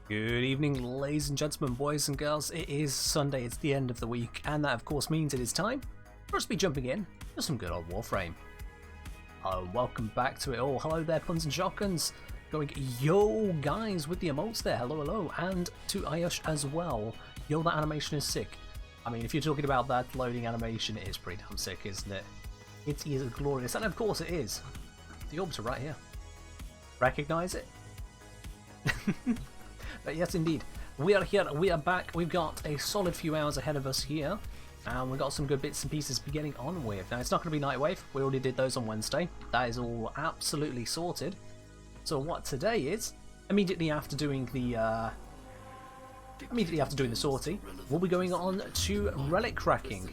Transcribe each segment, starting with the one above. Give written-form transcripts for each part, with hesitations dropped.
Good evening, ladies and gentlemen, boys and girls. It is Sunday, it's the end of the week, and that of course means it is time for us to be jumping in to some good old Warframe. Hello, welcome back to it all. Hello there, puns and shotguns. Going, yo guys with the emotes there, hello, and to Ayush as well. Yo, that animation is sick. I mean, if you're talking about that loading animation, it is pretty damn sick, isn't it? It is glorious, and of course it is. The orbs are right here. Recognize it? But yes, indeed, we are here, we are back. We've got a solid few hours ahead of us here, and we've got some good bits and pieces to be getting on with. Now, it's not going to be Nightwave. We already did those on Wednesday. That is all absolutely sorted. So what today is, immediately after doing the sortie, we'll be going on to relic cracking.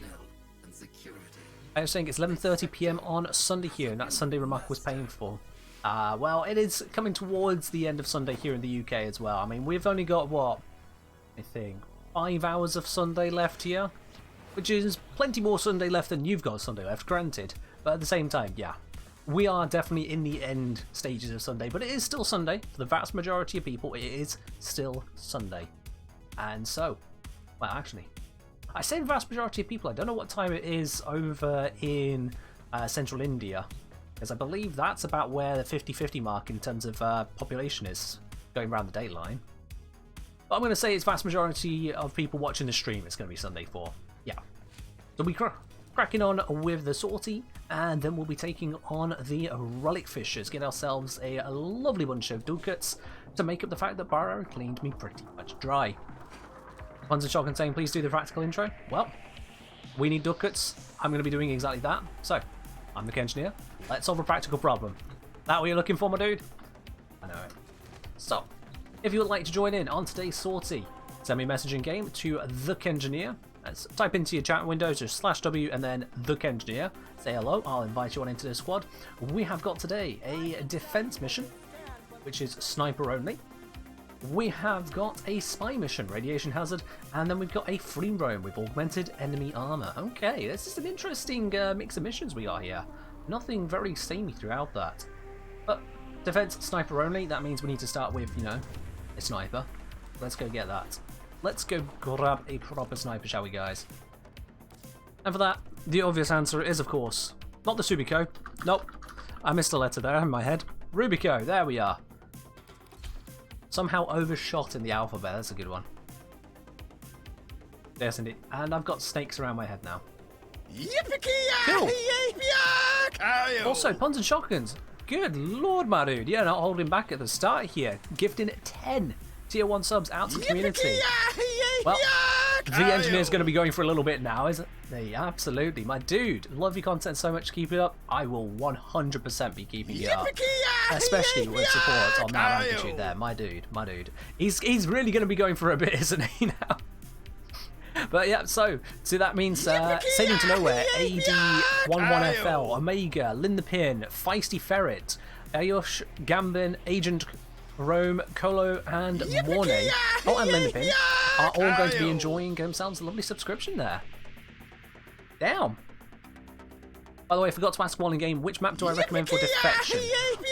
I was saying it's 11:30 PM on Sunday here, and that Sunday Remark was paying for. Well, it is coming towards the end of Sunday here in the UK as well. I mean, we've only got, what, I think, 5 hours of Sunday left here, which is plenty more Sunday left than you've got Sunday left, granted. But at the same time, yeah, we are definitely in the end stages of Sunday, but it is still Sunday. For the vast majority of people, it is still Sunday. And so, well, actually, I say the vast majority of people, I don't know what time it is over in central India, because I believe that's about where the 50-50 mark in terms of population is going around the date line. But I'm going to say it's vast majority of people watching the stream it's going to be Sunday for. Yeah. So we're cracking on with the sortie, and then we'll be taking on the relic fishers, get ourselves a lovely bunch of ducats to make up the fact that Baro cleaned me pretty much dry. Puns and Shotgun saying, please do the practical intro. Well, we need ducats. I'm going to be doing exactly that. So, I'm the engineer. Let's solve a practical problem. That what you're looking for, my dude? I know it. So, if you would like to join in on today's sortie, send me a message in game to the Kengineer. Let's type into your chat window, just /W and then the Kengineer. Say hello, I'll invite you on into the squad. We have got today a defense mission, which is sniper only. We have got a spy mission, radiation hazard, and then we've got a free roam with augmented enemy armor. Okay, this is an interesting mix of missions we got here. Nothing very samey throughout that. But defense sniper only, that means we need to start with, you know, a sniper. Let's go get that. Let's go grab a proper sniper, shall we, guys? And for that, the obvious answer is, of course, not the Subico. Nope, I missed a letter there in my head. Rubico, there we are. Somehow overshot in the alphabet, that's a good one. Yes, indeed. And I've got snakes around my head now. Cool. Also, puns and shotguns. Good lord, my dude. Yeah, not holding back at the start here. Gifting 10 tier 1 subs out to the community. Well, the engineer's going to be going for a little bit now, isn't he? Absolutely. My dude, love your content so much. Keep it up. I will 100% be keeping it up. Especially with support on that altitude there. My dude, my dude. He's really going to be going for a bit, isn't he, now? But yeah, so that means Sailing to Nowhere, AD11FL, Omega, Lynn the Pin, Feisty Ferret, Ayush, Gambin, Agent Rome, Colo, and Mornay, oh, and Lynn the Pin, are all going to be enjoying themselves a lovely subscription there. Damn. By the way, I forgot to ask while in game, which map do I recommend for defection?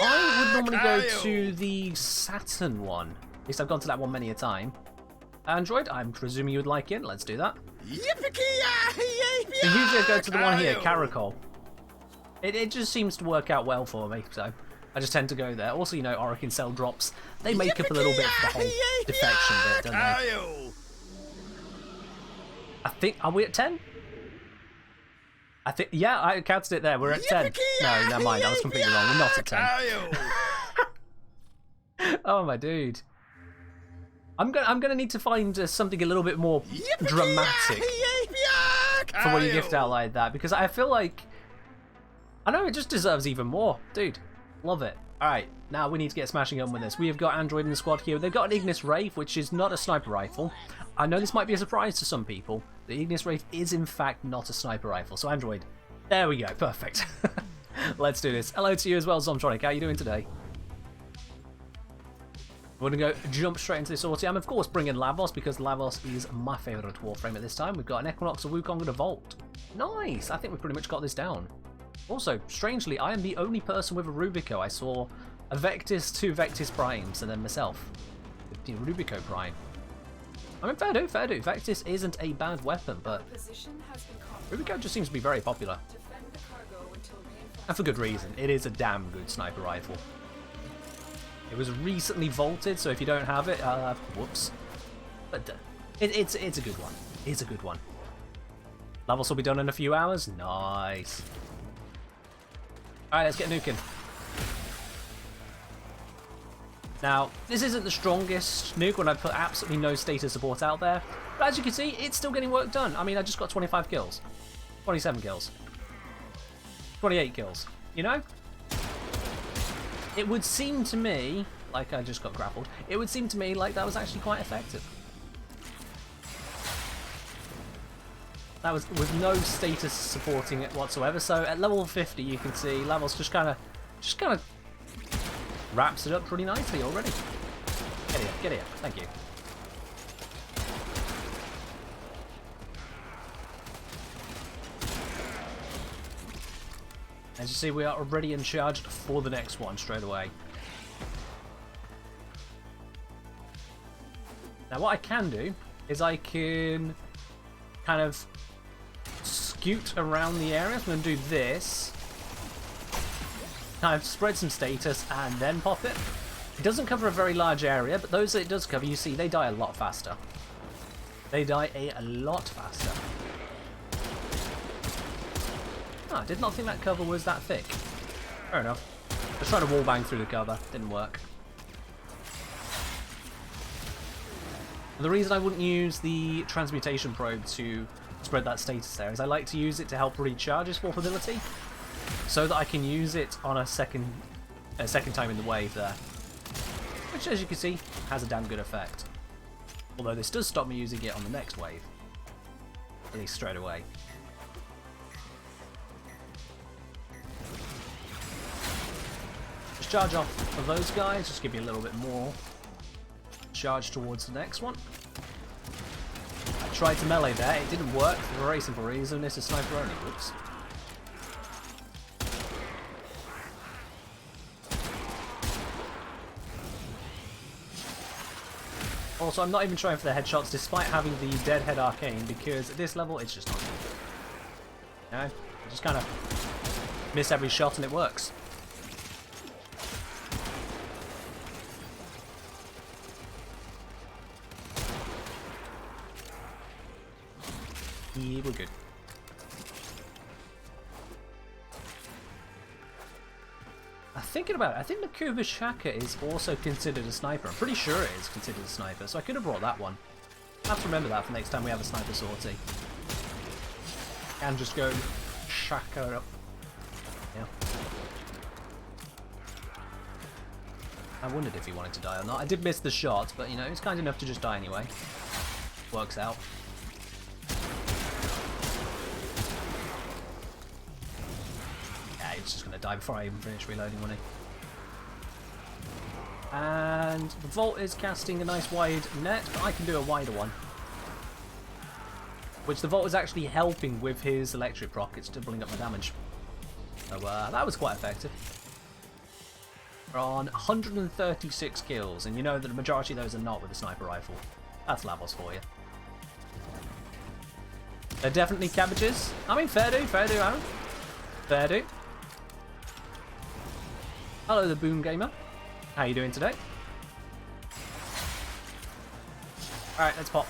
I would normally go to the Saturn one. At least I've gone to that one many a time. Android, I'm presuming you would like it. Let's do that. So usually I go to the one here, Caracol. It just seems to work out well for me, so I just tend to go there. Also, you know, Arcane Cell drops, they make up a little bit for the whole defection bit, don't they? I think, are we at 10? I think, yeah, I counted it there. We're at 10. No, never mind. I was completely wrong. We're not at 10. Oh, my dude. I'm gonna need to find something a little bit more dramatic for when you gift out like that, because I feel like, I know it just deserves even more. Dude, love it. Alright, now we need to get smashing on with this. We have got Android in the squad here. They've got an Ignis Wraith, which is not a sniper rifle. I know this might be a surprise to some people. The Ignis Wraith is in fact not a sniper rifle. So Android, there we go, perfect. Let's do this. Hello to you as well, Zomtronic. How are you doing today? We're going to go jump straight into this sortie. I'm of course bringing Lavos because Lavos is my favourite Warframe at this time. We've got an Equinox, a Wukong and a Vault. Nice! I think we've pretty much got this down. Also, strangely, I am the only person with a Rubico. I saw a Vectis, 2 Vectis Primes, and then myself. 15 Rubico Prime. I mean, fair do, fair do. Vectis isn't a bad weapon, but Rubico just seems to be very popular. And for good reason. It is a damn good sniper rifle. It was recently vaulted, so if you don't have it, whoops. But it's a good one. It's a good one. Levels will be done in a few hours. Nice. Alright, let's get nuking. Now, this isn't the strongest nuke when I put absolutely no status support out there, but as you can see, it's still getting work done. I mean, I just got 25 kills, 27 kills, 28 kills, you know? It would seem to me, like I just got grappled, it would seem to me like that was actually quite effective. That was with no status supporting it whatsoever, so at level 50 you can see levels just kind of wraps it up pretty nicely already. Get here, thank you. As you see, we are already in charge for the next one straight away. Now what I can do is I can kind of scoot around the area. So I'm going to do this. Kind of spread some status and then pop it. It doesn't cover a very large area, but those that it does cover, you see, they die a lot faster. They die a lot faster. Oh, I did not think that cover was that thick. Fair enough. I was trying to wallbang through the cover. Didn't work. And the reason I wouldn't use the transmutation probe to spread that status there is I like to use it to help recharge its warp ability, so that I can use it on a second time in the wave there. Which, as you can see, has a damn good effect. Although this does stop me using it on the next wave. At least straight away. Just charge off of those guys, just give me a little bit more charge towards the next one. I tried to melee there, it didn't work for a very simple reason, it's a sniper only. Whoops. Also, I'm not even trying for the headshots despite having the Deadhead Arcane, because at this level it's just not good. You know? I just kind of miss every shot and it works. Yeah, we're good. Thinking about it, I think the Kubashaka is also considered a sniper. I'm pretty sure it is considered a sniper, so I could have brought that one. I have to remember that for next time we have a sniper sortie. And just go shaka up. Yeah. I wondered if he wanted to die or not. I did miss the shot, but you know, it's kind enough to just die anyway. Works out. He's just going to die before I even finish reloading, wasn't he? And the Vault is casting a nice wide net, but I can do a wider one. Which the Vault is actually helping with his electric rockets, doubling up my damage. So that was quite effective. We're on 136 kills, and you know that the majority of those are not with a sniper rifle. That's levels for you. They're definitely cabbages. I mean, fair do, Aaron. Fair do. Hello, the Boom Gamer. How you doing today? Alright, let's pop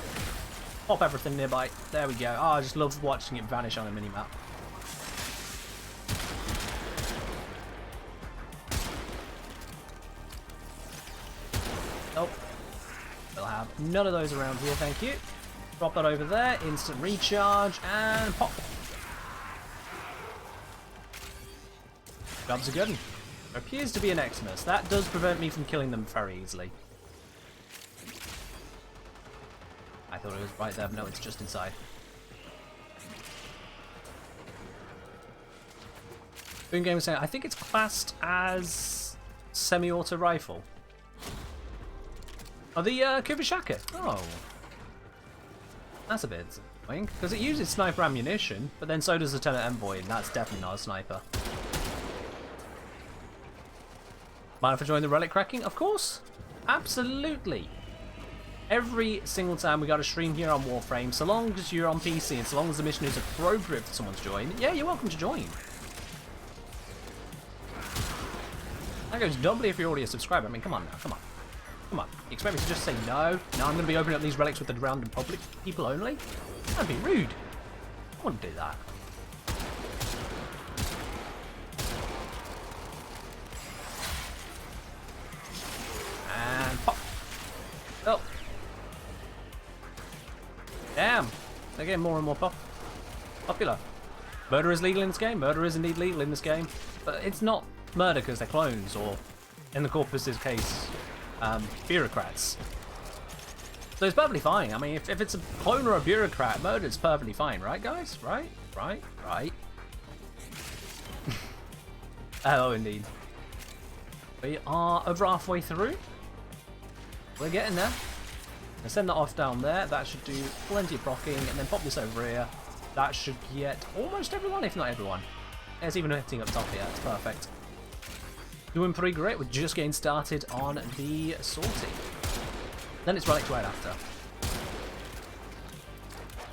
everything nearby. There we go. Oh, I just love watching it vanish on a minimap. Nope. We'll have none of those around here, thank you. Drop that over there, instant recharge, and pop. Job's a good one. There appears to be an Eximus. That does prevent me from killing them very easily. I thought it was right there, but no, it's just inside. Boom Game was saying, I think it's classed as semi-auto rifle. Oh, the Kubashaka. Oh. That's a bit annoying, because it uses sniper ammunition, but then so does the Lieutenant Envoy, and that's definitely not a sniper. Mind if I join the relic cracking? Of course. Absolutely. Every single time we got a stream here on Warframe, so long as you're on PC and so long as the mission is appropriate for someone to join, yeah, you're welcome to join. That goes doubly if you're already a subscriber. I mean, come on now, come on. Come on. You expect me to just say no? No, I'm going to be opening up these relics with the random public people only? That'd be rude. I wouldn't do that. And pop. Oh. Damn. They're getting more and more popular. Murder is legal in this game. Murder is indeed legal in this game. But it's not murder because they're clones, or in the Corpus's case, bureaucrats. So it's perfectly fine. I mean, if it's a clone or a bureaucrat, murder's perfectly fine, right, guys? Right? Oh, indeed. We are over halfway through. We're getting there. I'll send that off down there. That should do plenty of procking, and then pop this over here. That should get almost everyone, if not everyone. It's even hitting up top here. It's perfect. Doing pretty great. We're just getting started on the sorting. Then it's relic right after.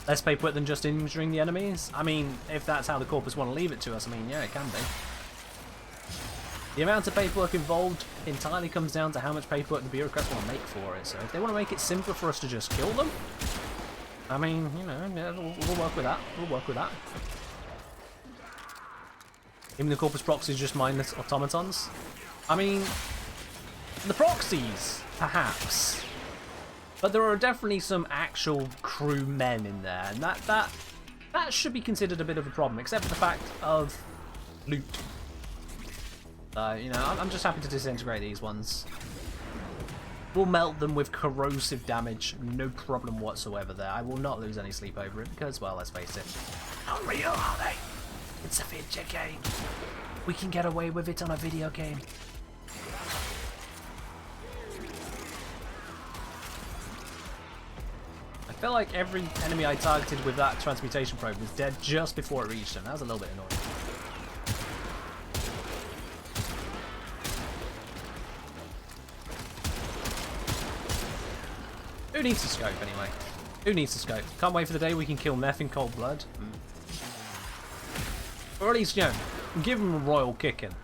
Less paperwork than just injuring the enemies. I mean, if that's how the Corpus want to leave it to us, I mean, yeah, it can be. The amount of paperwork involved entirely comes down to how much paperwork the bureaucrats want to make for it. So if they want to make it simpler for us to just kill them, I mean, you know, yeah, we'll work with that. We'll work with that. Even the Corpus proxies just mindless automatons. I mean, the proxies, perhaps. But there are definitely some actual crew men in there, and that should be considered a bit of a problem, except for the fact of loot. You know, I'm just happy to disintegrate these ones. We'll melt them with corrosive damage, no problem whatsoever there. I will not lose any sleep over it, because, well, let's face it, not real, are they? It's a video game. We can get away with it on a video game. I feel like every enemy I targeted with that transmutation probe was dead just before it reached them. That was a little bit annoying. Who needs a scope anyway? Who needs a scope? Can't wait for the day we can kill Neff in cold blood. Or at least, you know, give him a royal kicking.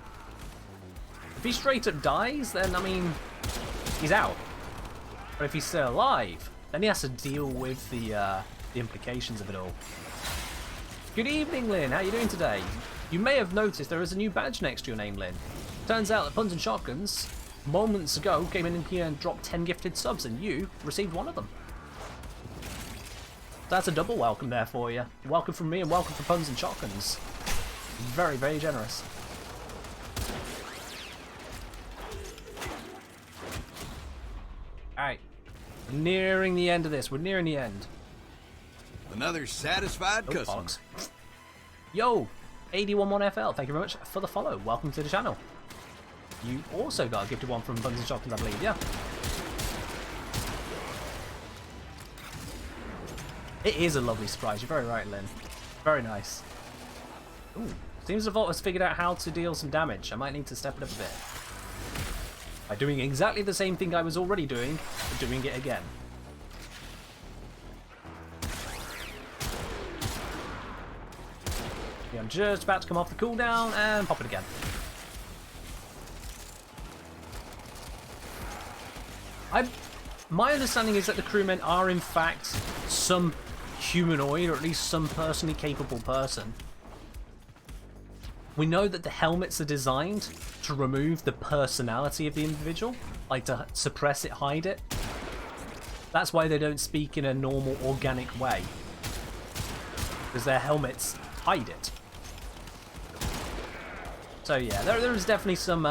If he straight up dies, then, I mean, he's out. But if he's still alive, then he has to deal with the implications of it all. Good evening, Lynn. How are you doing today? You may have noticed there is a new badge next to your name, Lynn. Turns out that Puns and Shotguns, moments ago, came in here and dropped 10 gifted subs, and you received one of them. That's a double welcome there for you. Welcome from me and welcome from Puns and Shotguns. Very, very generous. Alright. Nearing the end of this. We're nearing the end. Another satisfied customer. Yo, 811FL, thank you very much for the follow. Welcome to the channel. You also got a gifted one from Puns and Shotguns, I believe, yeah. It is a lovely surprise. You're very right, Lynn. Very nice. Ooh, seems the Vault has figured out how to deal some damage. I might need to step it up a bit. By doing exactly the same thing I was already doing, but doing it again. Okay, I'm just about to come off the cooldown and pop it again. My understanding is that the crewmen are in fact some humanoid, or at least some personally capable person. We know that the helmets are designed to remove the personality of the individual, like to suppress it, hide it. That's why they don't speak in a normal, organic way, because their helmets hide it. So yeah, there is definitely some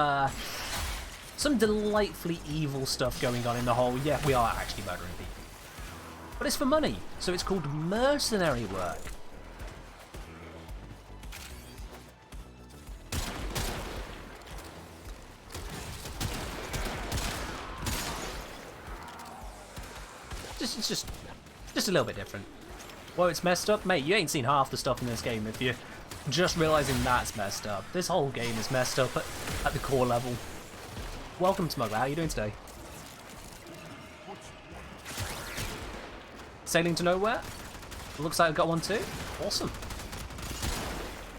delightfully evil stuff going on in the whole, yeah, we are actually murdering people. But it's for money, so it's called mercenary work. It's just a little bit different. Well, it's messed up, mate. You ain't seen half the stuff in this game if you're just realizing that's messed up. This whole game is messed up at the core level. Welcome, Smuggler. How are you doing today? Sailing to nowhere. Looks like I've got one too. Awesome.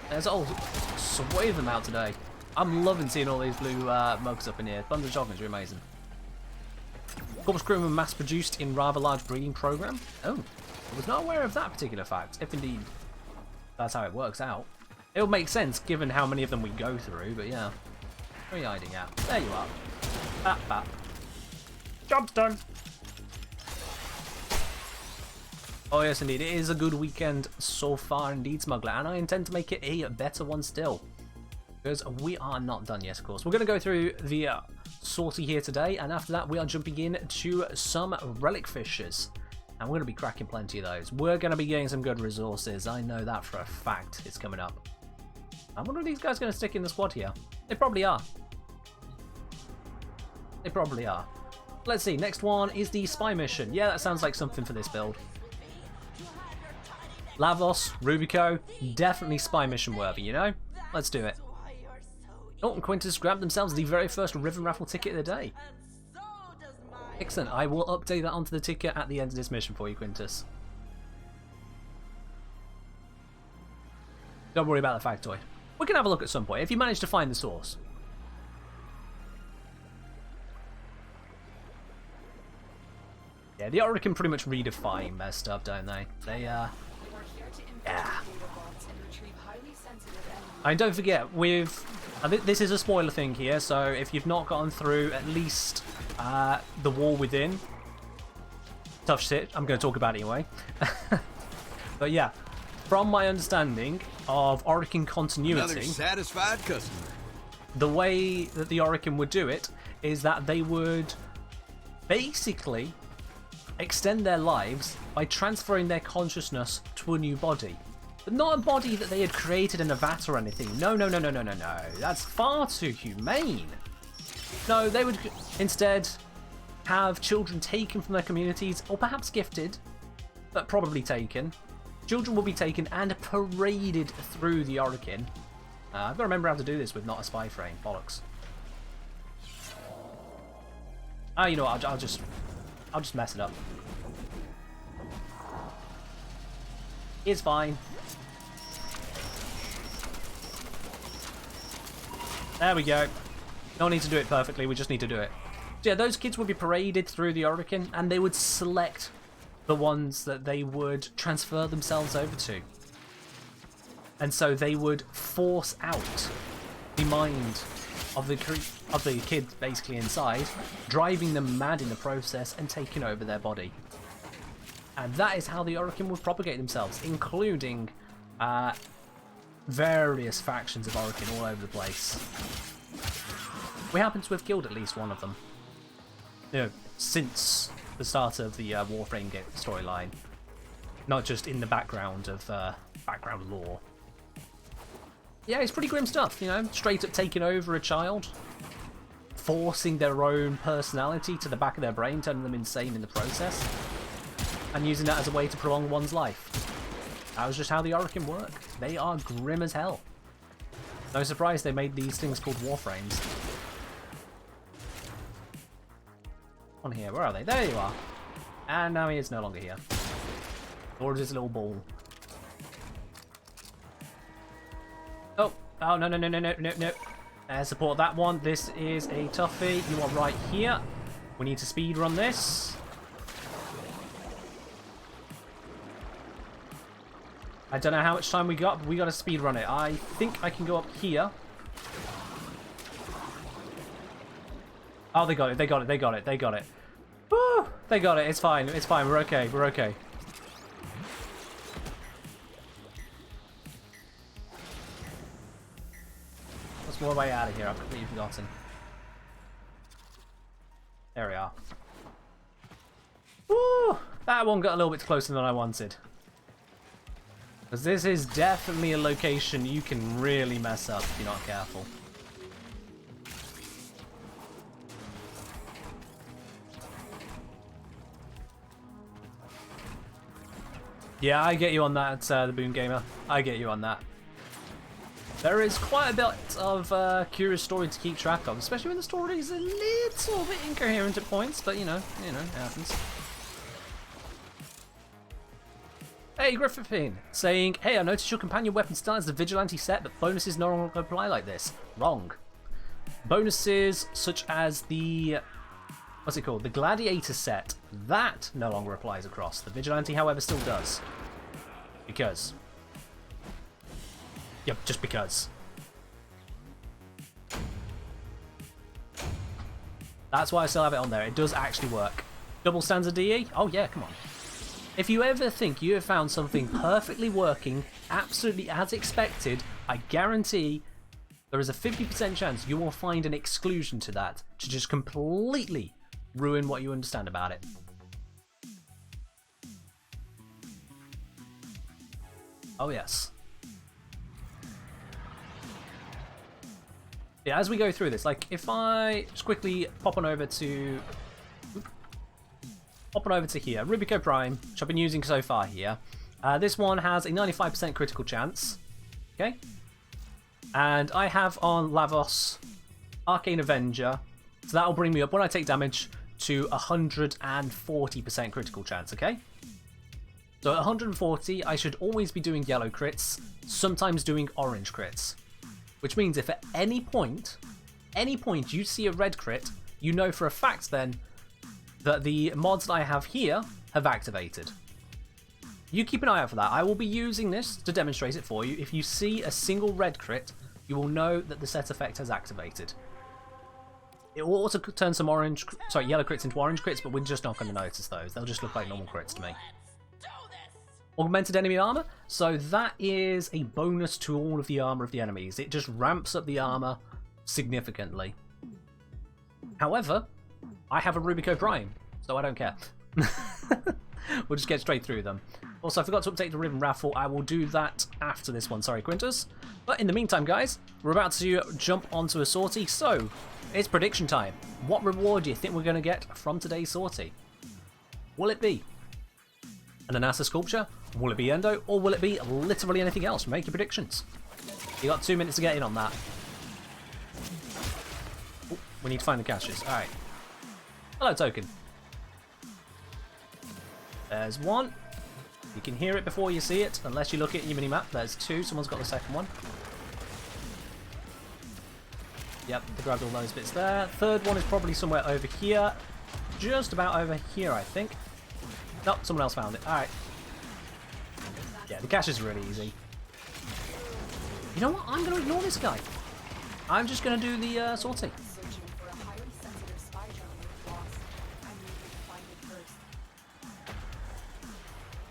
There's all sway of them out today. I'm loving seeing all these blue mugs up in here. Thunder Joggers are amazing. Corpse Crewmen were mass produced in rather large breeding program. Oh, I was not aware of that particular fact. If indeed that's how it works out. It'll make sense given how many of them we go through, but yeah. Where are you hiding out? There you are. Bap, bap. Job's done. Oh yes, indeed. It is a good weekend so far indeed, Smuggler, and I intend to make it a better one still. Because we are not done yet, of course. We're going to go through the sortie here today, and after that we are jumping in to some relic fishers. And we're going to be cracking plenty of those. We're going to be getting some good resources. I know that for a fact. It's coming up. I wonder if these guys are going to stick in the squad here. They probably are. They probably are. Let's see. Next one is the spy mission. Yeah, that sounds like something for this build. Lavos, Rubico, definitely spy mission worthy, you know? Let's do it. Norton Quintus grabbed themselves the very first Riven Raffle ticket of the day. Excellent, I will update that onto the ticket at the end of this mission for you, Quintus. Don't worry about the factoid. We can have a look at some point, if you manage to find the source. Yeah, the Oricon pretty much redefine their stuff, don't they? They, yeah. And don't forget, this is a spoiler thing here, so if you've not gotten through at least the War Within, tough shit, I'm going to talk about it anyway. But yeah, from my understanding of Oricon continuity, another satisfied customer. The way that the Oricon would do it is that they would basically extend their lives by transferring their consciousness to a new body. But not a body that they had created in a vat or anything. No, no, no, no, no, no, no. That's far too humane. No, they would instead have children taken from their communities, or perhaps gifted, but probably taken. Children will be taken and paraded through the Oricon. I've got to remember how to do this with not a spy frame. Bollocks. You know what? I'll just mess it up. It's fine. There we go. No need to do it perfectly, we just need to do it. So yeah, those kids would be paraded through the Oricon, and they would select the ones that they would transfer themselves over to. And so they would force out the mind of the kid basically inside, driving them mad in the process and taking over their body. And that is how the Oricon would propagate themselves, including various factions of Oricon all over the place. We happen to have killed at least one of them. You know, since the start of the Warframe storyline. Not just in the background of background lore. Yeah, it's pretty grim stuff, you know, straight up taking over a child, forcing their own personality to the back of their brain, turning them insane in the process, and using that as a way to prolong one's life. That was just how the Oricon work. They are grim as hell. No surprise they made these things called Warframes. On here, where are they? There you are. And now he is no longer here. Or is this a little ball? Oh, oh no, no, no, no, no, no, no. Support that one. This is a toughie. You are right here. We need to speed run this. I don't know how much time we got, but we got to speed run it. I think I can go up here. Oh, they got it, they got it, they got it, they got it. Woo! They got it, it's fine, we're okay, we're okay. What's more way out of here? I've completely forgotten. There we are. Woo! That one got a little bit closer than I wanted. Because this is definitely a location you can really mess up if you're not careful. Yeah, I get you on that, the Boon Gamer. I get you on that. There is quite a bit of curious story to keep track of, especially when the story is a little bit incoherent at points, but you know, it happens. Hey, Griffin, saying, hey, I noticed your companion weapon style is the Vigilante set, but bonuses no longer apply like this. Wrong. Bonuses such as the, what's it called? The Gladiator set, that no longer applies across. The Vigilante, however, still does. Because. Yep, just because. That's why I still have it on there. It does actually work. Double stanza DE? Oh yeah, come on. If you ever think you have found something perfectly working, absolutely as expected, I guarantee there is a 50% chance you will find an exclusion to that to just completely ruin what you understand about it. Oh yes. Yeah, as we go through this, like if I just quickly pop on over to here, Rubico Prime, which I've been using so far here. This one has a 95% critical chance. Okay. And I have on Lavos Arcane Avenger, so that'll bring me up when I take damage to 140% critical chance. Okay. So at 140, I should always be doing yellow crits, sometimes doing orange crits. Which means if at any point you see a red crit, you know for a fact then that the mods that I have here have activated. You keep an eye out for that. I will be using this to demonstrate it for you. If you see a single red crit, you will know that the set effect has activated. It will also turn some yellow crits into orange crits, but we're just not going to notice those. They'll just look like normal crits to me. Augmented enemy armor. So that is a bonus to all of the armor of the enemies. It just ramps up the armor significantly. However, I have a Rubico Prime, so I don't care. We'll just get straight through them. Also, I forgot to update the ribbon raffle. I will do that after this one. Sorry, Quintus. But in the meantime, guys, we're about to jump onto a sortie. So, it's prediction time. What reward do you think we're going to get from today's sortie? Will it be an Anasa sculpture? Will it be Endo? Or will it be literally anything else? Make your predictions. You got 2 minutes to get in on that. Ooh, we need to find the caches. Alright. Hello, token. There's one. You can hear it before you see it, unless you look at your minimap. There's two. Someone's got the second one. Yep, they grabbed all those bits there. Third one is probably somewhere over here. Just about over here, I think. Nope, someone else found it. Alright. Yeah, the cache is really easy. You know what? I'm going to ignore this guy. I'm just going to do the sorting.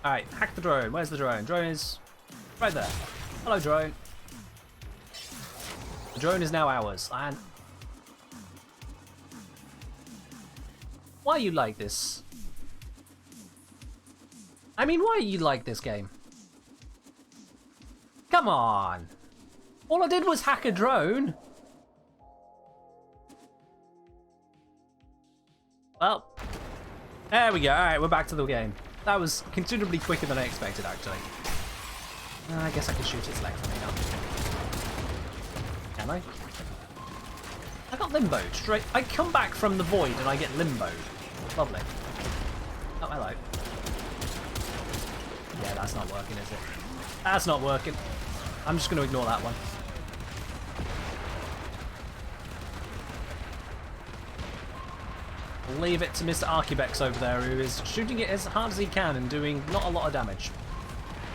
Alright, hack the drone. Where's the drone? Drone is right there. Hello, drone. The drone is now ours. And why are you like this? I mean, why are you like this game? Come on. All I did was hack a drone. Well, there we go. Alright, we're back to the game. That was considerably quicker than I expected, actually. I guess I can shoot its leg from here now. Can I? I got limboed straight. I come back from the void and I get limboed. Lovely. Oh, hello. Yeah, that's not working, is it? That's not working. I'm just going to ignore that one. Leave it to Mr. Archibex over there, who is shooting it as hard as he can and doing not a lot of damage.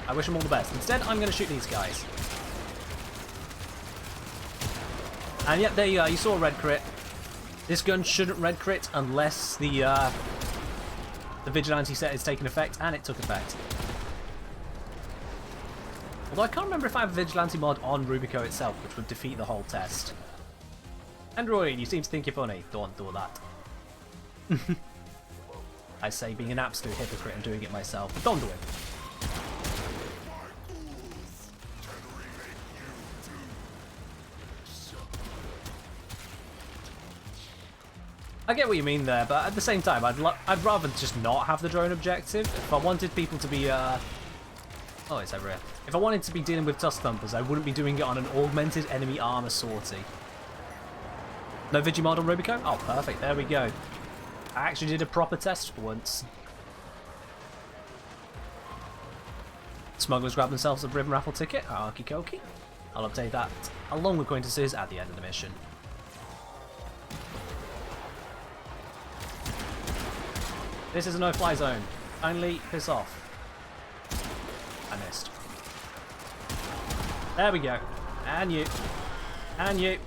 I wish him all the best. Instead, I'm going to shoot these guys. And yep, there you go. You saw a red crit. This gun shouldn't red crit unless the Vigilante set is taking effect, and it took effect. Although I can't remember if I have a Vigilante mod on Rubico itself, which would defeat the whole test. Android, you seem to think you're funny. Don't do that. I say being an absolute hypocrite and doing it myself, but don't do it. I get what you mean there, but at the same time, I'd rather just not have the drone objective. If I wanted people to be, oh, it's over here. If I wanted to be dealing with Tusk Thumpers, I wouldn't be doing it on an augmented enemy armor sortie. No Vigimod on Rubico? Oh, perfect. There we go. I actually did a proper test for once. Smugglers grab themselves a ribbon raffle ticket. Okie dokie. I'll update that along with acquaintances at the end of the mission. This is a no-fly zone. Only piss off. I missed. There we go. And you. And you.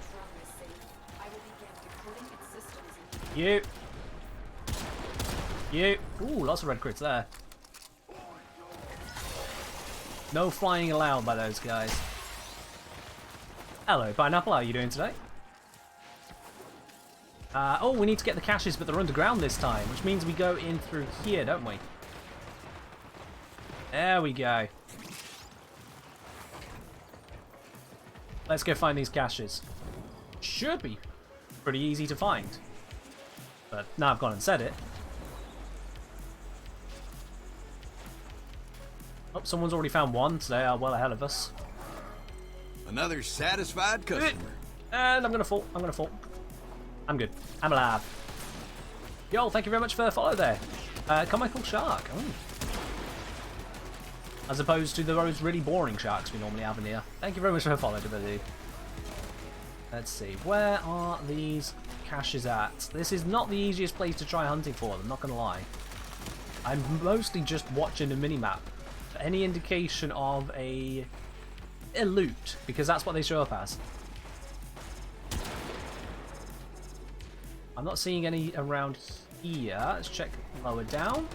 You. You. Ooh, lots of red crits there. No flying allowed by those guys. Hello, Pineapple. How are you doing today? Oh, we need to get the caches, but they're underground this time, which means we go in through here, don't we? There we go. Let's go find these caches. Should be pretty easy to find. But now I've gone and said it. Oh, someone's already found one, so they are well ahead of us. Another satisfied customer. And I'm gonna fall. I'm gonna fall. I'm good. I'm alive. Yo, thank you very much for the follow there. Comical Shark. Ooh. As opposed to those really boring sharks we normally have in here. Thank you very much for the follow, dude. Let's see. Where are these caches at? This is not the easiest place to try hunting for them, not gonna lie. I'm mostly just watching the minimap for any indication of a loot, because that's what they show up as. I'm not seeing any around here. Let's check lower down.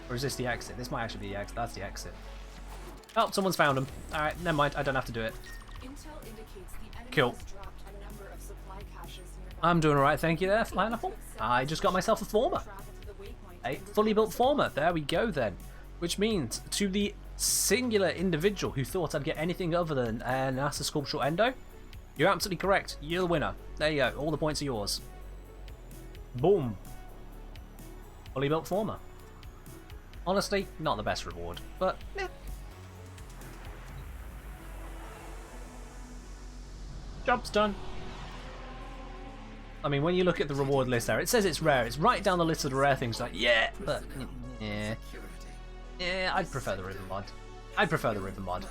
Or is this the exit? This might actually be the exit. That's the exit. Oh, someone's found them. Alright, never mind. I don't have to do it. Cool. I'm doing alright, thank you there, Pineapple. I just got myself a former. A fully built former. There we go then. Which means, to the singular individual who thought I'd get anything other than an NASA Sculptural Endo, you're absolutely correct. You're the winner. There you go. All the points are yours. Boom. Fully built former. Honestly, not the best reward, but yeah. Job's done. I mean, when you look at the reward list there, it says it's rare. It's right down the list of the rare things. Like, yeah, but yeah, I'd prefer the ribbon mod. I'd prefer the ribbon mod.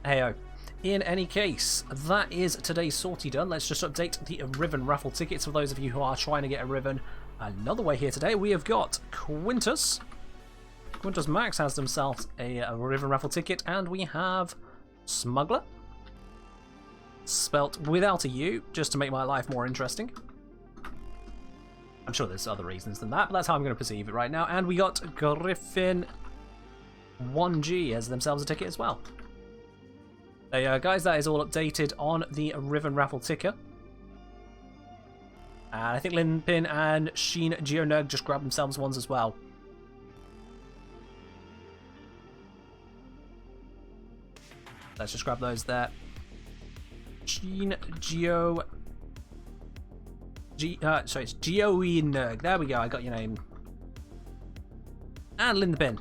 Heyo. In any case, that is today's sortie done. Let's just update the ribbon raffle tickets for those of you who are trying to get a ribbon another way here today. We have got Quintus. Quintus Max has themselves a ribbon raffle ticket, and we have Smuggler, spelt without a U, just to make my life more interesting. I'm sure there's other reasons than that, but that's how I'm going to perceive it right now. And we got Griffin 1G as themselves a ticket as well. There you go, guys. That is all updated on the ribbon raffle ticker. And I think Linpin and Sheen Geonug just grabbed themselves ones as well. Let's just grab those there. Sheen Geo. Sorry, it's Geonug. There we go. I got your name. And Linpin.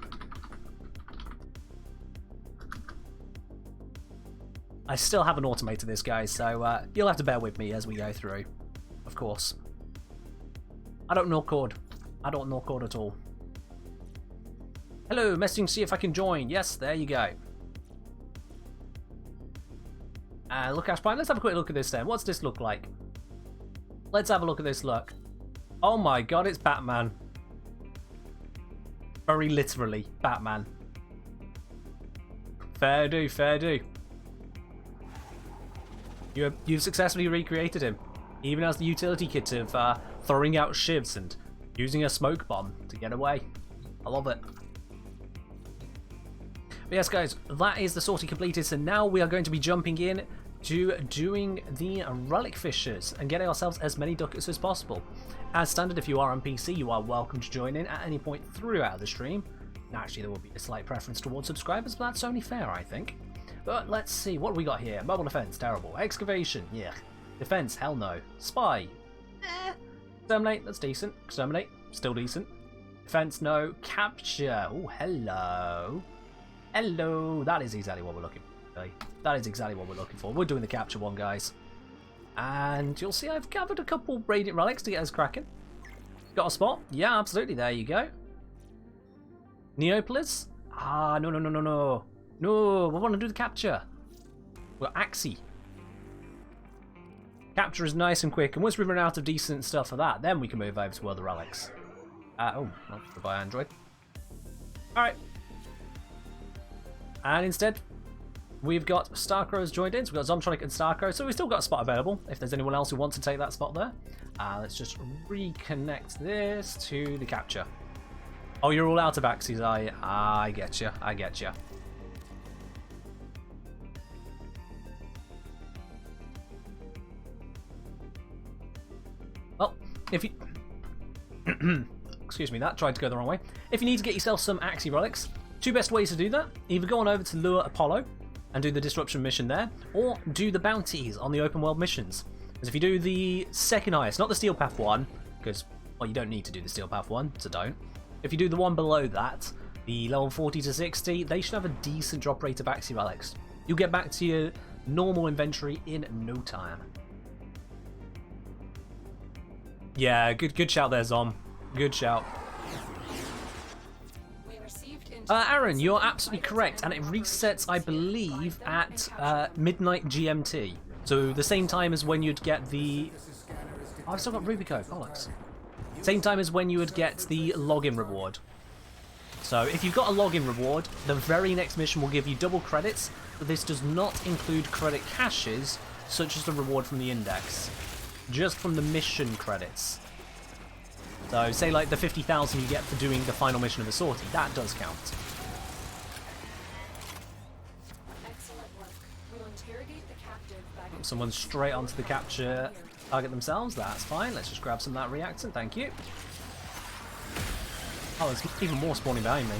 I still haven't automated this, guys, so you'll have to bear with me as we go through. Of course. I don't know code. I don't know code at all. Hello, messaging, see if I can join. Yes, there you go. Look, Ashpine, let's have a quick look at this then. What's this look like? Let's have a look at this look. Oh my god, it's Batman. Very literally, Batman. Fair do, fair do. You've successfully recreated him. Even as the utility kit of throwing out shivs and using a smoke bomb to get away. I love it. But yes, guys, that is the sortie completed. So now we are going to be jumping in to doing the relic fishes and getting ourselves as many ducats as possible. As standard, if you are on PC, you are welcome to join in at any point throughout the stream. Naturally, there will be a slight preference towards subscribers, but that's only fair, I think. But let's see, what have we got here? Mobile defense, terrible. Excavation, yeah. Defense, hell no. Spy, Exterminate, that's decent. Exterminate, still decent. Defense, no. Capture, oh, hello. Hello, that is exactly what we're looking for. Okay? That is exactly what we're looking for. We're doing the capture one, guys. And you'll see I've gathered a couple Radiant Relics to get us cracking. Got a spot? Yeah, absolutely, there you go. Neopolis? Ah, no, no, no, no, no. No, we want to do the capture. We're Axie. Capture is nice and quick, and once we run out of decent stuff for that, then we can move over to other relics. Oh, well, goodbye, Android. Alright. And instead, we've got Starcrow's joined in, so we've got Zomtronic and Starcrow, so we've still got a spot available if there's anyone else who wants to take that spot there. Let's just reconnect this to the capture. Oh, you're all out of Axies, are you? I get you, I get you. Well, if you... Excuse me, that tried to go the wrong way. If you need to get yourself some Axie relics, two best ways to do that. Either go on over to Lure Apollo and do the disruption mission there, or do the bounties on the open world missions. Because if you do the second highest, not the Steel Path one, because, well, you don't need to do the Steel Path one, so don't. If you do the one below that, the level 40 to 60, they should have a decent drop rate of Axie relics. You'll get back to your normal inventory in no time. Yeah, good shout there, Zom. Good shout. Aaron, you're absolutely correct, and it resets, I believe, at midnight GMT. So the same time as when you'd get the... Oh, I've still got Rubico, bollocks. Same time as when you would get the login reward. So if you've got a login reward, the very next mission will give you double credits, but this does not include credit caches, such as the reward from the index. Just from the mission credits. So say like the 50,000 you get for doing the final mission of the sortie, that does count. Excellent work. We'll interrogate the captive back. Someone straight onto the capture target themselves, that's fine. Let's just grab some of that reactant, thank you. Oh, there's even more spawning behind me.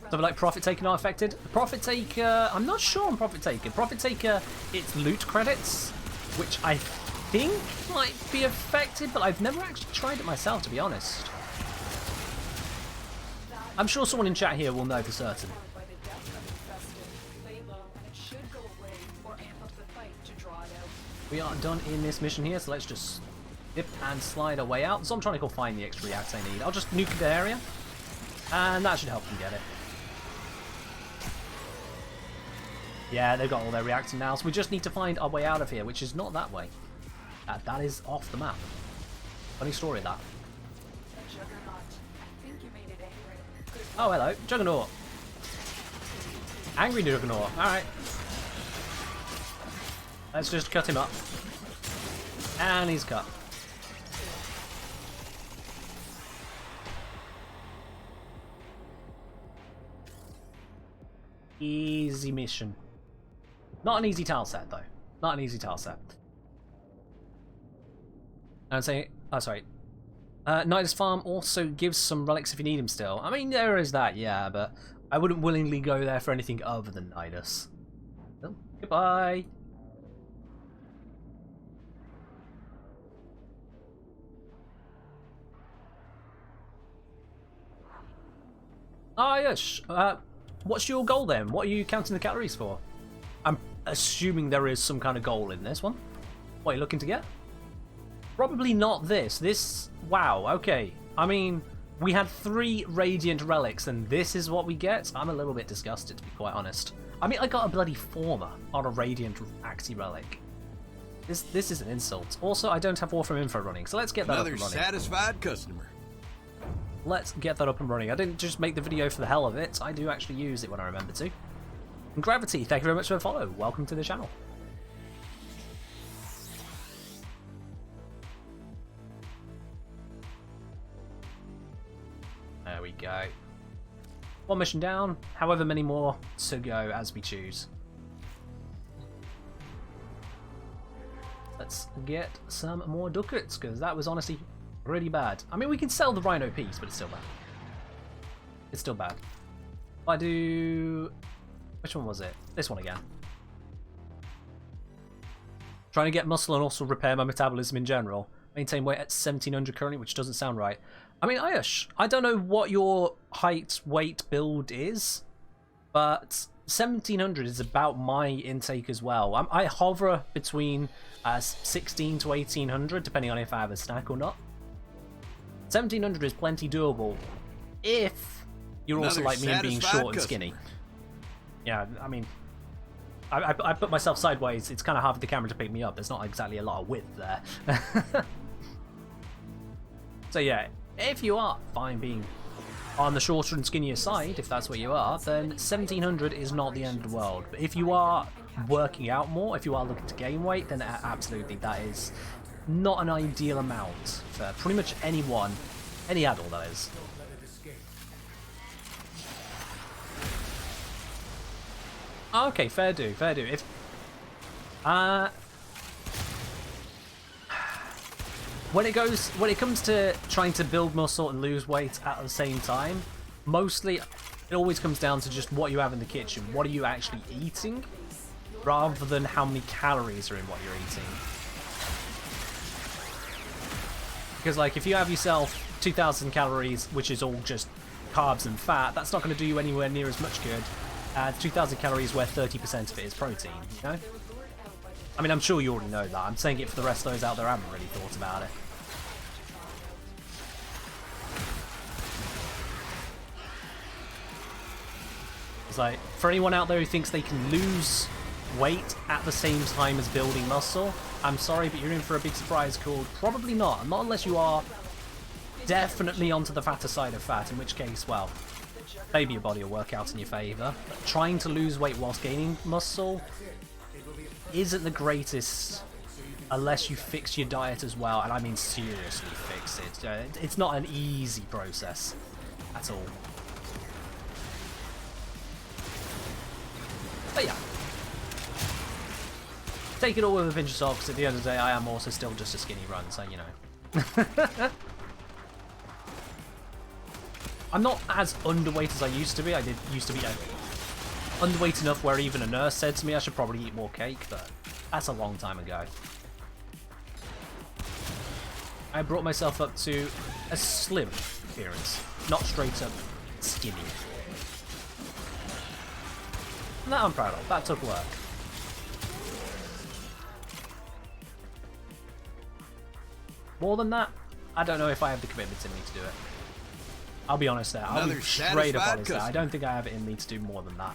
So like Profit Taker not affected? Profit Taker, I'm not sure on Profit Taker. Profit Taker, it's loot credits, which I think might be affected, but I've never actually tried it myself, to be honest. I'm sure someone in chat here will know for certain. We are done in this mission here, so let's just dip and slide our way out. So I'm trying to go find the extra reacts I need. I'll just nuke the area, and that should help them get it. Yeah, they've got all their reacting now, so we just need to find our way out of here, which is not that way. That is off the map. Funny story, that. Oh, hello. Juggernaut. Angry Juggernaut. Alright. Let's just cut him up. And he's cut. Easy mission. Not an easy tile set, though. Not an easy tile set. And say, oh, sorry. Nidus Farm also gives some relics if you need them still. I mean, there is that, yeah, but I wouldn't willingly go there for anything other than Nidus. Well, goodbye. Ah, yes. What's your goal then? What are you counting the calories for? I'm assuming there is some kind of goal in this one. What are you looking to get? Probably not this. This... Wow, okay. I mean, we had 3 Radiant Relics, and this is what we get? I'm a little bit disgusted, to be quite honest. I mean, I got a bloody Former on a Radiant Axie Relic. This is an insult. Also, I don't have Warframe info running, so let's get that up and running. Another satisfied customer. Let's get that up and running. I didn't just make the video for the hell of it. I do actually use it when I remember to. And Gravity, thank you very much for the follow. Welcome to the channel. There we go. One mission down, however many more to go as we choose. Let's get some more ducats, because that was honestly really bad. I mean, we can sell the Rhino piece, but it's still bad. It's still bad. If I do... Which one was it? This one again. Trying to get muscle and also repair my metabolism in general. Maintain weight at 1700 currently, which doesn't sound right. I mean, Ayush, I don't know what your height, weight build is, but 1700 is about my intake as well. I hover between 16 to 1800, depending on if I have a snack or not. 1700 is plenty doable if you're also like me and being short and skinny. Yeah, I mean, I put myself sideways. It's kind of hard for the camera to pick me up. There's not exactly a lot of width there. So yeah, if you are fine being on the shorter and skinnier side, if that's what you are, then 1700 is not the end of the world. But if you are working out more, if you are looking to gain weight, then absolutely that is not an ideal amount for pretty much anyone, any adult that is. Okay, fair do, fair do. If when it comes to trying to build muscle and lose weight at the same time, mostly it always comes down to just what you have in the kitchen. What are you actually eating, rather than how many calories are in what you're eating. Because like if you have yourself 2,000 calories, which is all just carbs and fat, that's not going to do you anywhere near as much good as 2,000 calories where 30% of it is protein, you know? I mean, I'm sure you already know that. I'm saying it for the rest of those out there who haven't really thought about it. It's like, for anyone out there who thinks they can lose weight at the same time as building muscle, I'm sorry, but you're in for a big surprise called probably not. Not unless you are definitely onto the fatter side of fat, in which case, well, maybe your body will work out in your favour. But trying to lose weight whilst gaining muscle isn't the greatest unless you fix your diet as well, and I mean seriously fix it. It's not an easy process at all. But yeah, take it all with a pinch of salt, because at the end of the day I am also still just a skinny run, so you know. I'm not as underweight as I used to be. I used to be underweight enough where even a nurse said to me I should probably eat more cake, but that's a long time ago. I brought myself up to a slim appearance, not straight up skinny. And that I'm proud of. That took work. More than that, I don't know if I have the commitment in me to do it. I'll be honest there. I'll be straight up honest there. I don't think I have it in me to do more than that.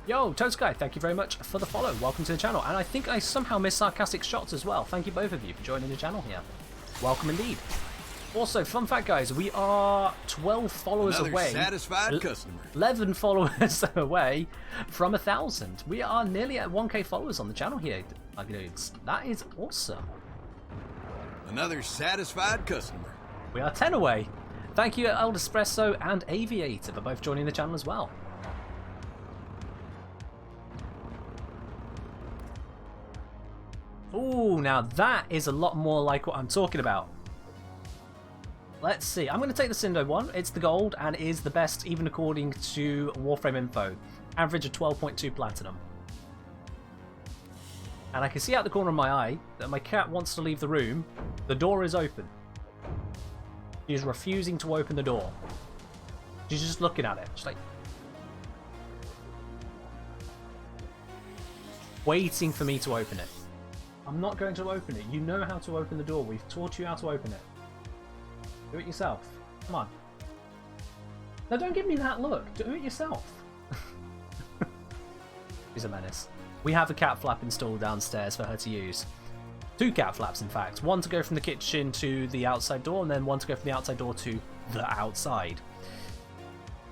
Yo, Toad Sky, thank you very much for the follow. Welcome to the channel. And I think I somehow missed sarcastic shots as well. Thank you both of you for joining the channel here. Welcome indeed. Also, fun fact, guys, we are 12 followers away. Satisfied customer. 11 followers away from 1,000. We are nearly at 1k followers on the channel here, my dudes. That is awesome. Another satisfied customer. We are 10 away. Thank you, El Espresso and Aviator, for both joining the channel as well. Ooh, now that is a lot more like what I'm talking about. Let's see. I'm going to take the Cindo one. It's the gold and is the best, even according to Warframe info. Average of 12.2 platinum. And I can see out the corner of my eye that my cat wants to leave the room. The door is open. She's refusing to open the door. She's just looking at it. She's like, waiting for me to open it. I'm not going to open it. You know how to open the door. We've taught you how to open it. Do it yourself. Come on. No, don't give me that look. Do it yourself. She's a menace. We have a cat flap installed downstairs for her to use. 2 cat flaps, in fact. One to go from the kitchen to the outside door, and then one to go from the outside door to the outside.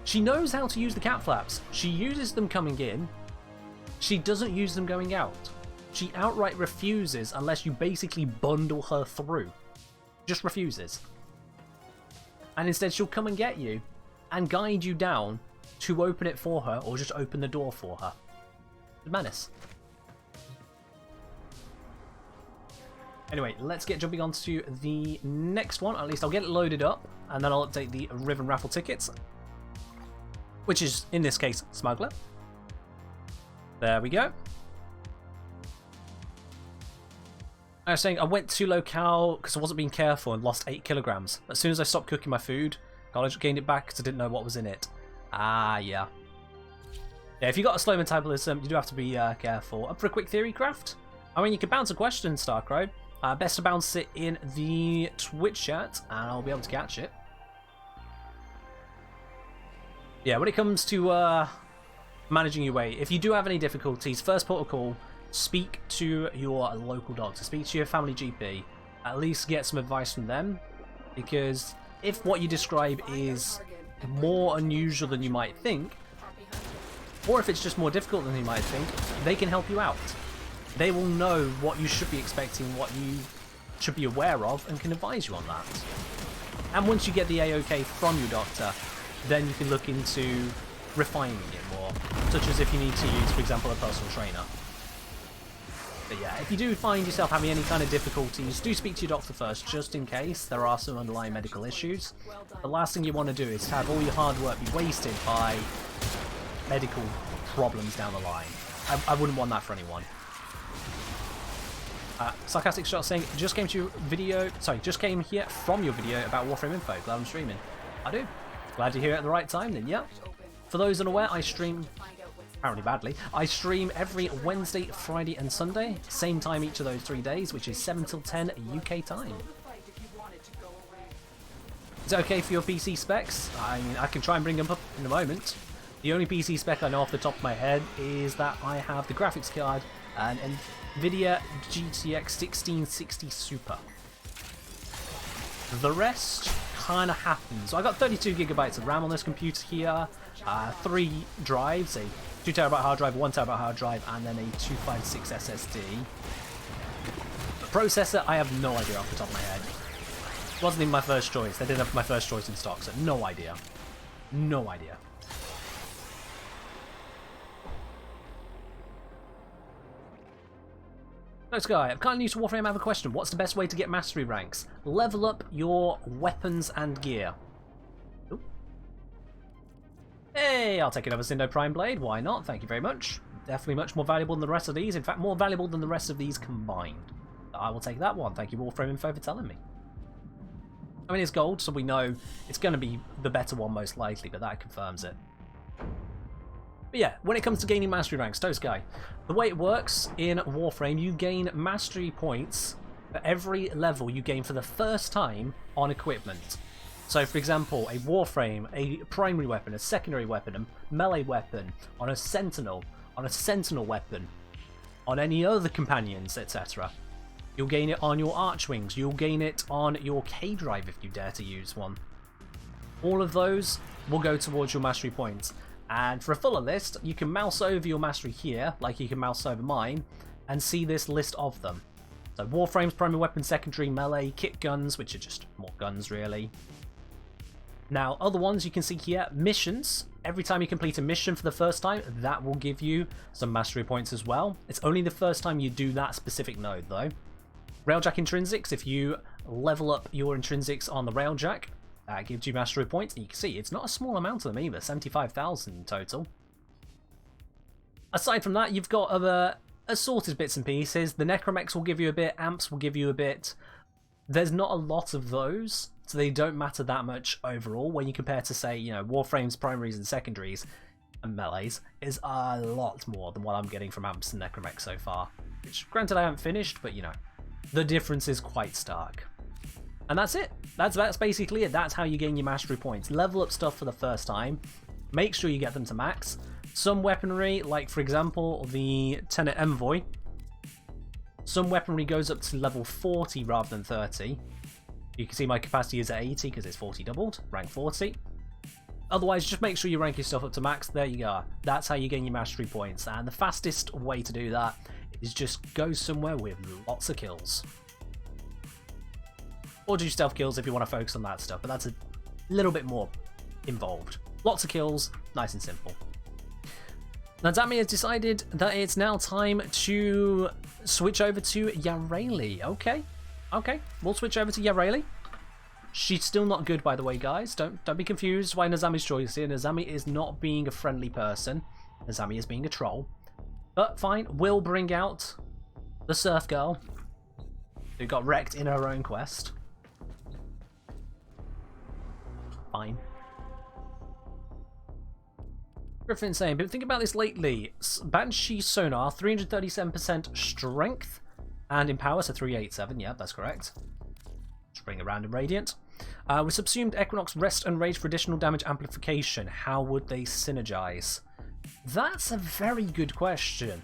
She knows how to use the cat flaps. She uses them coming in. She doesn't use them going out. She outright refuses unless you basically bundle her through. Just refuses. And instead she'll come and get you and guide you down to open it for her or just open the door for her. The menace. Anyway, let's get jumping on to the next one. At least I'll get it loaded up and then I'll update the Riven raffle tickets, which is, in this case, Smuggler. There we go. I was saying I went too low cal because I wasn't being careful and lost 8 kilograms. As soon as I stopped cooking my food, I gained it back because I didn't know what was in it. Ah, yeah. Yeah, if you've got a slow metabolism, you do have to be careful. Up for a quick theory craft? I mean, you can bounce a question, Starcrow. Best to bounce it in the Twitch chat, and I'll be able to catch it. Yeah, when it comes to managing your weight, if you do have any difficulties, first protocol, speak to your local doctor, speak to your family GP, at least get some advice from them, because if what you describe is more unusual than you might think, or if it's just more difficult than you might think, they can help you out. They will know what you should be expecting, what you should be aware of, and can advise you on that. And once you get the AOK from your doctor, then you can look into refining it more, such as if you need to use, for example, a personal trainer. But yeah, if you do find yourself having any kind of difficulties, do speak to your doctor first, just in case there are some underlying medical issues. The last thing you want to do is have all your hard work be wasted by medical problems down the line. I wouldn't want that for anyone. Sarcastic Shot saying, just came here from your video about Warframe info. Glad I'm streaming. I do. Glad to hear it at the right time then, yeah. For those unaware, I stream, apparently badly, I stream every Wednesday, Friday and Sunday. Same time each of those 3 days, which is 7 till 10 UK time. Is it okay for your PC specs? I mean, I can try and bring them up in a moment. The only PC spec I know off the top of my head is that I have the graphics card and NVIDIA GTX 1660 Super. The rest kind of happens. So I got 32 gigabytes of RAM on this computer here, 3 drives, a 2TB hard drive, 1TB hard drive, and then a 256 SSD. The processor, I have no idea off the top of my head. It wasn't even my first choice. They didn't have my first choice in stock, so no idea. No idea. Next guy, I'm kind of new to Warframe. I have a question. What's the best way to get mastery ranks? Level up your weapons and gear. Ooh. Hey, I'll take another Cindo Prime Blade. Why not? Thank you very much. Definitely much more valuable than the rest of these. In fact, more valuable than the rest of these combined. I will take that one. Thank you, Warframe Info, for telling me. I mean, it's gold, so we know it's going to be the better one most likely, but that confirms it. But yeah, when it comes to gaining mastery ranks, Toast Guy, the way it works in Warframe, you gain mastery points for every level you gain for the first time on equipment. So for example, a Warframe, a primary weapon, a secondary weapon, a melee weapon, on a sentinel weapon, on any other companions, etc. You'll gain it on your Archwings, you'll gain it on your K-Drive if you dare to use one. All of those will go towards your mastery points. And for a fuller list, you can mouse over your mastery here, like you can mouse over mine, and see this list of them. So Warframe's primary weapon, secondary, melee, kit guns, which are just more guns really. Now, other ones you can see here, missions. Every time you complete a mission for the first time, that will give you some mastery points as well. It's only the first time you do that specific node though. Railjack intrinsics, if you level up your intrinsics on the Railjack, that gives you mastery points, and you can see it's not a small amount of them either, 75,000 in total. Aside from that, you've got other assorted bits and pieces. The Necromechs will give you a bit, Amps will give you a bit. There's not a lot of those, so they don't matter that much overall when you compare to, say, you know, Warframe's primaries and secondaries and melees is a lot more than what I'm getting from Amps and Necromechs so far. Which, granted, I haven't finished, but, you know, the difference is quite stark. And that's it. That's basically it. That's how you gain your mastery points. Level up stuff for the first time. Make sure you get them to max. Some weaponry, like for example the Tenet Envoy, some weaponry goes up to level 40 rather than 30. You can see my capacity is at 80 because it's 40 doubled, rank 40. Otherwise, just make sure you rank your stuff up to max. There you go. That's how you gain your mastery points. And the fastest way to do that is just go somewhere with lots of kills. Or do stealth kills if you want to focus on that stuff, but that's a little bit more involved. Lots of kills, nice and simple. Now Dami has decided that it's now time to switch over to Yareli. Okay, we'll switch over to Yareli. She's still not good, by the way, guys. Don't be confused why Nazami's choice here. Nazami is not being a friendly person. Nazami is being a troll. But fine, we'll bring out the Surf Girl, who got wrecked in her own quest. Fine. Griffin saying, been thinking about this lately. Banshee sonar, 337% strength, and in power, so 387. Yeah, that's correct. Spring around in Radiant. With subsumed Equinox, Rest, and Rage for additional damage amplification, how would they synergize? That's a very good question.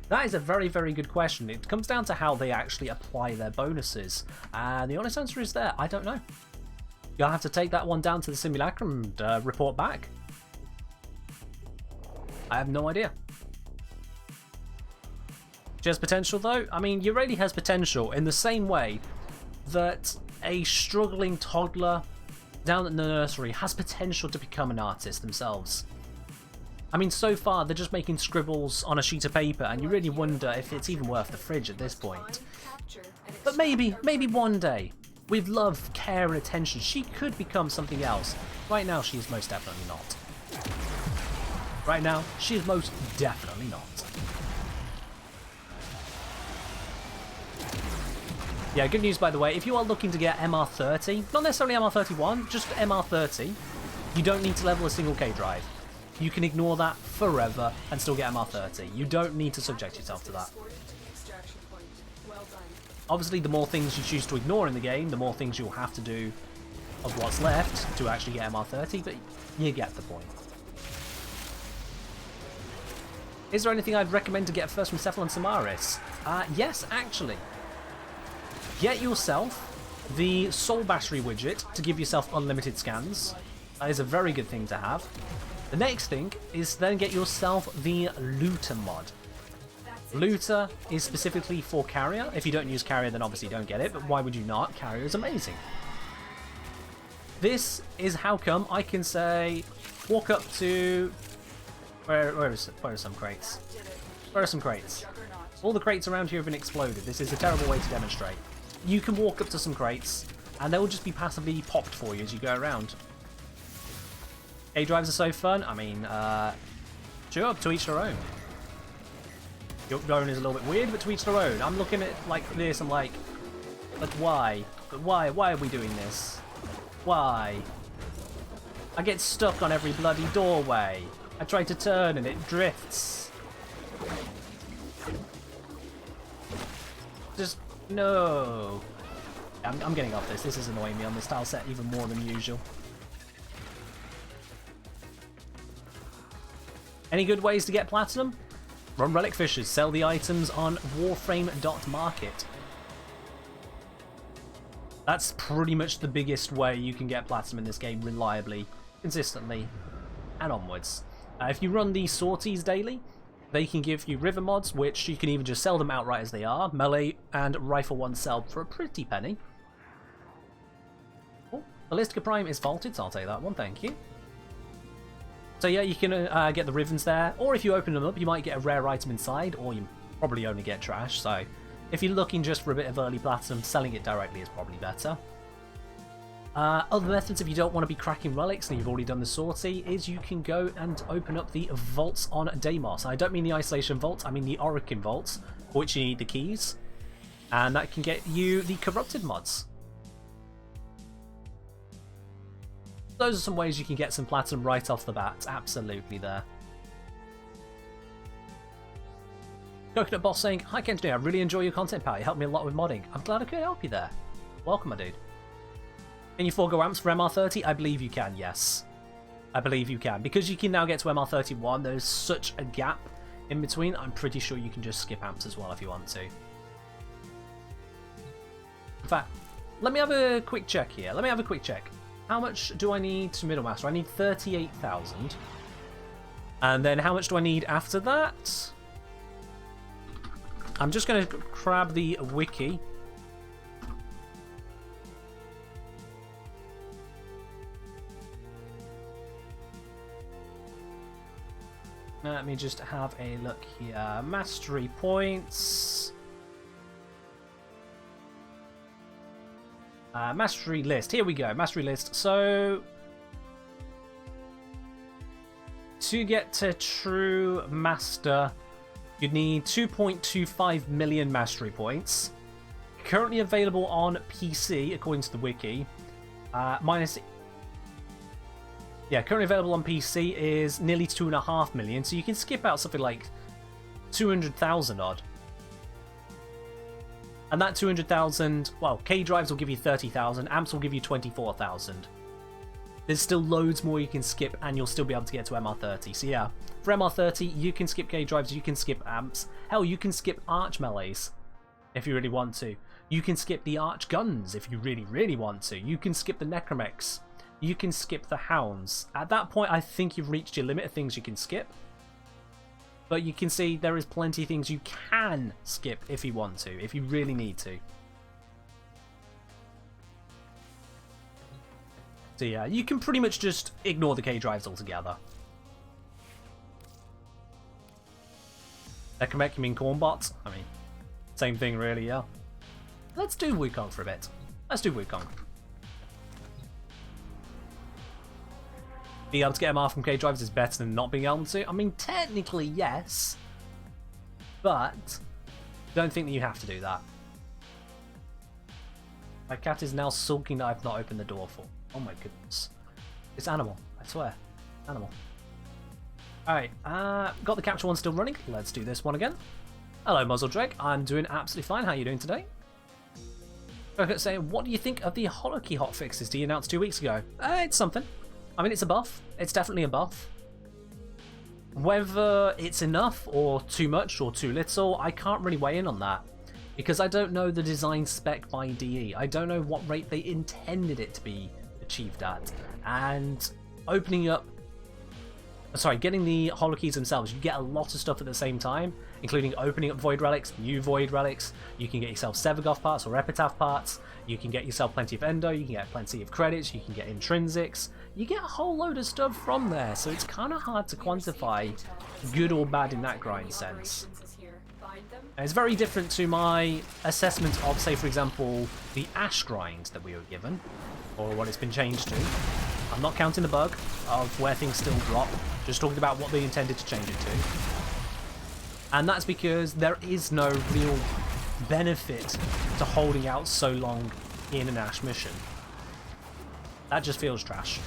That is a very, very good question. It comes down to how they actually apply their bonuses. And the honest answer is there, I don't know. You'll have to take that one down to the simulacrum and report back. I have no idea. She has potential though? I mean, Ureli has potential in the same way that a struggling toddler down at the nursery has potential to become an artist themselves. I mean, so far they're just making scribbles on a sheet of paper, and you really wonder if it's even worth the fridge at this point. But maybe one day, with love, care, and attention, she could become something else. Right now, she is most definitely not. Right now, she is most definitely not. Yeah, good news by the way, if you are looking to get MR30, not necessarily MR31, just MR30, you don't need to level a single K drive. You can ignore that forever and still get MR30. You don't need to subject yourself to that. Obviously, the more things you choose to ignore in the game, the more things you'll have to do of what's left to actually get MR30, but you get the point. Is there anything I'd recommend to get first from Cephalon Samaris? Yes, actually. Get yourself the Soul Battery widget to give yourself unlimited scans. That is a very good thing to have. The next thing is then get yourself the Looter mod. Looter is specifically for Carrier. If you don't use Carrier, then obviously don't get it, but why would you not? Carrier is amazing. This is how come I can say, walk up to... Where are some crates? Where are some crates? All the crates around here have been exploded. This is a terrible way to demonstrate. You can walk up to some crates, and they will just be passively popped for you as you go around. A-drives are so fun. I mean, sure, to each their own. Your own is a little bit weird, but to each their own. I'm looking at it like this, I'm like, but why? But why? Why are we doing this? Why? I get stuck on every bloody doorway. I try to turn and it drifts. Just, no. I'm getting off this. This is annoying me on this tile set even more than usual. Any good ways to get platinum? Run relic fishers. Sell the items on warframe.market. That's pretty much the biggest way you can get platinum in this game reliably, consistently, and onwards. If you run the sorties daily, they can give you river mods, which you can even just sell them outright as they are. Melee and rifle ones sell for a pretty penny. Oh, Ballistica Prime is vaulted, so I'll take that one, thank you. So yeah, you can get the ribbons there, or if you open them up, you might get a rare item inside, or you probably only get trash, so if you're looking just for a bit of early platinum, selling it directly is probably better. Other methods, if you don't want to be cracking relics and you've already done the sortie, is you can go and open up the vaults on Deimos. I don't mean the Isolation Vault, I mean the Arcane Vaults, for which you need the keys, and that can get you the Corrupted mods. Those are some ways you can get some platinum right off the bat, absolutely there. Coconut Boss saying, "Hi Kenji, I really enjoy your content, pal. You helped me a lot with modding. I'm glad I could help you there. Welcome, my dude." Can you forego amps for MR30? I believe you can, yes. I believe you can. Because you can now get to MR31, there's such a gap in between, I'm pretty sure you can just skip amps as well if you want to. In fact, let me have a quick check here. Let me have a quick check. How much do I need to Middle Master? I need 38,000. And then how much do I need after that? I'm just going to grab the wiki. Let me just have a look here. Mastery points. Mastery list. Here we go. Mastery list. So, to get to True Master, you'd need 2.25 million mastery points. Currently available on PC, according to the wiki. Yeah, Yeah, currently available on PC is nearly 2.5 million, so you can skip out something like 200,000 odd. And that 200,000, well, K drives will give you 30,000, amps will give you 24,000. There's still loads more you can skip, and you'll still be able to get to MR30. So yeah, for MR30, you can skip K drives, you can skip amps. Hell, you can skip arch melees if you really want to. You can skip the arch guns if you really, really want to. You can skip the necromechs. You can skip the hounds. At that point, I think you've reached your limit of things you can skip. But you can see there is plenty of things you can skip if you want to, if you really need to. So yeah, you can pretty much just ignore the K drives altogether. Necromech, you mean cornbots? I mean, same thing really, yeah. Let's do Wukong for a bit. Let's do Wukong. Being able to get MR from K drives is better than not being able to. I mean, technically, yes. But don't think that you have to do that. My cat is now sulking that I've not opened the door for. Oh my goodness. It's animal, I swear. Animal. Alright, got the capture one still running. Let's do this one again. Hello, Muzzledreg. I'm doing absolutely fine. How are you doing today? Saying, what do you think of the Holokey hotfixes he announced 2 weeks ago? It's something. I mean, it's a buff. It's definitely a buff. Whether it's enough or too much or too little, I can't really weigh in on that. Because I don't know the design spec by DE. I don't know what rate they intended it to be achieved at. And opening up... Sorry, getting the holokeys themselves, you get a lot of stuff at the same time, including opening up void relics, new void relics. You can get yourself Sevagoth parts or Epitaph parts. You can get yourself plenty of Endo. You can get plenty of credits. You can get intrinsics. You get a whole load of stuff from there, so it's kind of hard to quantify good or bad in that grind sense. And it's very different to my assessment of, say, for example, the Ash grind that we were given, or what it's been changed to. I'm not counting the bug of where things still drop, just talking about what they intended to change it to. And that's because there is no real benefit to holding out so long in an Ash mission. That just feels trash.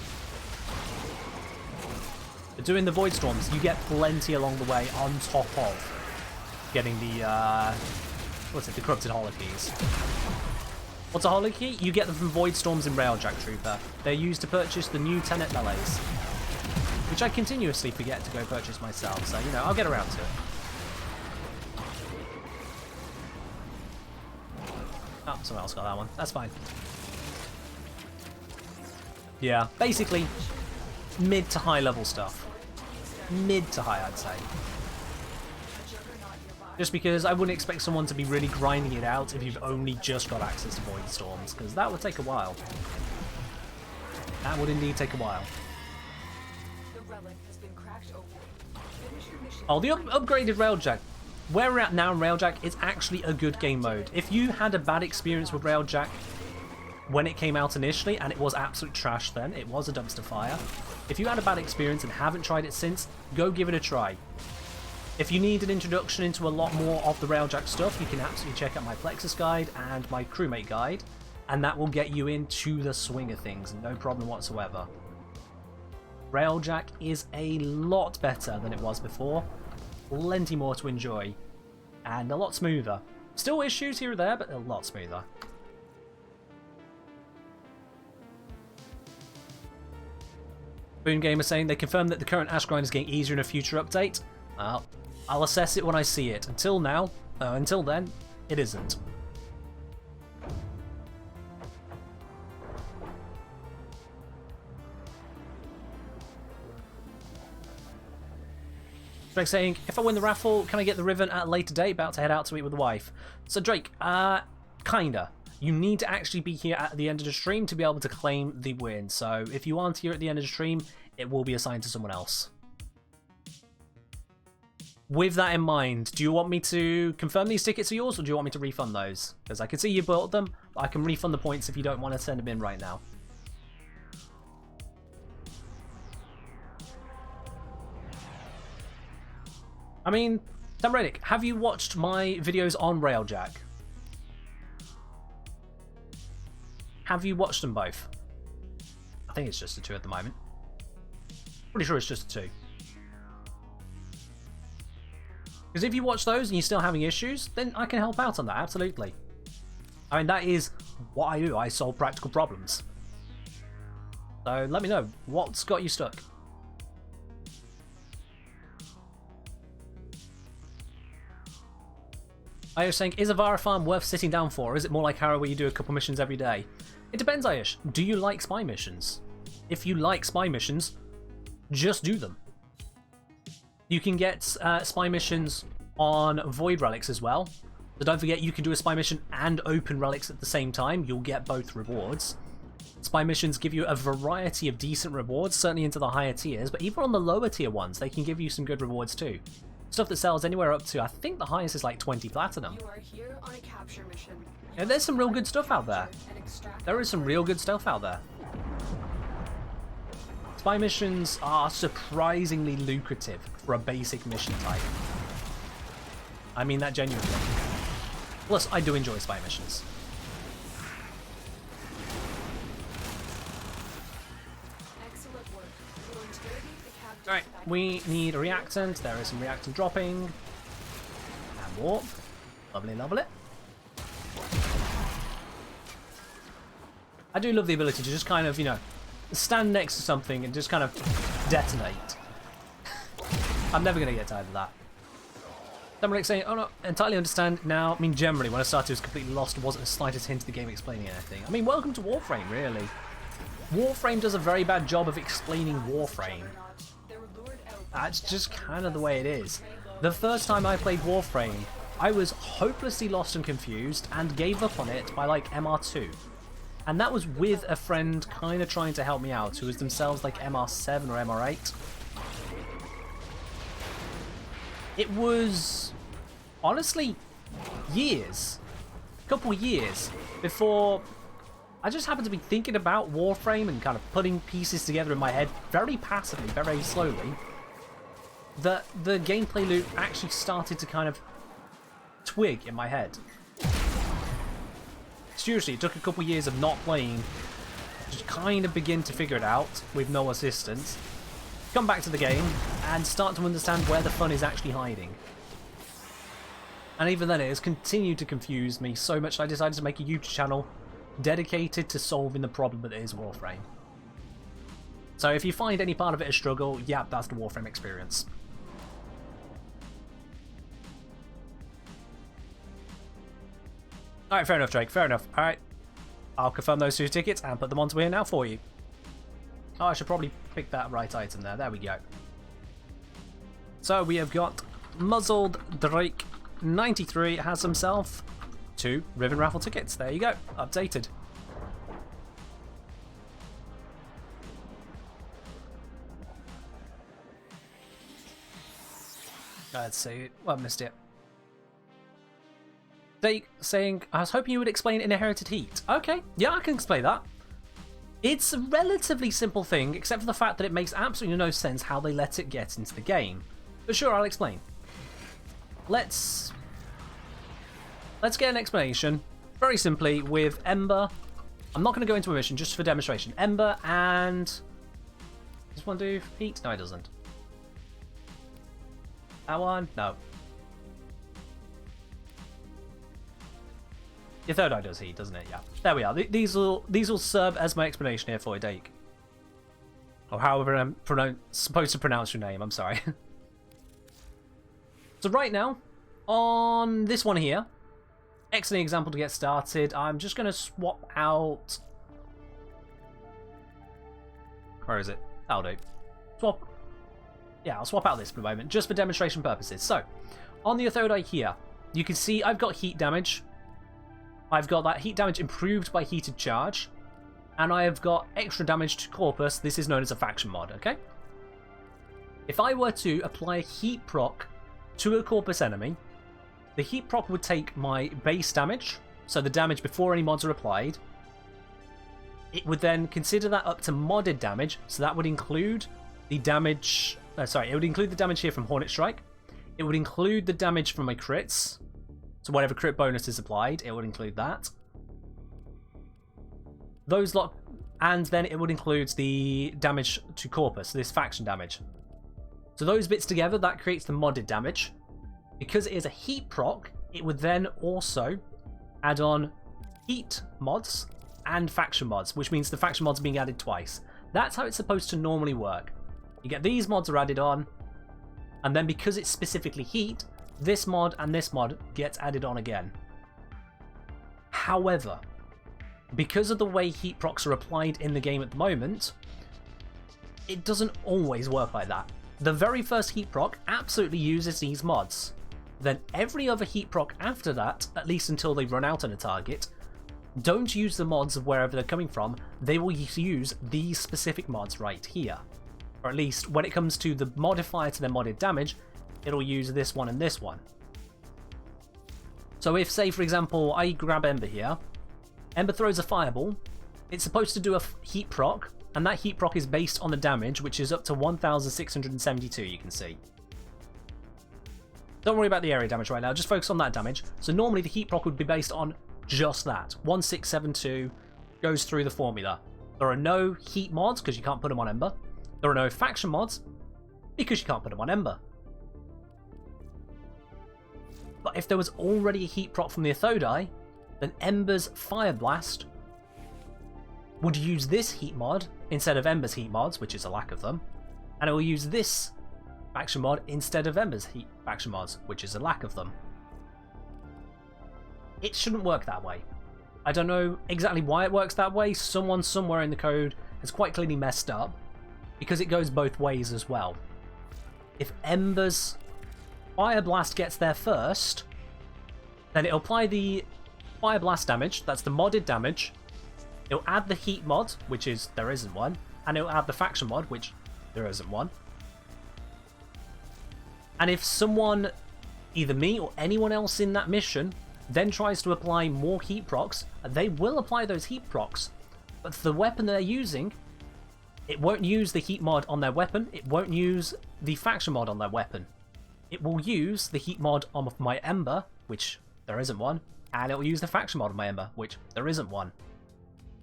But doing the Void Storms, you get plenty along the way on top of getting the, the Corrupted Holokeys. What's a Holokey? You get them from Void Storms and Railjack Trooper. They're used to purchase the new Tenet melees, which I continuously forget to go purchase myself, so, you know, I'll get around to it. Oh, someone else got that one. That's fine. Yeah, basically, mid to high level stuff. Mid to high, I'd say. Just because I wouldn't expect someone to be really grinding it out if you've only just got access to Void Storms, because that would take a while. That would indeed take a while. Oh, the upgraded Railjack. Where we're at now in Railjack is actually a good game mode. If you had a bad experience with Railjack when it came out initially, and it was absolute trash then, it was a dumpster fire. If you had a bad experience and haven't tried it since, go give it a try. If you need an introduction into a lot more of the Railjack stuff, you can absolutely check out my Plexus guide and my Crewmate guide, and that will get you into the swing of things, no problem whatsoever. Railjack is a lot better than it was before, plenty more to enjoy, and a lot smoother. Still issues here or there, but a lot smoother. Boon Gamer saying they confirm that the current Ash grind is getting easier in a future update. Well, I'll assess it when I see it. Until then, it isn't. Drake saying, if I win the raffle, can I get the Riven at a later date? About to head out to eat with the wife. So Drake, kinda. You need to actually be here at the end of the stream to be able to claim the win. So if you aren't here at the end of the stream, it will be assigned to someone else. With that in mind, do you want me to confirm these tickets are yours, or do you want me to refund those? Because I can see you bought them, but I can refund the points if you don't want to send them in right now. I mean, Sam Reddick, have you watched my videos on Railjack? Have you watched them both? I think it's just the two at the moment. Pretty sure it's just 2. Because if you watch those and you're still having issues, then I can help out on that, absolutely. I mean, that is what I do. I solve practical problems. So let me know, what's got you stuck? I was saying, is a Vara farm worth sitting down for, or is it more like Harrow where you do a couple missions every day? It depends, Ayush. Do you like spy missions? If you like spy missions, just do them. You can get spy missions on Void Relics as well. So don't forget, you can do a spy mission and open relics at the same time. You'll get both rewards. Spy missions give you a variety of decent rewards, certainly into the higher tiers, but even on the lower tier ones, they can give you some good rewards too. Stuff that sells anywhere up to, I think the highest is like 20 platinum. You are here on a capture mission. Yeah, there's some real good stuff out there. There is some real good stuff out there. Spy missions are surprisingly lucrative for a basic mission type. I mean that genuinely. Plus, I do enjoy spy missions. Excellent work. We'll interrogate the captive. Alright, we need a reactant. There is some reactant dropping. And warp. Lovely, lovely. I do love the ability to just kind of, you know, stand next to something and just kind of detonate. I'm never going to get tired of that. Someone saying, oh no, entirely understand now. I mean, generally, when I started, I was completely lost. Wasn't the slightest hint of the game explaining anything. I mean, welcome to Warframe, really. Warframe does a very bad job of explaining Warframe. That's just kind of the way it is. The first time I played Warframe, I was hopelessly lost and confused and gave up on it by like MR2. And that was with a friend kind of trying to help me out, who was themselves like MR7 or MR8. It was, honestly, years. A couple years before I just happened to be thinking about Warframe and kind of putting pieces together in my head very passively, very slowly, that the gameplay loop actually started to kind of twig in my head. Seriously, it took a couple years of not playing to kind of begin to figure it out with no assistance, come back to the game and start to understand where the fun is actually hiding. And even then it has continued to confuse me so much that I decided to make a YouTube channel dedicated to solving the problem that is Warframe. So if you find any part of it a struggle, yeah, that's the Warframe experience. Alright, fair enough, Drake, fair enough. Alright, I'll confirm those 2 tickets and put them onto here now for you. Oh, I should probably pick that right item there. There we go. So we have got Muzzled Drake 93 has himself 2 Ribbon Raffle tickets. There you go, updated. Let's see. Well, I missed it. Drake saying, I was hoping you would explain Inherited Heat. Okay, yeah, I can explain that. It's a relatively simple thing, except for the fact that it makes absolutely no sense how they let it get into the game. But sure, I'll explain. Let's get an explanation, very simply, with Ember. I'm not going to go into a mission, just for demonstration. Ember and... Does one do heat? No, it doesn't. That one? No. Your third eye does heat, doesn't it? Yeah. There we are. These will serve as my explanation here for you, Dake. Or however I'm supposed to pronounce your name, I'm sorry. So right now, on this one here, excellent example to get started, I'm just going to swap out... Where is it? That'll do. Swap... Yeah, I'll swap out this for a moment, just for demonstration purposes. So, on the third eye here, you can see I've got heat damage. I've got that heat damage improved by heated charge, and I have got extra damage to Corpus. This is known as a faction mod, okay? If I were to apply a heat proc to a Corpus enemy, the heat proc would take my base damage, so the damage before any mods are applied. It would then consider that up to modded damage, so that would include the damage... it would include the damage here from Hornet Strike. It would include the damage from my crits. So whatever crit bonus is applied, it would include that. Those lot and then it would include the damage to Corpus, this faction damage. So those bits together, that creates the modded damage. Because it is a heat proc, it would then also add on heat mods and faction mods, which means the faction mods are being added twice. That's how it's supposed to normally work. You get these mods are added on, and then because it's specifically heat, this mod and this mod gets added on again. However, because of the way heat procs are applied in the game at the moment, it doesn't always work like that. The very first heat proc absolutely uses these mods. Then every other heat proc after that, at least until they run out on a target, don't use the mods of wherever they're coming from. They will use these specific mods right here. Or at least when it comes to the modifier to their modded damage, it'll use this one and this one. So if, say for example, I grab Ember here, Ember throws a fireball, it's supposed to do a heat proc, and that heat proc is based on the damage, which is up to 1672, you can see. Don't worry about the area damage right now, just focus on that damage. So normally the heat proc would be based on just that. 1672 goes through the formula. There are no heat mods, because you can't put them on Ember. There are no faction mods, because you can't put them on Ember. But if there was already a heat proc from the Athodai, then Ember's Fire Blast would use this heat mod instead of Ember's heat mods, which is a lack of them, and it will use this faction mod instead of Ember's heat faction mods, which is a lack of them. It shouldn't work that way. I don't know exactly why it works that way. Someone somewhere in the code has quite clearly messed up, because it goes both ways as well. If Ember's Fire Blast gets there first, then it'll apply the Fire Blast damage, that's the modded damage. It'll add the heat mod, which is there isn't one, and it'll add the faction mod, which there isn't one. And if someone, either me or anyone else in that mission, then tries to apply more heat procs, they will apply those heat procs. But for the weapon they're using, it won't use the heat mod on their weapon, it won't use the faction mod on their weapon. It will use the heat mod on my Ember, which there isn't one, and it will use the faction mod on my Ember, which there isn't one.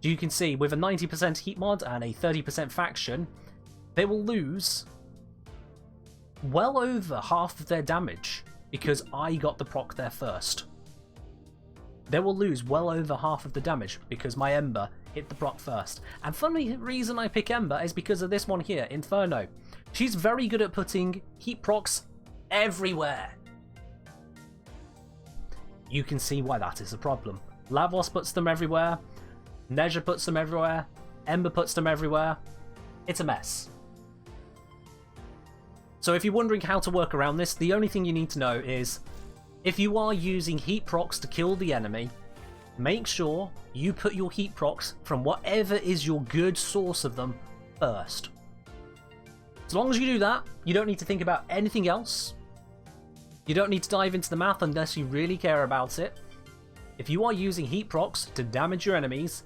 So you can see, with a 90% heat mod and a 30% faction, they will lose well over half of their damage, because I got the proc there first. They will lose well over half of the damage, because my Ember hit the proc first. And funny reason I pick Ember is because of this one here, Inferno. She's very good at putting heat procs everywhere. You can see why that is a problem. Lavos puts them everywhere, Nezha puts them everywhere, Ember puts them everywhere. It's a mess. So if you're wondering how to work around this, the only thing you need to know is, if you are using heat procs to kill the enemy, make sure you put your heat procs from whatever is your good source of them first. As long as you do that, you don't need to think about anything else. You don't need to dive into the math unless you really care about it. If you are using heat procs to damage your enemies,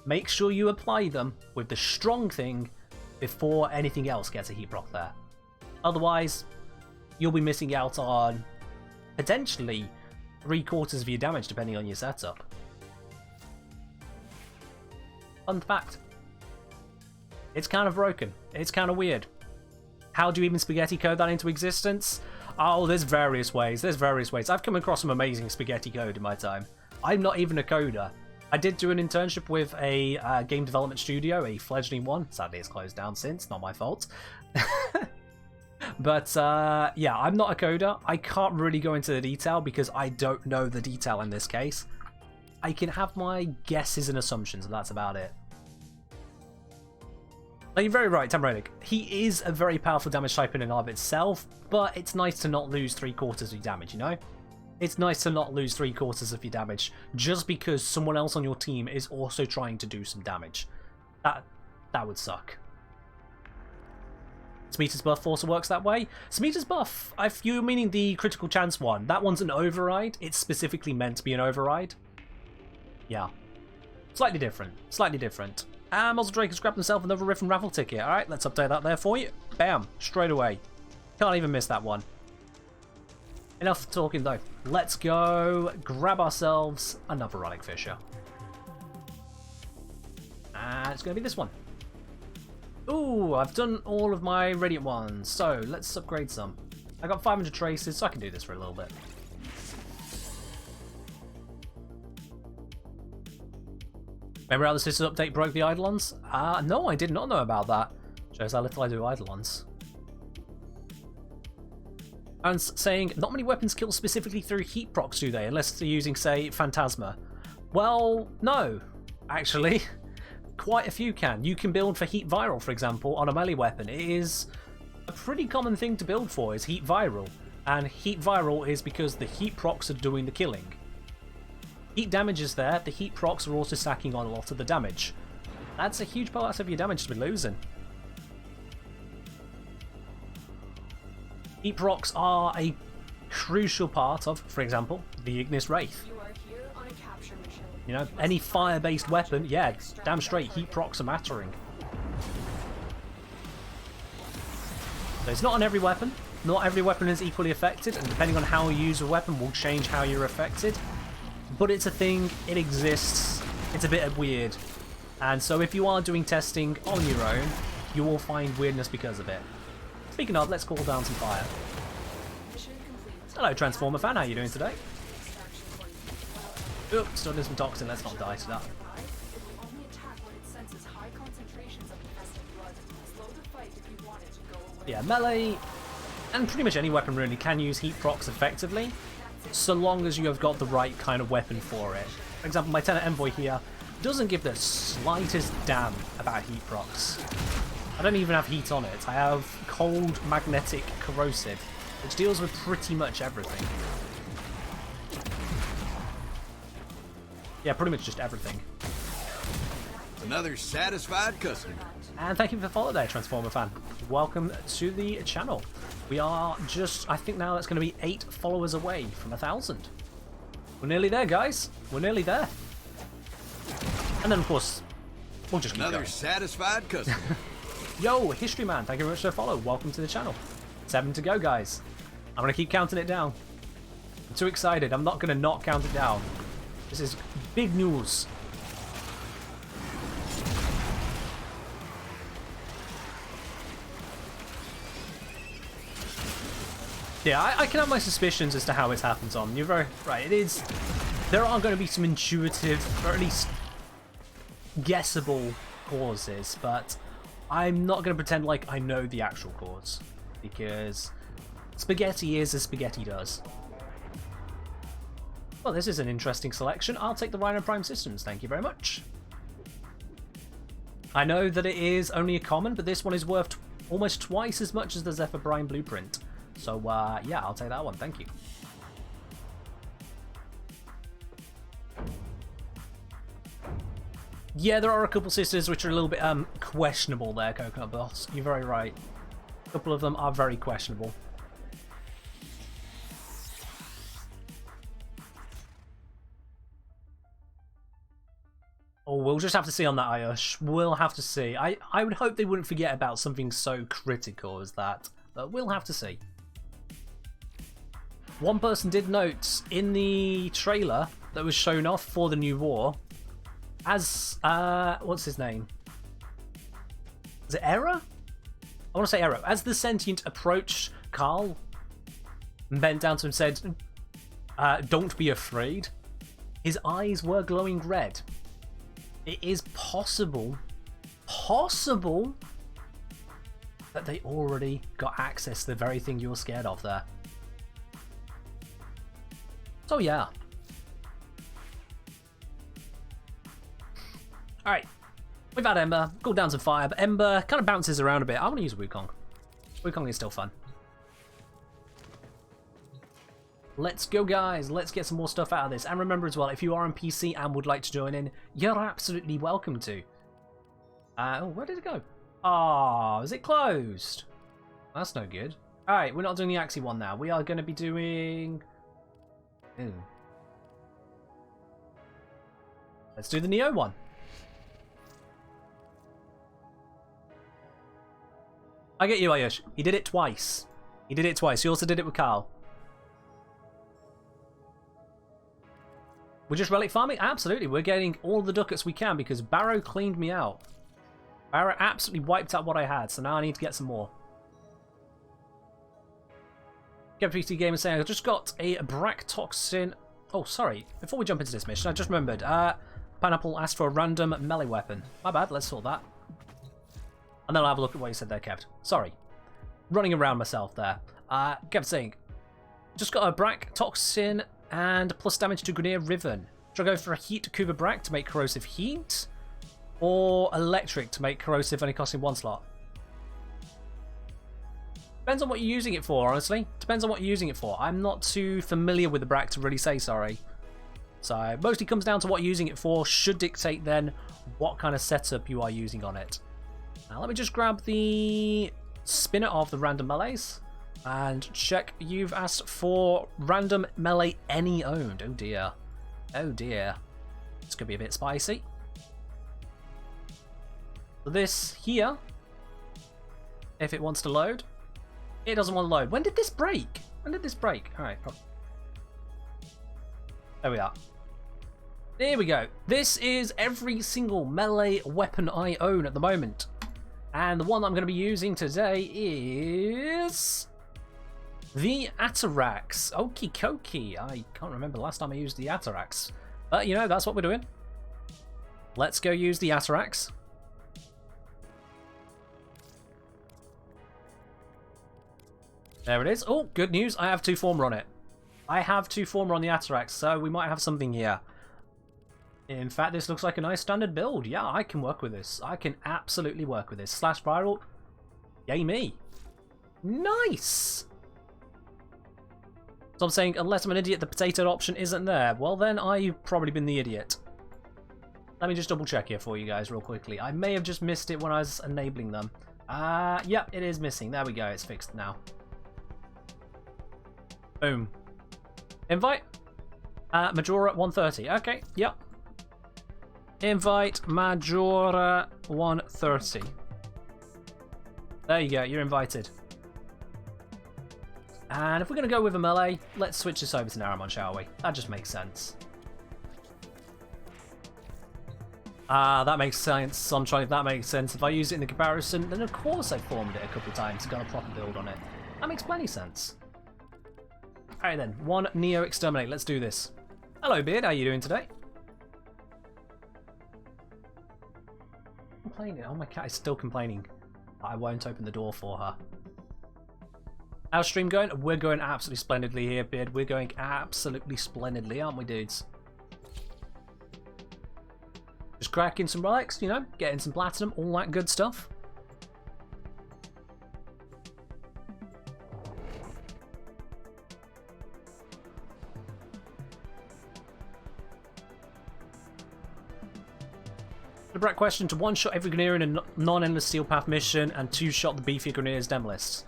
make sure you apply them with the strong thing before anything else gets a heat proc there. Otherwise, you'll be missing out on potentially 3/4 of your damage depending on your setup. Fun fact. It's kind of broken. It's kind of weird. How do you even spaghetti code that into existence? Oh, there's various ways. I've come across some amazing spaghetti code in my time. I'm not even a coder. I did do an internship with a game development studio, a fledgling one. Sadly, it's closed down since. Not my fault. But yeah, I'm not a coder. I can't really go into the detail because I don't know the detail in this case. I can have my guesses and assumptions, and that's about it. Now, you're very right, Tamronic. He is a very powerful damage type in and of itself, but it's nice to not lose 3/4 of your damage, you know? It's nice to not lose 3/4 of your damage just because someone else on your team is also trying to do some damage. That would suck. Smeeta's buff also works that way. Smeeta's buff, if you're meaning the critical chance one, that one's an override. It's specifically meant to be an override. Yeah. Slightly different. Muzzle Drake has grabbed himself another Riff and Raffle ticket. Alright, let's update that there for you. Bam. Straight away. Can't even miss that one. Enough talking though. Let's go grab ourselves another Relic Fisher. And it's going to be this one. Ooh, I've done all of my Radiant ones, so let's upgrade some. I got 500 traces, so I can do this for a little bit. Remember how the Sisters update broke the Eidolons? No, I did not know about that. Shows how little I do Eidolons. And saying, not many weapons kill specifically through heat procs, do they? Unless they're using, say, Phantasma. Well, no, actually. Quite a few can. You can build for Heat Viral, for example, on a melee weapon. It is a pretty common thing to build for, is Heat Viral. And Heat Viral is because the heat procs are doing the killing. Heat damage is there, the heat procs are also stacking on a lot of the damage. That's a huge part of your damage to be losing. Heat procs are a crucial part of, for example, the Ignis Wraith. You are here on a capture mission. You know, any fire-based weapon, yeah, damn straight, heat procs are mattering. So it's not on every weapon. Not every weapon is equally affected, and depending on how you use a weapon will change how you're affected. But it's a thing, it exists, it's a bit weird. And so if you are doing testing on your own, you will find weirdness because of it. Speaking of, let's call down some fire. Mission complete. Hello, Transformer fan, how are you doing today? Oops, still doing some toxin, let's not die to that. It will only attack when it senses high concentrations of infested blood. Slow the fight if you want it to go away. Yeah, melee, and pretty much any weapon really can use heat procs effectively, so long as you have got the right kind of weapon for it. For example, my Tenor Envoy here doesn't give the slightest damn about heat procs. I don't even have heat on it. I have cold, magnetic, corrosive, which deals with pretty much everything. Yeah, pretty much just everything. Another satisfied customer. And thank you for the follow there, Transformer fan. Welcome to the channel. We are just, I think now that's going to be 8 followers away from 1,000. We're nearly there, guys. We're nearly there. And then, of course, we'll just keep Another going. satisfied customer. Yo, History Man, thank you very much for the follow. Welcome to the channel. 7 to go, guys. I'm going to keep counting it down. I'm too excited. I'm not going to not count it down. This is big news. Yeah, I can have my suspicions as to how it happens on. You're very right. It is. There are going to be some intuitive, or at least guessable causes, but I'm not going to pretend like I know the actual cause, because spaghetti is as spaghetti does. Well, this is an interesting selection. I'll take the Rhino Prime Systems, thank you very much. I know that it is only a common, but this one is worth almost twice as much as the Zephyr Prime Blueprint. So, yeah, I'll take that one, thank you. Yeah, there are a couple sisters which are a little bit questionable there, Coconut Boss. You're very right. A couple of them are very questionable. Oh, we'll just have to see on that, Ayush. We'll have to see. I would hope they wouldn't forget about something so critical as that, but we'll have to see. One person did note in the trailer that was shown off for the new war, as, what's his name? Is it Era? I want to say Era. As the sentient approached Carl and bent down to him and said, don't be afraid, his eyes were glowing red. It is possible that they already got access to the very thing you're scared of there. So yeah. Alright. We've had Ember. Go down to fire, but Ember kind of bounces around a bit. I want to use Wukong. Wukong is still fun. Let's go, guys. Let's get some more stuff out of this. And remember as well, if you are on PC and would like to join in, you're absolutely welcome to. Oh, where did it go? Oh, is it closed? That's no good. Alright, we're not doing the Axie one now. We are going to be doing... Ooh. Let's do the Neo one. I get you, Ayush. He did it twice. He did it twice. He also did it with Carl. We're just relic farming? Absolutely. We're getting all the ducats we can because Baro cleaned me out. Baro absolutely wiped out what I had, so now I need to get some more. PC Gamer saying, I just got a Brack Toxin. Oh, sorry. Before we jump into this mission, I just remembered. Pineapple asked for a random melee weapon. My bad, let's sort that. And then I'll have a look at what you said there, Kev. Sorry. Running around myself there. Kev saying, just got a Brack Toxin and plus damage to Grenier Riven. Should I go for a heat Kuba Brack to make corrosive heat? Or electric to make corrosive only costing 1 slot? Depends on what you're using it for, honestly. Depends on what you're using it for. I'm not too familiar with the Brack to really say sorry. So, mostly comes down to what you're using it for. Should dictate then what kind of setup you are using on it. Now, let me just grab the spinner of the random melees. And check, you've asked for random melee any owned. Oh dear. Oh dear. This could be a bit spicy. So this here, if it wants to load, it doesn't want to load. When did this break? When did this break? Alright. There we are. There we go. This is every single melee weapon I own at the moment. And the one that I'm going to be using today is the Atarax. Okie dokie. I can't remember the last time I used the Atarax. But, you know, that's what we're doing. Let's go use the Atarax. There it is. Oh, good news. I have 2 former on it. I have 2 former on the Atarax, so we might have something here. In fact, this looks like a nice standard build. Yeah, I can work with this. I can absolutely work with this. Slash viral. Yay me. Nice! So I'm saying, unless I'm an idiot, the potato option isn't there. Well, then I've probably been the idiot. Let me just double check here for you guys real quickly. I may have just missed it when I was enabling them. Yep, it is missing. There we go. It's fixed now. Boom. Invite. Majora 130. Okay, yep. Invite Majora 130. There you go, you're invited. And if we're going to go with a melee, let's switch this over to Naramon, shall we? That just makes sense. That makes sense. So I'm trying if that makes sense. If I use it in the comparison, then of course I formed it a couple of times and got a proper build on it. That makes plenty sense. Alright then, 1 Neo Exterminate, let's do this. Hello Beard, how are you doing today? Complaining, oh my cat is still complaining. I won't open the door for her. How's stream going? We're going absolutely splendidly here, Beard. We're going absolutely splendidly, aren't we, dudes? Just cracking some relics, you know, getting some platinum, all that good stuff. The Brett question to 1-shot every Grenier in a non-endless steel path mission and 2-shot the beefier Greniers dem lists.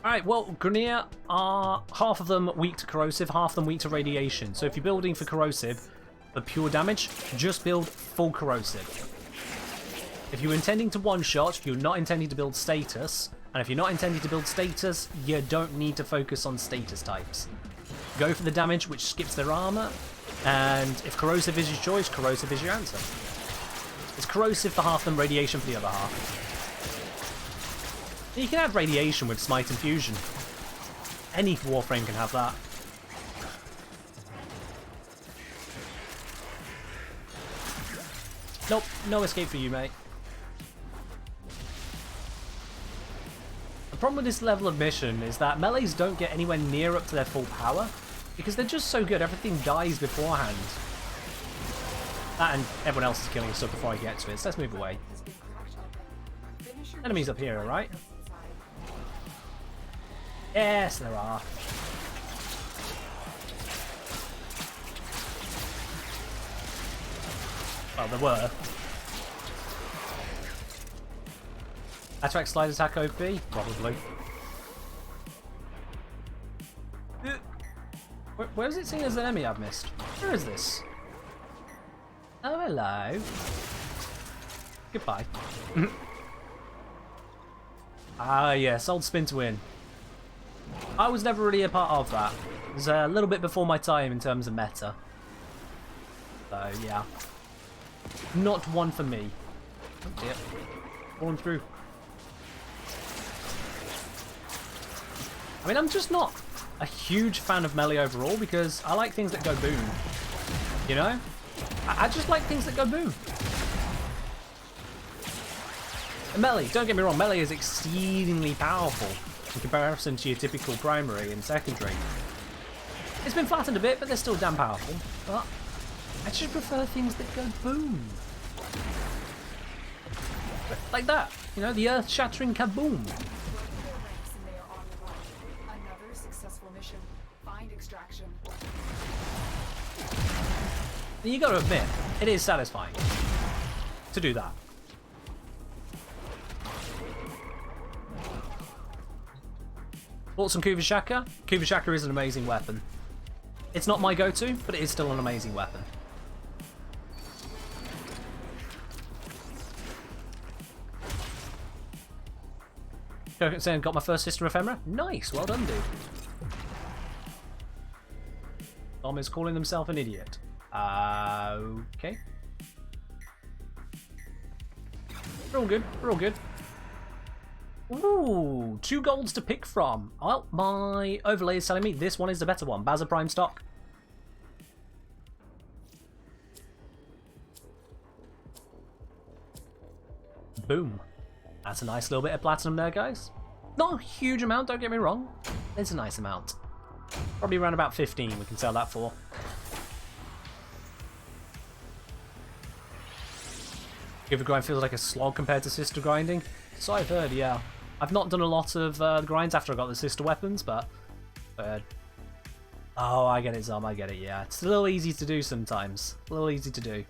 Alright, well, Grenier are half of them weak to corrosive, half of them weak to radiation. So if you're building for corrosive, for pure damage, just build full corrosive. If you're intending to 1-shot, if you're not intending to build status, and if you're not intending to build status, you don't need to focus on status types. Go for the damage which skips their armor, and if corrosive is your choice, corrosive is your answer. It's corrosive for half them, radiation for the other half. You can have radiation with Smite and Fusion. Any Warframe can have that. Nope, no escape for you, mate. The problem with this level of mission is that melees don't get anywhere near up to their full power because they're just so good, everything dies beforehand. That and everyone else is killing stuff before I get to it, so let's move away. Enemies up here, alright? Yes, there are. Well, there were. Attract slide attack OP? Probably. Where is it seen as an enemy I've missed? Where is this? Oh, hello. Goodbye. Ah, yes, old spin to win. I was never really a part of that. It was a little bit before my time in terms of meta. So, yeah. Not one for me. Oh dear. Falling through. I mean, I'm just not a huge fan of melee overall because I like things that go boom. You know? I just like things that go boom. And melee, don't get me wrong, melee is exceedingly powerful in comparison to your typical primary and secondary. It's been flattened a bit, but they're still damn powerful. But I just prefer things that go boom. Like that, you know, the earth-shattering kaboom. Another successful mission. Find extraction. And you got to admit, it is satisfying to do that. Thoughts on Kuvashaka? Kuvashaka is an amazing weapon. It's not my go-to, but it is still an amazing weapon. Saying got my first system ephemera. Nice, well done, dude. Tom is calling himself an idiot. Okay. We're all good. We're all good. Ooh, 2 golds to pick from. Well, my overlay is telling me this one is the better one. Baza Prime stock. Boom. That's a nice little bit of platinum there, guys. Not a huge amount, don't get me wrong. It's a nice amount. Probably around about 15 we can sell that for. Giver grind feels like a slog compared to sister grinding. So I've heard, yeah. I've not done a lot of the grinds after I got the sister weapons, but... oh, I get it, Zom, I get it, yeah. It's a little easy to do sometimes. A little easy to do.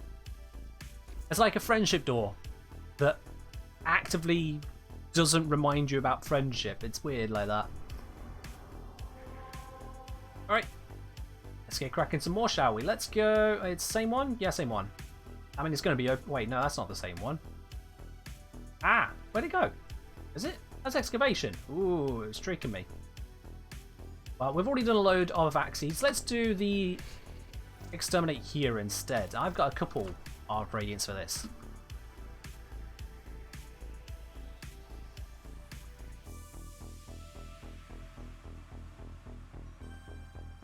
It's like a friendship door that actively doesn't remind you about friendship. It's weird like that. Alright. Let's get cracking some more, shall we? Let's go... It's the same one? Yeah, same one. I mean, it's going to be... Wait, no, that's not the same one. Ah, where'd it go? Is it? That's excavation. Ooh, it's tricking me. Well, we've already done a load of axes. Let's do the exterminate here instead. I've got a couple of radiants for this.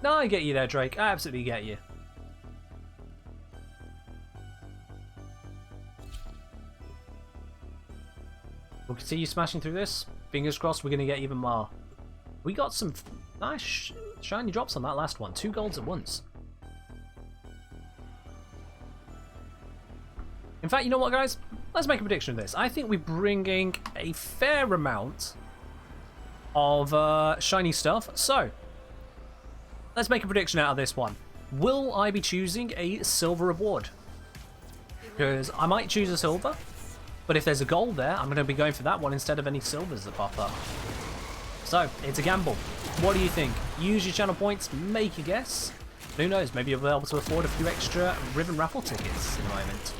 No, I get you there, Drake. I absolutely get you. We'll continue smashing through this. Fingers crossed we're going to get even more. We got some nice shiny drops on that last one. 2 golds at once. In fact, you know what, guys? Let's make a prediction of this. I think we're bringing a fair amount of shiny stuff. So, let's make a prediction out of this one. Will I be choosing a silver reward? Because I might choose a silver. But if there's a gold there, I'm going to be going for that one instead of any silvers that pop up. So, it's a gamble. What do you think? Use your channel points, make a guess. Who knows, maybe you'll be able to afford a few extra Ribbon raffle tickets in a moment.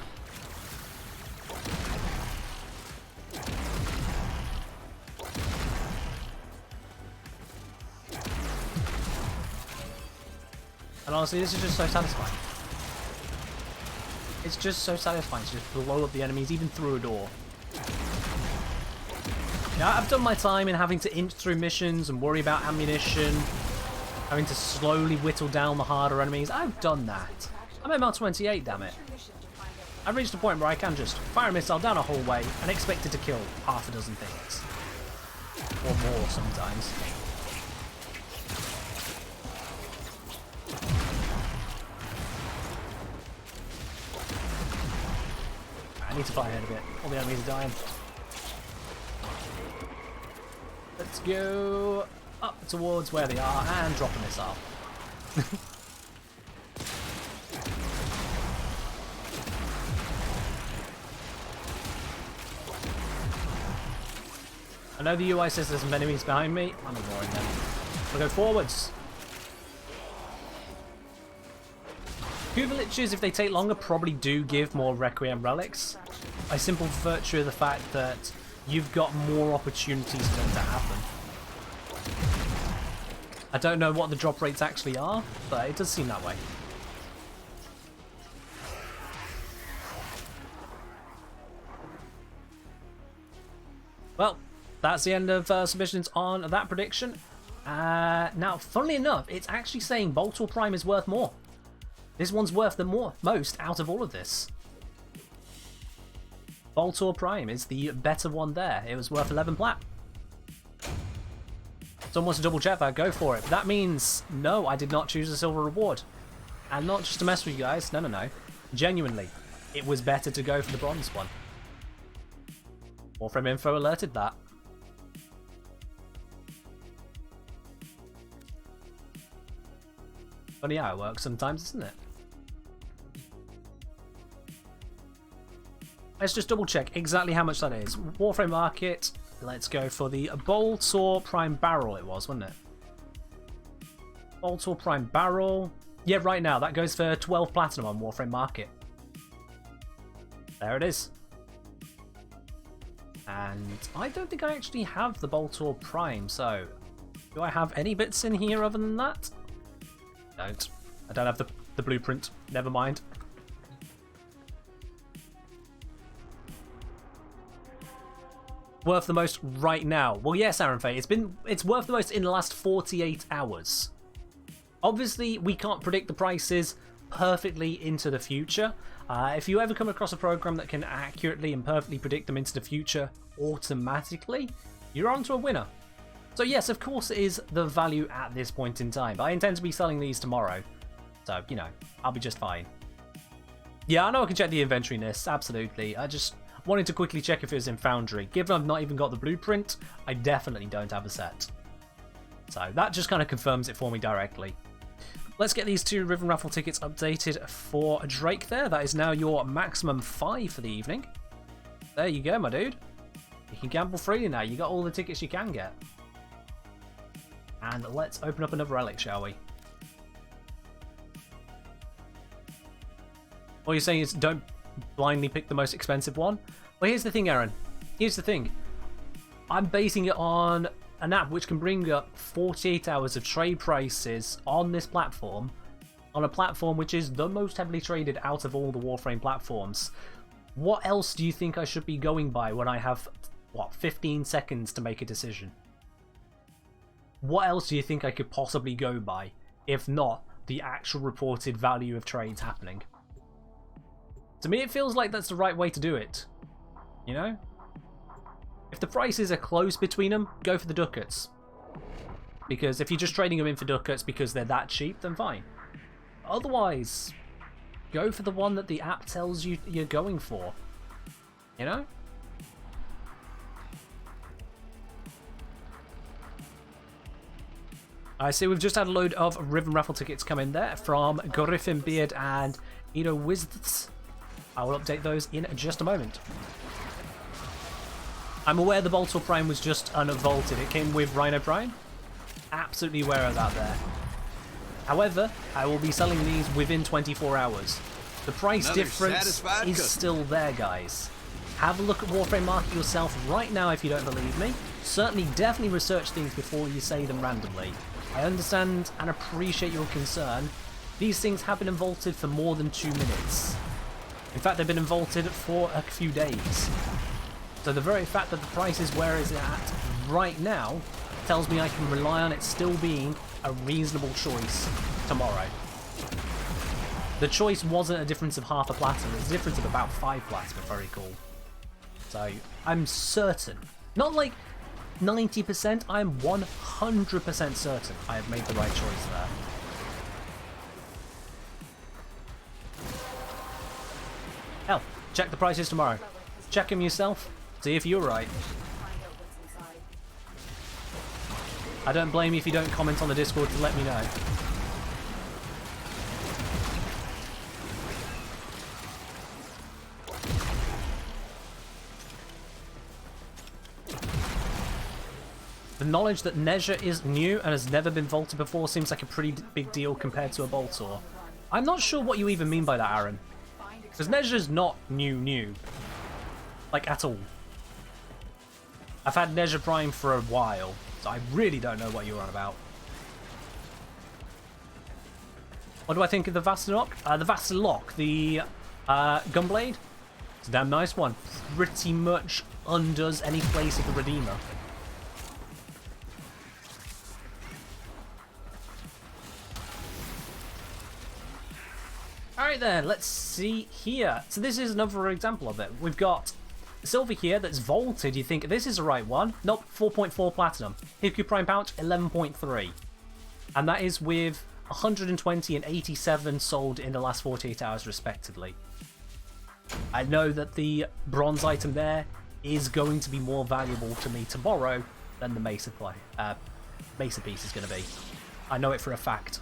And honestly, this is just so satisfying. It's just so satisfying to just blow up the enemies, even through a door. Now, I've done my time in having to inch through missions and worry about ammunition, having to slowly whittle down the harder enemies. I've done that. I'm at ML 28, damn it. I've reached a point where I can just fire a missile down a hallway and expect it to kill half a dozen things. Or more sometimes. I need to fly ahead a bit. All the enemies are dying. Let's go up towards where they are and drop a missile. I know the UI says there's some enemies behind me. I'm ignoring them. We'll go forwards. Kuvaliches, if they take longer, probably do give more Requiem relics. By simple virtue of the fact that you've got more opportunities for them to happen. I don't know what the drop rates actually are, but it does seem that way. Well, that's the end of submissions on that prediction. Now, funnily enough, it's actually saying Boltor Prime is worth more. This one's worth the most out of all of this. Boltor Prime is the better one there. It was worth 11 plat. Someone wants to double check that, go for it. That means, no, I did not choose a silver reward. And not just to mess with you guys, no. Genuinely, it was better to go for the bronze one. Warframe info alerted that. Funny how it works sometimes, isn't it? Let's just double check exactly how much that is. Warframe market. Let's go for the Boltor Prime Barrel, it was, wasn't it? Boltor Prime Barrel. Yeah, right now, that goes for 12 platinum on Warframe market. There it is. And I don't think I actually have the Boltor Prime, so do I have any bits in here other than that? Don't. I don't have the blueprint. Never mind. Worth the most right now. Well, yes, Aaron Faye, it's worth the most in the last 48 hours. Obviously, we can't predict the prices perfectly into the future. If you ever come across a program that can accurately and perfectly predict them into the future automatically, you're onto a winner. So yes, of course it is the value at this point in time. But I intend to be selling these tomorrow. So, you know, I'll be just fine. Yeah, I know I can check the inventory list, absolutely. I just wanted to quickly check if it was in Foundry. Given I've not even got the blueprint, I definitely don't have a set. So that just kind of confirms it for me directly. Let's get these 2 Riven Raffle tickets updated for Drake there. That is now your maximum 5 for the evening. There you go, my dude. You can gamble freely now. You got all the tickets you can get. And let's open up another relic, shall we? All you're saying is don't blindly pick the most expensive one. Well, here's the thing, Aaron. Here's the thing. I'm basing it on an app which can bring up 48 hours of trade prices on this platform, on a platform which is the most heavily traded out of all the Warframe platforms. What else do you think I should be going by when I have, what, 15 seconds to make a decision? What else do you think I could possibly go by, if not the actual reported value of trades happening? To me, it feels like that's the right way to do it. You know? If the prices are close between them, go for the ducats. Because if you're just trading them in for ducats because they're that cheap, then fine. Otherwise, go for the one that the app tells you you're going for. You know? I see we've just had a load of Riven Raffle tickets come in there from Griffin Beard and Edo Wizards. I will update those in just a moment. I'm aware the Boltor Prime was just unvaulted. It came with Rhino Prime. Absolutely aware of that there. However, I will be selling these within 24 hours. The price difference is still there, guys. Have a look at Warframe Market yourself right now if you don't believe me. Certainly, definitely research things before you say them randomly. I understand and appreciate your concern. These things have been vaulted for more than 2 minutes. In fact, they've been vaulted for a few days. So the very fact that the price is where it's at right now tells me I can rely on it still being a reasonable choice tomorrow. The choice wasn't a difference of half a platinum, it was a difference of about 5 platinum, if I recall. So I'm certain, not like 90%, I'm 100% certain I have made the right choice there. Hell, check the prices tomorrow. Check them yourself. See if you're right. I don't blame you if you don't comment on the Discord to let me know. The knowledge that Nezha is new and has never been vaulted before seems like a pretty big deal compared to a Boltor. I'm not sure what you even mean by that, Aaron. Because Nezha's not new. Like, at all. I've had Nezha Prime for a while, so I really don't know what you're on about. What do I think of the Vastilok? The Vastilok, the Gunblade. It's a damn nice one. Pretty much undoes any place of the Redeemer. Alright then, let's see here. So this is another example of it. We've got silver here that's vaulted. You think this is the right one? Nope, 4.4 platinum. Hiku Prime Pouch, 11.3. And that is with 120 and 87 sold in the last 48 hours respectively. I know that the bronze item there is going to be more valuable to me tomorrow than the Mesa Mesa piece is going to be. I know it for a fact.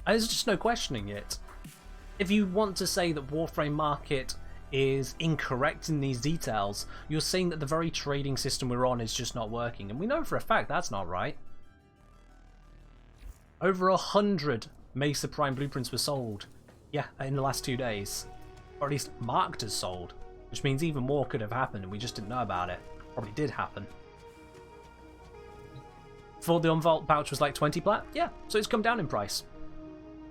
And there's just no questioning it. If you want to say that Warframe Market is incorrect in these details, you're saying that the very trading system we're on is just not working. And we know for a fact that's not right. Over 100 Mesa Prime blueprints were sold. Yeah, in the last 2 days. Or at least marked as sold. Which means even more could have happened and we just didn't know about it. Probably did happen. Before the Unvault pouch was like 20 plat? Yeah, so it's come down in price.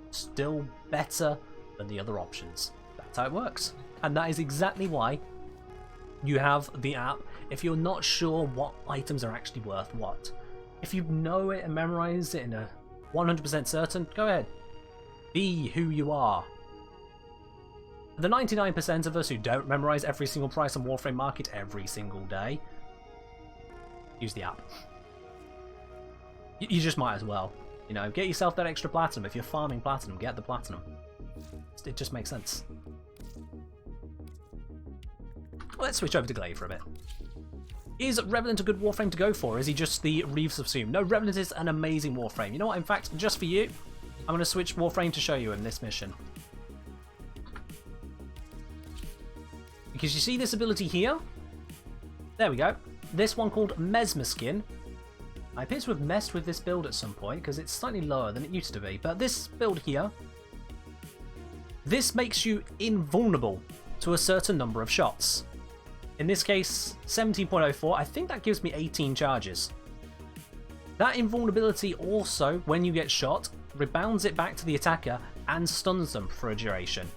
Still better than the other options. That's how it works. And that is exactly why you have the app if you're not sure what items are actually worth what. If you know it and memorize it in a 100% certain, go ahead. Be who you are. The 99% of us who don't memorize every single price on Warframe Market every single day, use the app. You just might as well. You know, get yourself that extra platinum. If you're farming platinum, get the platinum. It just makes sense. Let's switch over to Glaive for a bit. Is Revenant a good Warframe to go for? Is he just the Reeves of Zoom? No, Revenant is an amazing Warframe. You know what? In fact, just for you, I'm going to switch Warframe to show you in this mission. Because you see this ability here? There we go. This one called Mesmer Skin. I appear to have messed with this build at some point because it's slightly lower than it used to be. But this build here, this makes you invulnerable to a certain number of shots. In this case, 17.04. I think that gives me 18 charges. That invulnerability also, when you get shot, rebounds it back to the attacker and stuns them for a duration.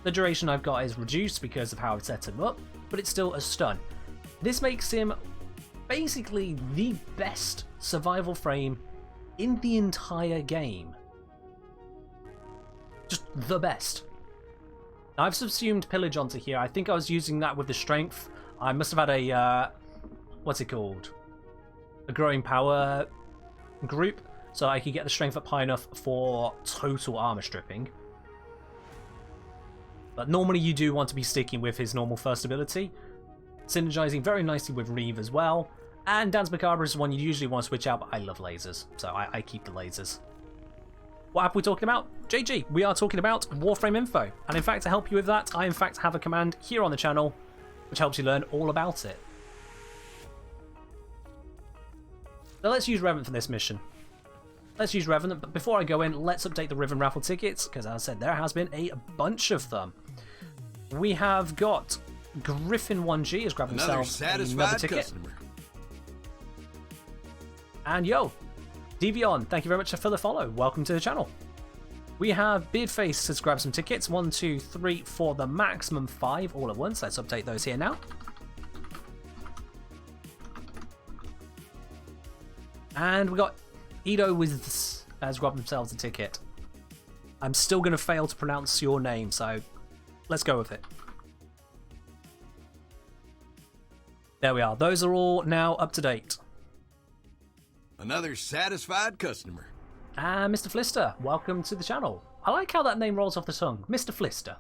The duration I've got is reduced because of how I've set him up, but it's still a stun. This makes him basically the best survival frame in the entire game. Just the best. Now, I've subsumed Pillage onto here. I think I was using that with the strength. I must have had a, what's it called? A growing power group, so I could get the strength up high enough for total armor stripping. But normally you do want to be sticking with his normal first ability. Synergizing very nicely with Reeve as well. And Dance Macabre is one you usually want to switch out, but I love lasers, so I keep the lasers. What app are we talking about? JG, we are talking about Warframe Info. And in fact, to help you with that, I in fact have a command here on the channel, which helps you learn all about it. So let's use Revenant for this mission. Let's use Revenant, but before I go in, let's update the Riven raffle tickets, because as I said, there has been a bunch of them. We have got Griffin1G has grabbed himself another ticket. Customer. And yo, Devion, thank you very much for the follow. Welcome to the channel. We have Beardface has grabbed some tickets. 1, 2, 3, 4, the maximum 5 all at once. Let's update those here now. And we got Edo has grabbed themselves a ticket. I'm still going to fail to pronounce your name, so let's go with it. There we are. Those are all now up to date. Another satisfied customer. And Mr. Flister, welcome to the channel. I like how that name rolls off the tongue. Mr. Flister.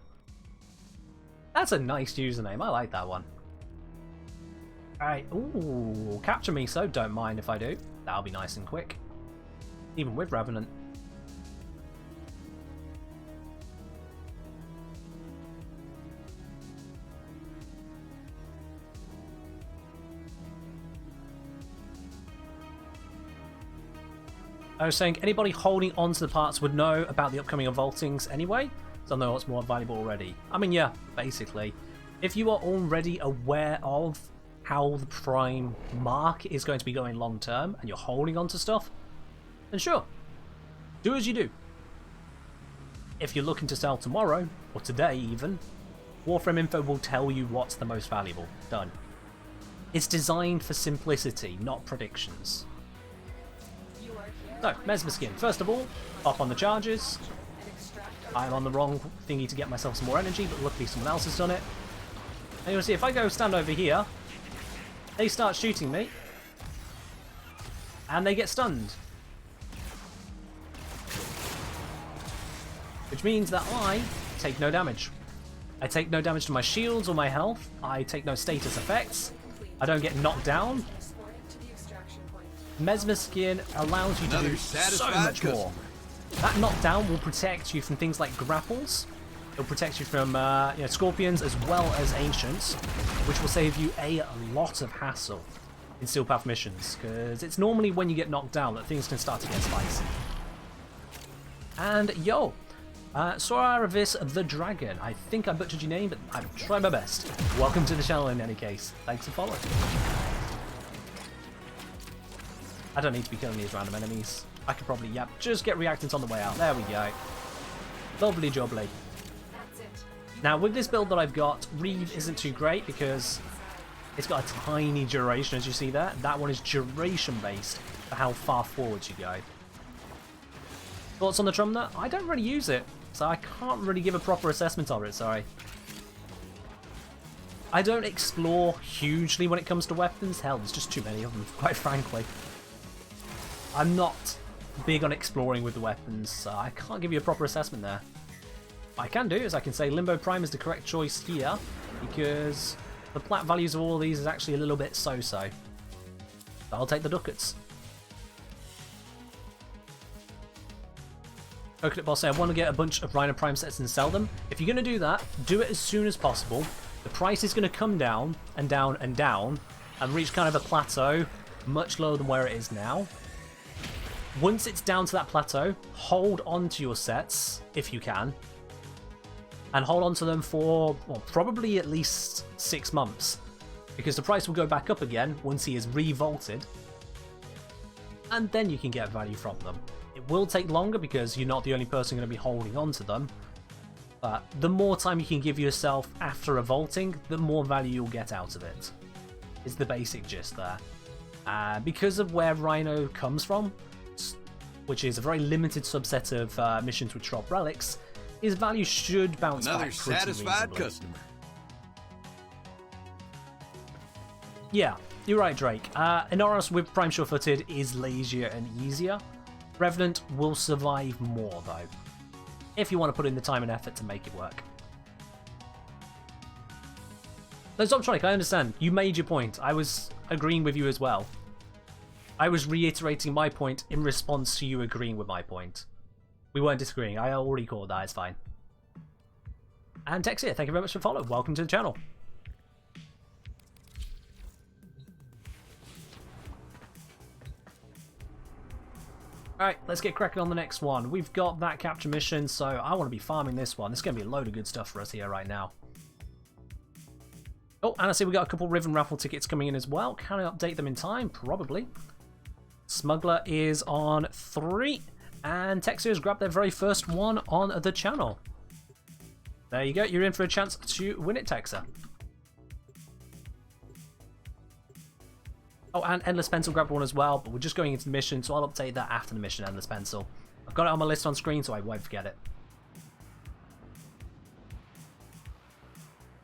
That's a nice username. I like that one. Alright. Ooh, capture me, so don't mind if I do. That'll be nice and quick. Even with Revenant. I was saying, anybody holding onto the parts would know about the upcoming unvaultings anyway, so I know what's more valuable already. I mean, yeah, basically. If you are already aware of how the Prime mark is going to be going long term, and you're holding onto stuff, then sure, do as you do. If you're looking to sell tomorrow, or today even, Warframe info will tell you what's the most valuable. Done. It's designed for simplicity, not predictions. So, Mesmer Skin. First of all, up on the charges. I'm on the wrong thingy to get myself some more energy, but luckily someone else has done it. And you'll see, if I go stand over here, they start shooting me, and they get stunned. Which means that I take no damage. I take no damage to my shields or my health. I take no status effects. I don't get knocked down. Mesmer Skin allows you to do so much more. That knockdown will protect you from things like grapples. It'll protect you from scorpions as well as ancients, which will save you a lot of hassle in Steel Path missions, because it's normally when you get knocked down that things can start to get spicy. And yo, Soraravis the Dragon. I think I butchered your name, but I've tried my best. Welcome to the channel in any case. Thanks for following. I don't need to be killing these random enemies. I could probably, just get reactants on the way out. There we go. Lovely jubbly. Now, with this build that I've got, Reeve isn't too great because it's got a tiny duration, as you see there. That one is duration-based for how far forward you go. Thoughts on the Trumner? I don't really use it, so I can't really give a proper assessment of it, sorry. I don't explore hugely when it comes to weapons. Hell, there's just too many of them, quite frankly. I'm not big on exploring with the weapons, so I can't give you a proper assessment there. What I can do is I can say Limbo Prime is the correct choice here, because the plat values of all of these is actually a little bit so-so. So I'll take the ducats. Coconut Boss say, I want to get a bunch of Rhino Prime sets and sell them. If you're going to do that, do it as soon as possible. The price is going to come down and down and down and reach kind of a plateau much lower than where it is now. Once it's down to that plateau, hold on to your sets, if you can, and hold on to them for, well, probably at least 6 months, because the price will go back up again once he is revolted, and then you can get value from them. It will take longer because you're not the only person going to be holding on to them, but the more time you can give yourself after a vaulting, the more value you'll get out of it, is the basic gist there. Because of where Rhino comes from, which is a very limited subset of missions with drop relics, his value should bounce back pretty satisfied reasonably. customer. Yeah, you're right, Drake. Inoros with Prime Sure-Footed is lazier and easier. Revenant will survive more, though, if you want to put in the time and effort to make it work. No, Zoptronic, I understand. You made your point. I was agreeing with you as well. I was reiterating my point in response to you agreeing with my point. We weren't disagreeing. I already called that. It's fine. And Texia, thank you very much for following. Welcome to the channel. Alright, let's get cracking on the next one. We've got that capture mission, so I want to be farming this one. This is going to be a load of good stuff for us here right now. Oh, and I see we got a couple Riven raffle tickets coming in as well. Can I update them in time? Probably. Smuggler is on 3, and Texia has grabbed their very first one on the channel. There you go, you're in for a chance to win it, Texia. Oh, and Endless Pencil grabbed one as well, but we're just going into the mission, so I'll update that after the mission, Endless Pencil. I've got it on my list on screen, so I won't forget it.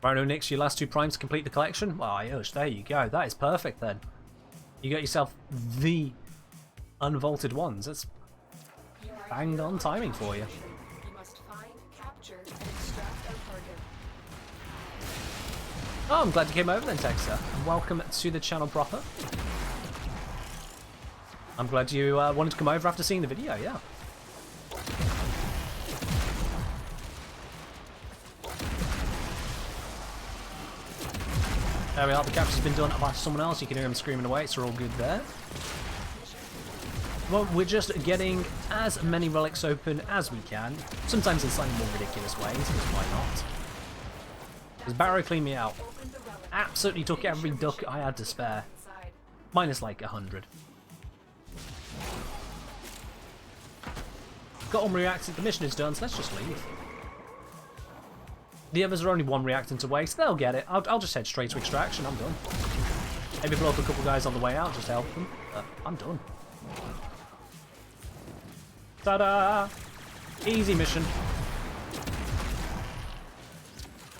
Rhino Nix, your last 2 primes to complete the collection? Well, Yush, there you go. That is perfect then. You got yourself the unvaulted ones. That's banged on timing for you. You must find, capture, and extract our target. Oh, I'm glad you came over then, Texter. Welcome to the channel proper. I'm glad you wanted to come over after seeing the video, yeah. There we are, the capture's been done by someone else. You can hear him screaming away, so we're all good there. Well, we're just getting as many relics open as we can, sometimes in slightly more ridiculous ways, because why not? Because Baro cleaned me out. Absolutely took every duck I had to spare. Minus like 100. got one reactant, the mission is done, so let's just leave. The others are only one reactant away, so they'll get it. I'll just head straight to extraction, I'm done. Maybe blow up a couple guys on the way out just to help them, but I'm done. Ta-da! Easy mission.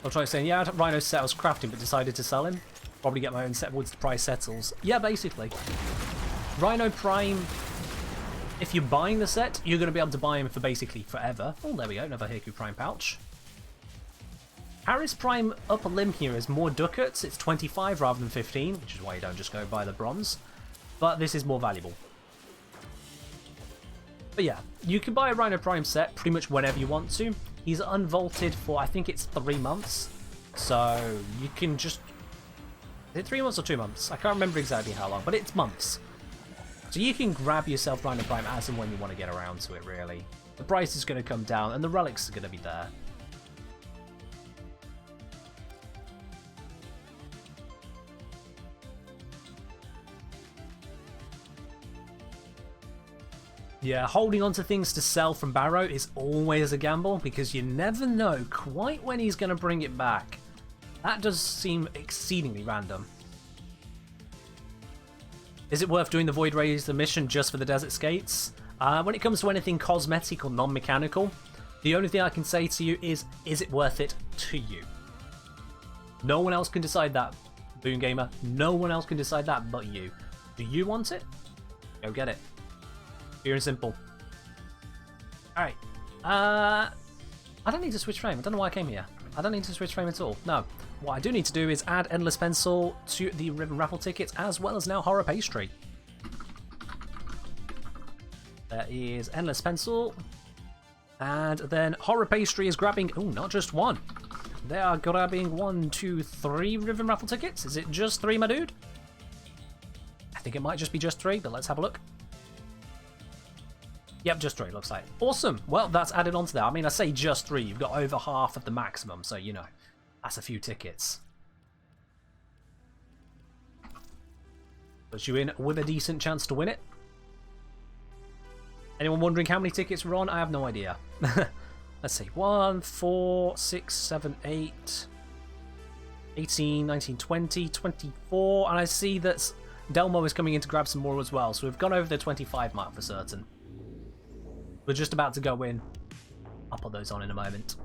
I'll try saying, yeah, Rhino's set I was crafting but decided to sell him. Probably get my own set once the price settles. Yeah, basically. Rhino Prime, if you're buying the set, you're going to be able to buy him for basically forever. Oh, there we go, another Hiku Prime pouch. Harris Prime upper limb here is more ducats. It's 25 rather than 15, which is why you don't just go buy the bronze. But this is more valuable. But yeah, you can buy a Rhino Prime set pretty much whenever you want to. He's unvaulted for, I think it's 3 months. So you can just... Is it 3 months or 2 months? I can't remember exactly how long, but it's months. So you can grab yourself Rhino Prime as and when you want to get around to it, really. The price is going to come down and the relics are going to be there. Yeah, holding on to things to sell from Baro is always a gamble because you never know quite when he's going to bring it back. That does seem exceedingly random. Is it worth doing the Void Rays, the mission, just for the Desert Skates? When it comes to anything cosmetic or non-mechanical, the only thing I can say to you is it worth it to you? No one else can decide that, Boon Gamer. No one else can decide that but you. Do you want it? Go get it. Pure and simple. Alright. I don't need to switch frame. I don't know why I came here. I don't need to switch frame at all. No. What I do need to do is add Endless Pencil to the Ribbon Raffle tickets, as well as now Horror Pastry. There is Endless Pencil. And then Horror Pastry is grabbing... Oh, not just one. They are grabbing 1, 2, 3 Ribbon Raffle tickets. Is it just 3, my dude? I think it might just be just 3, but let's have a look. Yep, just 3, looks like. Awesome. Well, that's added onto there. I mean, I say just 3. You've got over half of the maximum, so, you know, that's a few tickets. Puts you in with a decent chance to win it. Anyone wondering how many tickets we're on? I have no idea. Let's see. 1, 4, 6, 7, 8, 18, 19, 20, 24. And I see that Delmo is coming in to grab some more as well. So we've gone over the 25 mark for certain. We're just about to go in. I'll put those on in a moment.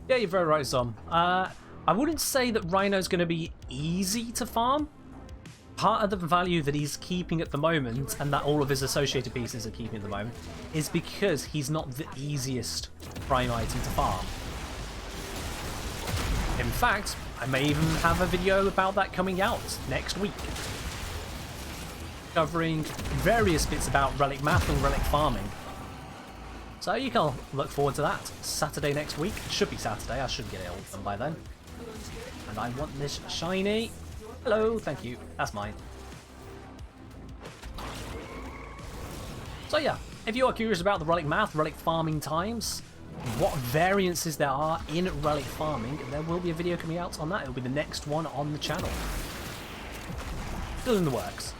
Yeah, you're very right, Zom. I wouldn't say that Rhino's going to be easy to farm. Part of the value that he's keeping at the moment, and that all of his associated pieces are keeping at the moment, is because he's not the easiest prime item to farm. In fact, I may even have a video about that coming out next week, covering various bits about relic math and relic farming. So you can look forward to that. Saturday next week. It should be Saturday. I should get it all done by then. And I want this shiny. Hello, thank you. That's mine. So yeah, if you are curious about the relic math, relic farming times, what variances there are in relic farming, there will be a video coming out on that. It will be the next one on the channel. Still in the works.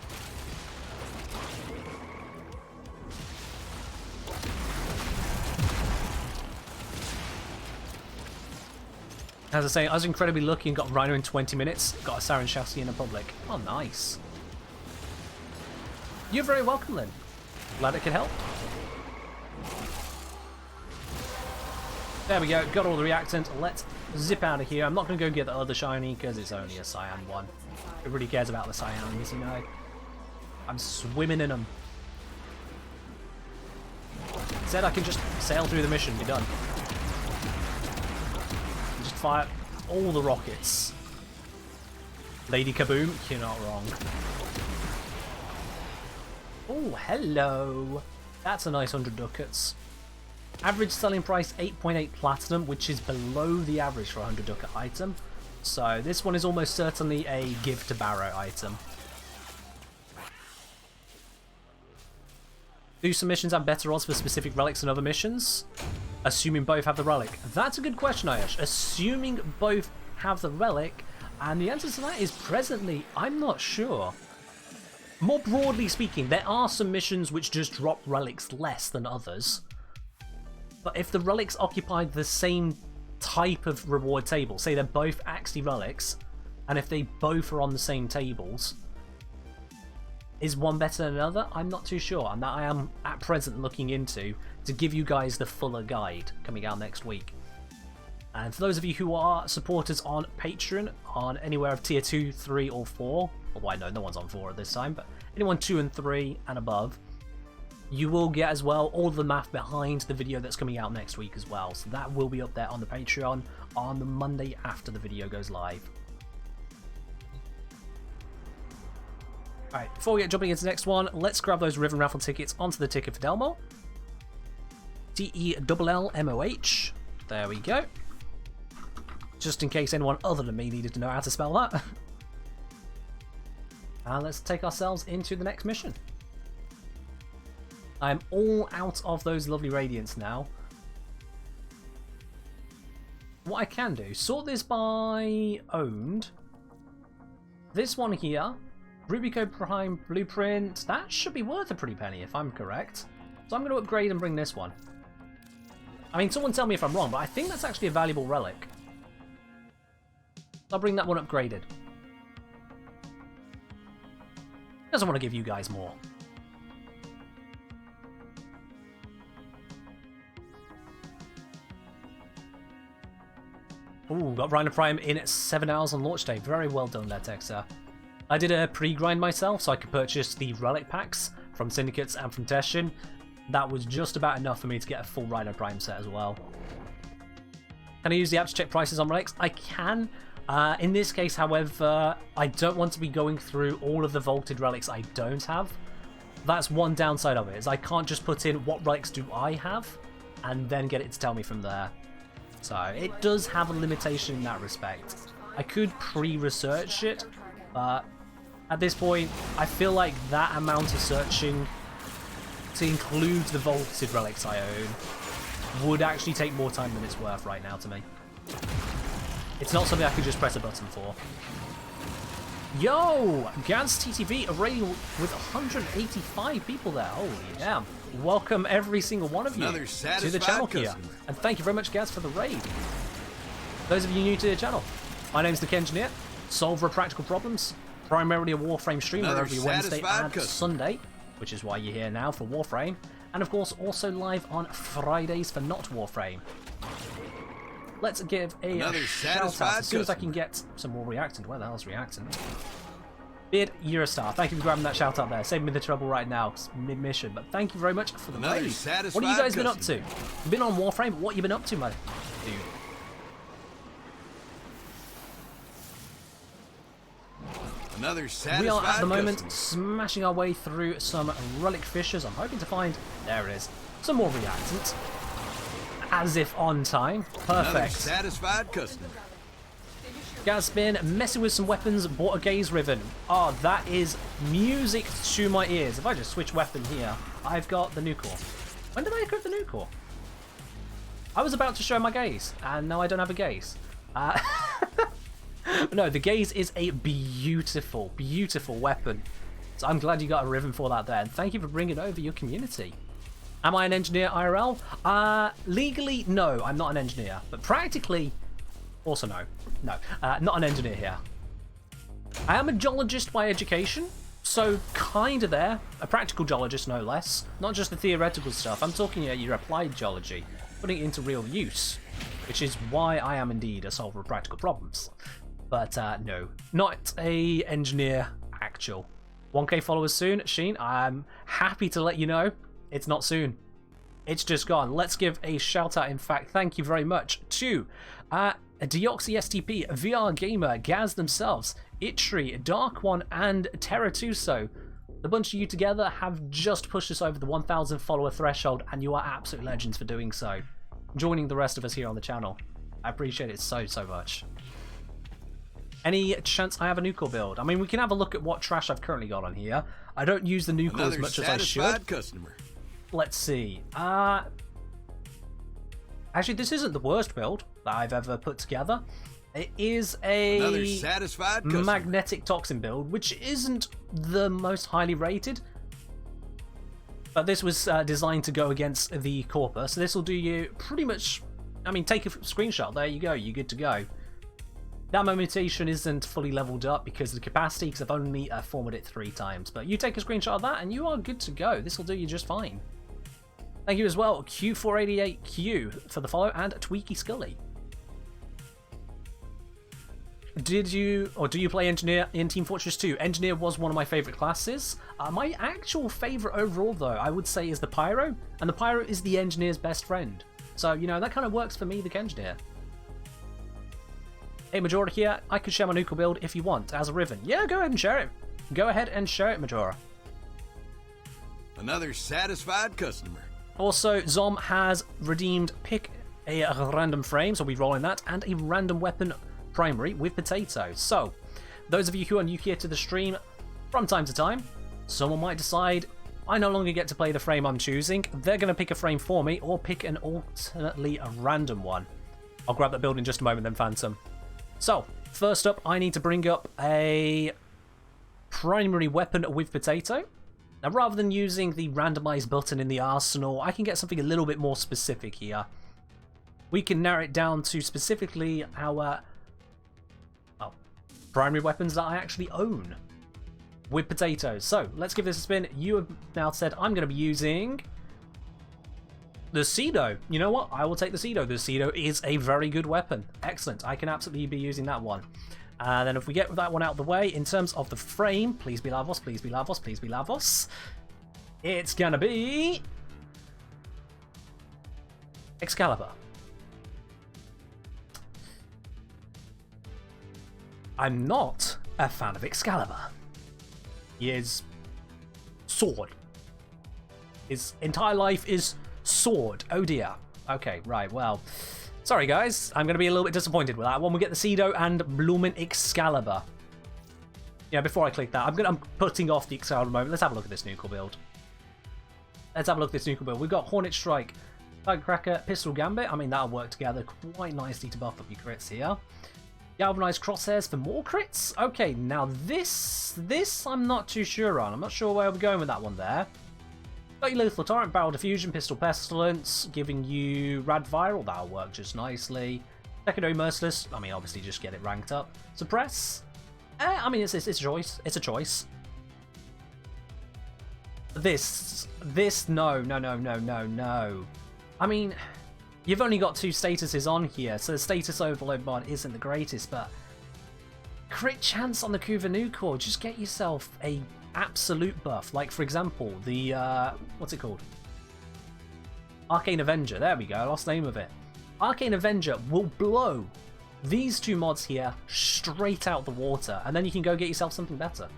As I say, I was incredibly lucky and got Rhino in 20 minutes. Got a Sarin chassis in a public. Oh, nice. You're very welcome, then. Glad it could help. There we go. Got all the reactant. Let's zip out of here. I'm not going to go get the other shiny because it's only a cyan one. Who really cares about the cyans, you know? I'm swimming in them. Said I can just sail through the mission. Be done. Fire all the rockets. Lady Kaboom, you're not wrong. Oh, hello. That's a nice 100 ducats. Average selling price 8.8 platinum, which is below the average for a 100 ducat item. So this one is almost certainly a give to Baro item. Do some missions have better odds for specific relics than other missions? Assuming both have the relic. That's a good question, Ayash. Assuming both have the relic, and the answer to that is presently, I'm not sure. More broadly speaking, there are some missions which just drop relics less than others. But if the relics occupy the same type of reward table, say they're both Axty relics, and if they both are on the same tables, is one better than another? I'm not too sure, and that I am at present looking into to give you guys the fuller guide coming out next week. And for those of you who are supporters on Patreon, on anywhere of tier 2, 3 or 4, although I know no one's on 4 at this time, but anyone 2 and 3 and above, you will get as well all the math behind the video that's coming out next week as well. So that will be up there on the Patreon on the Monday after the video goes live. Alright, before we get jumping into the next one, let's grab those Riven Raffle tickets onto the ticket for Delmo. DELLMOH. There we go. Just in case anyone other than me needed to know how to spell that. And let's take ourselves into the next mission. I'm all out of those lovely radiants now. What I can do, sort this by owned. This one here, Rubico Prime Blueprint, that should be worth a pretty penny if I'm correct. So I'm going to upgrade and bring this one. I mean, someone tell me if I'm wrong, but I think that's actually a valuable relic. I'll bring that one upgraded. Doesn't want to give you guys more. Ooh, got Rhino Prime in 7 hours on launch day. Very well done there, Texer. I did a pre-grind myself so I could purchase the relic packs from Syndicates and from Teshin. That was just about enough for me to get a full Rhino Prime set as well. Can I use the app to check prices on relics? I can. In this case, however, I don't want to be going through all of the vaulted relics I don't have. That's one downside of it, is I can't just put in what relics do I have and then get it to tell me from there. So it does have a limitation in that respect. I could pre-research it, but at this point, I feel like that amount of searching to include the vaulted relics I own would actually take more time than it's worth right now to me. It's not something I could just press a button for. Yo! Gans TTV already with 185 people there. Holy damn. Welcome every single one of you to the channel here. And thank you very much, Gaz, for the raid. Those of you new to the channel, my name's the Kengineer, solver of practical problems, primarily a Warframe streamer every Wednesday and Sunday, which is why you're here now for Warframe, and of course also live on Fridays for Not Warframe. Let's give a shout out as soon as I can get some more reactant. Where the hell's reactant? Beard, you're a star. Thank you for grabbing that shout out there. Saving me the trouble right now. It's mid-mission, but thank you very much for the raid. What have you guys been up to? You've been on Warframe, but what have you been up to, my dude? We are at the moment smashing our way through some relic fissures. I'm hoping to find, there it is, some more reactant. As if on time. Perfect. Satisfied customer. Gaz been messing with some weapons, bought a gaze ribbon. Oh, that is music to my ears. If I just switch weapon here, I've got the new core. When did I equip the new core? I was about to show my gaze, and now I don't have a gaze. No, the gaze is a beautiful, beautiful weapon. So I'm glad you got a ribbon for that there, and thank you for bringing over your community. Am I an engineer IRL? Legally, no, I'm not an engineer. But practically, also no. No, not an engineer here. I am a geologist by education, so kind of there. A practical geologist, no less. Not just the theoretical stuff. I'm talking your applied geology, putting it into real use, which is why I am indeed a solver of practical problems. But no, not a engineer actual. 1K followers soon, Sheen. I'm happy to let you know. It's not soon. It's just gone. Let's give a shout out, in fact, thank you very much to Deoxy STP, VR Gamer, Gaz themselves, Itri, Dark One, and Terratuso. The bunch of you together have just pushed us over the 1,000 follower threshold, and you are absolute legends for doing so. Joining the rest of us here on the channel. I appreciate it so, so much. Any chance I have a new core build? I mean, we can have a look at what trash I've currently got on here. I don't use the new core as much as I should. Customer. Let's see. Actually, this isn't the worst build that I've ever put together. It is Another a satisfied customer. magnetic toxin build, which isn't the most highly rated. But this was designed to go against the Corpus, so this will do you pretty much... I mean, take a screenshot, there you go, you're good to go. That mutation isn't fully leveled up because of the capacity, because I've only formed it 3 times. But you take a screenshot of that and you are good to go. This will do you just fine. Thank you as well, Q488Q for the follow, and Tweaky Scully. Do you play Engineer in Team Fortress 2? Engineer was one of my favourite classes. My actual favourite overall, though, I would say is the Pyro, and the Pyro is the Engineer's best friend. So, you know, that kind of works for me, the Engineer. Hey, Majora here. I could share my nuclear build if you want, as a Riven. Yeah, go ahead and share it. Go ahead and share it, Majora. Another satisfied customer. Also, Zom has redeemed pick a random frame, so we're rolling that, and a random weapon primary with potato. So, those of you who are new here to the stream, from time to time, someone might decide, I no longer get to play the frame I'm choosing. They're going to pick a frame for me, or pick an alternately a random one. I'll grab that build in just a moment then, Phantom. So, first up, I need to bring up a primary weapon with potato. Now, rather than using the randomize button in the arsenal, I can get something a little bit more specific here. We can narrow it down to specifically our primary weapons that I actually own with potatoes. So, let's give this a spin. You have now said I'm going to be using the Cedo. You know what? I will take the Cedo. The Cedo is a very good weapon. Excellent. I can absolutely be using that one. And then if we get that one out of the way, in terms of the frame, please be Lavos, please be Lavos, please be Lavos. It's gonna be Excalibur. I'm not a fan of Excalibur. He is sword. His entire life is sword. Oh dear. Okay, right, well... Sorry guys, I'm going to be a little bit disappointed with that one. We get the Cedo and Bloomin' Excalibur. Yeah, before I click that, I'm putting off the Excalibur moment. Let's have a look at this nuclear build. We've got Hornet Strike, Firecracker, Pistol Gambit. I mean, that'll work together quite nicely to buff up your crits here. Galvanized Crosshairs for more crits. Okay, now this I'm not too sure on. I'm not sure where we're going with that one there. Got your Lethal Torrent, Barrel Diffusion, Pistol Pestilence, giving you Rad Viral, that'll work just nicely. Secondary Merciless, I mean, obviously just get it ranked up. Suppress, I mean, it's a choice. It's a choice. This, no. I mean, you've only got 2 statuses on here, so the status overload mod isn't the greatest, but crit chance on the Kuva Nucor, just get yourself a absolute buff, like for example the what's it called, Arcane Avenger. There we go, I lost the name of it. Arcane Avenger will blow these 2 mods here straight out the water, and then you can go get yourself something better.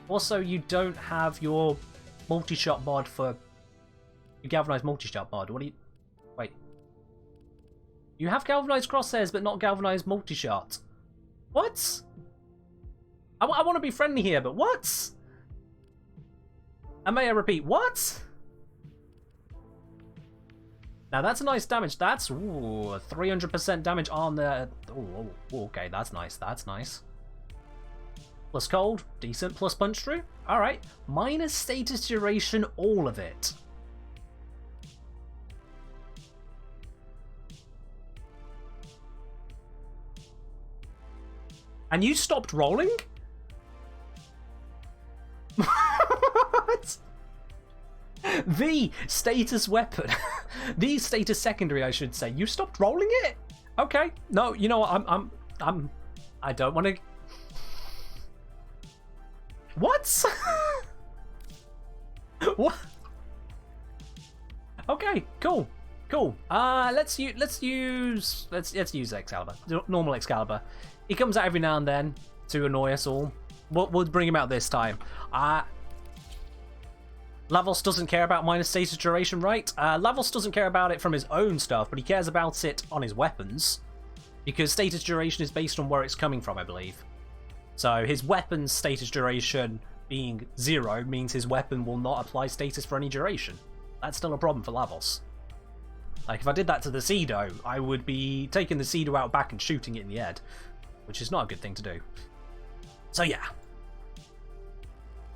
Also, you don't have your multi-shot mod for your galvanized multi-shot mod. What do you wait, you have galvanized crosshairs but not galvanized multi-shot. What? I want to be friendly here, but what? And may I repeat, what? Now that's a nice damage. That's 300% damage on the... okay, that's nice. That's nice. Plus cold, decent. Plus punch through. Alright. Minus status duration, all of it. And you stopped rolling? What? The status weapon, the status secondary, I should say. You stopped rolling it? Okay. No, you know what? I don't want to. What? What? Okay. Cool. Let's use Excalibur. Normal Excalibur. He comes out every now and then to annoy us all. We'll bring him out this time. Lavos doesn't care about minus status duration, right? Lavos doesn't care about it from his own stuff, but he cares about it on his weapons. Because status duration is based on where it's coming from, I believe. So his weapon's status duration being 0 means his weapon will not apply status for any duration. That's still a problem for Lavos. Like, if I did that to the Cedo, I would be taking the Cedo out back and shooting it in the head, which is not a good thing to do. So yeah.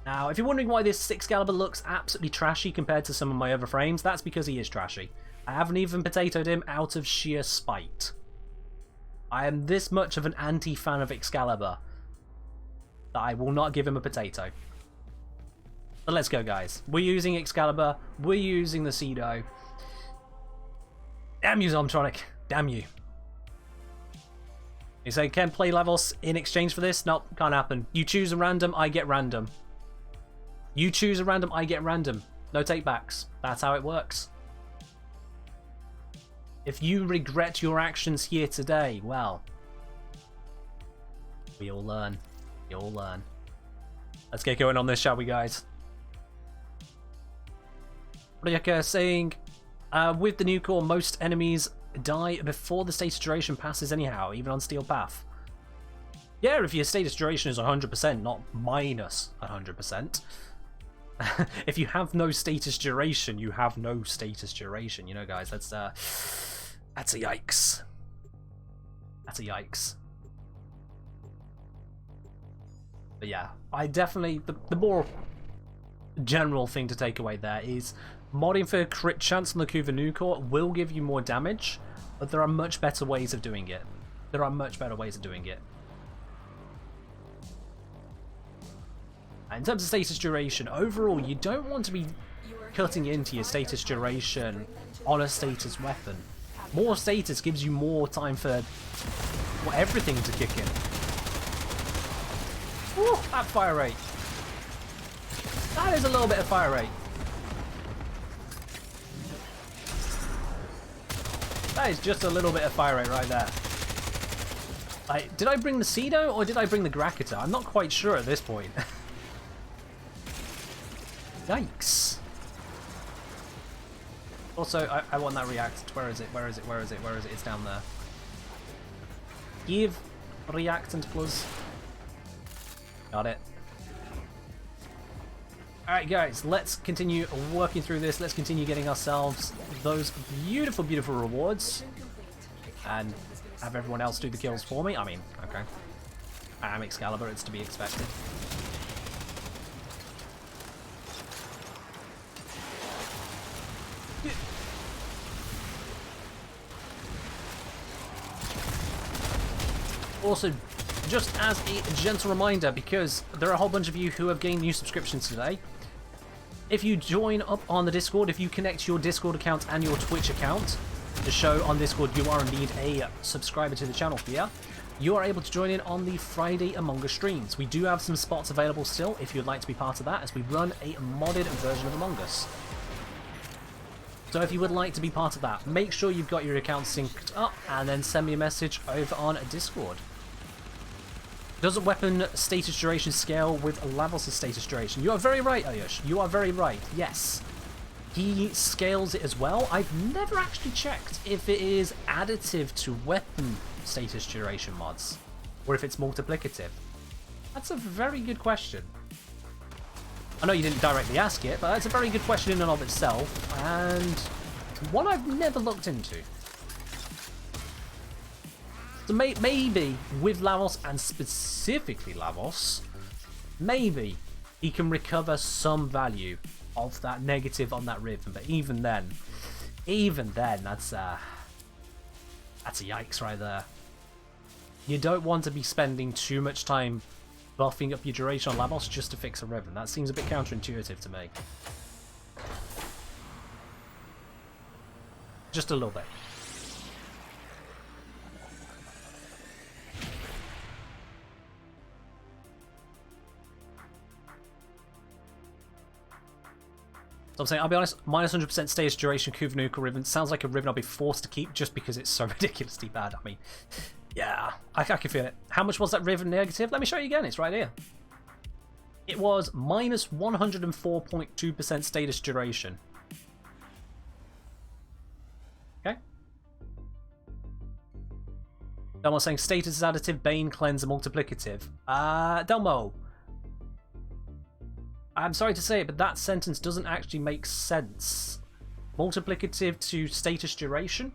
Now, if you're wondering why this Excalibur looks absolutely trashy compared to some of my other frames, that's because he is trashy. I haven't even potatoed him out of sheer spite. I am this much of an anti-fan of Excalibur that I will not give him a potato. But let's go, guys. We're using Excalibur. We're using the Cedo. Damn you, Zomtronic. Damn you. You say, can play Lavos in exchange for this? Nope, can't happen. You choose a random, I get random. You choose a random, I get random. No takebacks. That's how it works. If you regret your actions here today, well, we all learn. We all learn. Let's get going on this, shall we, guys? Ryuka saying, with the new core, most enemies die before the status duration passes anyhow, even on Steel Path. Yeah, if your status duration is 100%, not minus 100%. If you have no status duration, you have no status duration. You know, guys, that's a yikes. That's a yikes. But yeah, I definitely, the more general thing to take away there is modding for crit chance on the Kuva Nucore will give you more damage, but there are much better ways of doing it. There are much better ways of doing it. In terms of status duration, overall, you don't want to be cutting into your status duration on a status weapon. More status gives you more time for everything to kick in. Woo, that fire rate. That is a little bit of fire rate. That is just a little bit of fire rate right there. Did I bring the Cedo or did I bring the Grakita? I'm not quite sure at this point. Yikes. Also, I want that reactant. Where is it? Where is it? Where is it? Where is it? It's down there. Give reactant, please. Got it. Alright, guys, let's continue working through this. Let's continue getting ourselves those beautiful, beautiful rewards. And have everyone else do the kills for me. I mean, okay. I am Excalibur, it's to be expected. Also, just as a gentle reminder, because there are a whole bunch of you who have gained new subscriptions today, if you join up on the Discord, if you connect your Discord account and your Twitch account to show on Discord you are indeed a subscriber to the channel here, you are able to join in on the Friday Among Us streams. We do have some spots available still if you'd like to be part of that, as we run a modded version of Among Us. So if you would like to be part of that, make sure you've got your account synced up and then send me a message over on Discord. Does a weapon status duration scale with Lavos' status duration? You are very right, Ayush. You are very right. Yes. He scales it as well. I've never actually checked if it is additive to weapon status duration mods, or if it's multiplicative. That's a very good question. I know you didn't directly ask it, but that's a very good question in and of itself, and one I've never looked into. So maybe with Lavos, and specifically Lavos, maybe he can recover some value of that negative on that rhythm. But even then, that's a yikes right there. You don't want to be spending too much time buffing up your duration on Lavos just to fix a rhythm. That seems a bit counterintuitive to me. Just a little bit. So I'm saying, I'll be honest, minus 100% status duration Kuvanuka Ribbon sounds like a ribbon I'll be forced to keep just because it's so ridiculously bad. I mean, yeah, I can feel it. How much was that ribbon negative? Let me show you again, it's right here. It was minus 104.2% status duration. Okay. Delmo saying status is additive, Bane, Cleanse, and multiplicative. Delmo. I'm sorry to say it, but that sentence doesn't actually make sense. Multiplicative to status duration.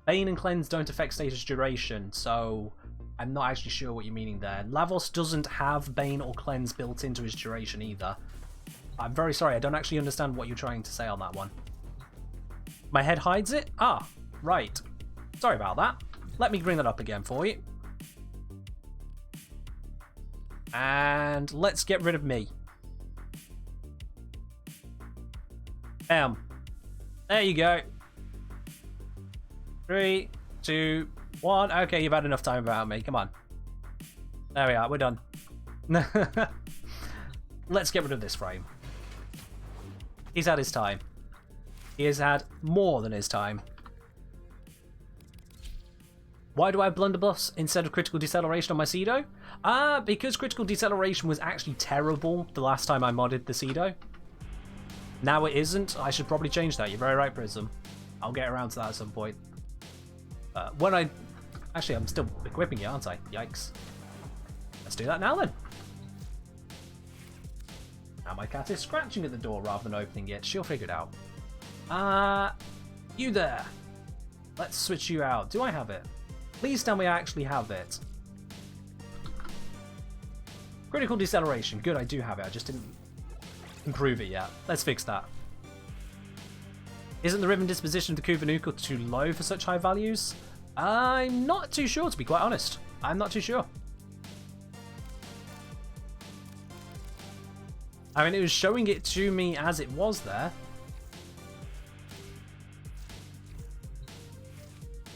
Bane and Cleanse don't affect status duration, so I'm not actually sure what you're meaning there. Lavos doesn't have Bane or Cleanse built into his duration either. I'm very sorry, I don't actually understand what you're trying to say on that one. My head hides it? Ah, right. Sorry about that. Let me bring that up again for you. And let's get rid of me. Bam. There you go. 3, 2, 1. Okay, you've had enough time about me. Come on. There we are. We're done. Let's get rid of this frame. He's had his time. He has had more than his time. Why do I have blunderbuss instead of critical deceleration on my Cedo? Because critical deceleration was actually terrible the last time I modded the Cedo. Now it isn't. I should probably change that. You're very right, Prism. I'll get around to that at some point. When I... Actually, I'm still equipping it, aren't I? Yikes. Let's do that now, then. Now my cat is scratching at the door rather than opening it. She'll figure it out. You there. Let's switch you out. Do I have it? Please tell me I actually have it. Critical deceleration. Good, I do have it. I just didn't improve it yet. Let's fix that. Isn't the Riven disposition of the Kuvanuka too low for such high values? I'm not too sure, to be quite honest. I'm not too sure. I mean, it was showing it to me as it was there.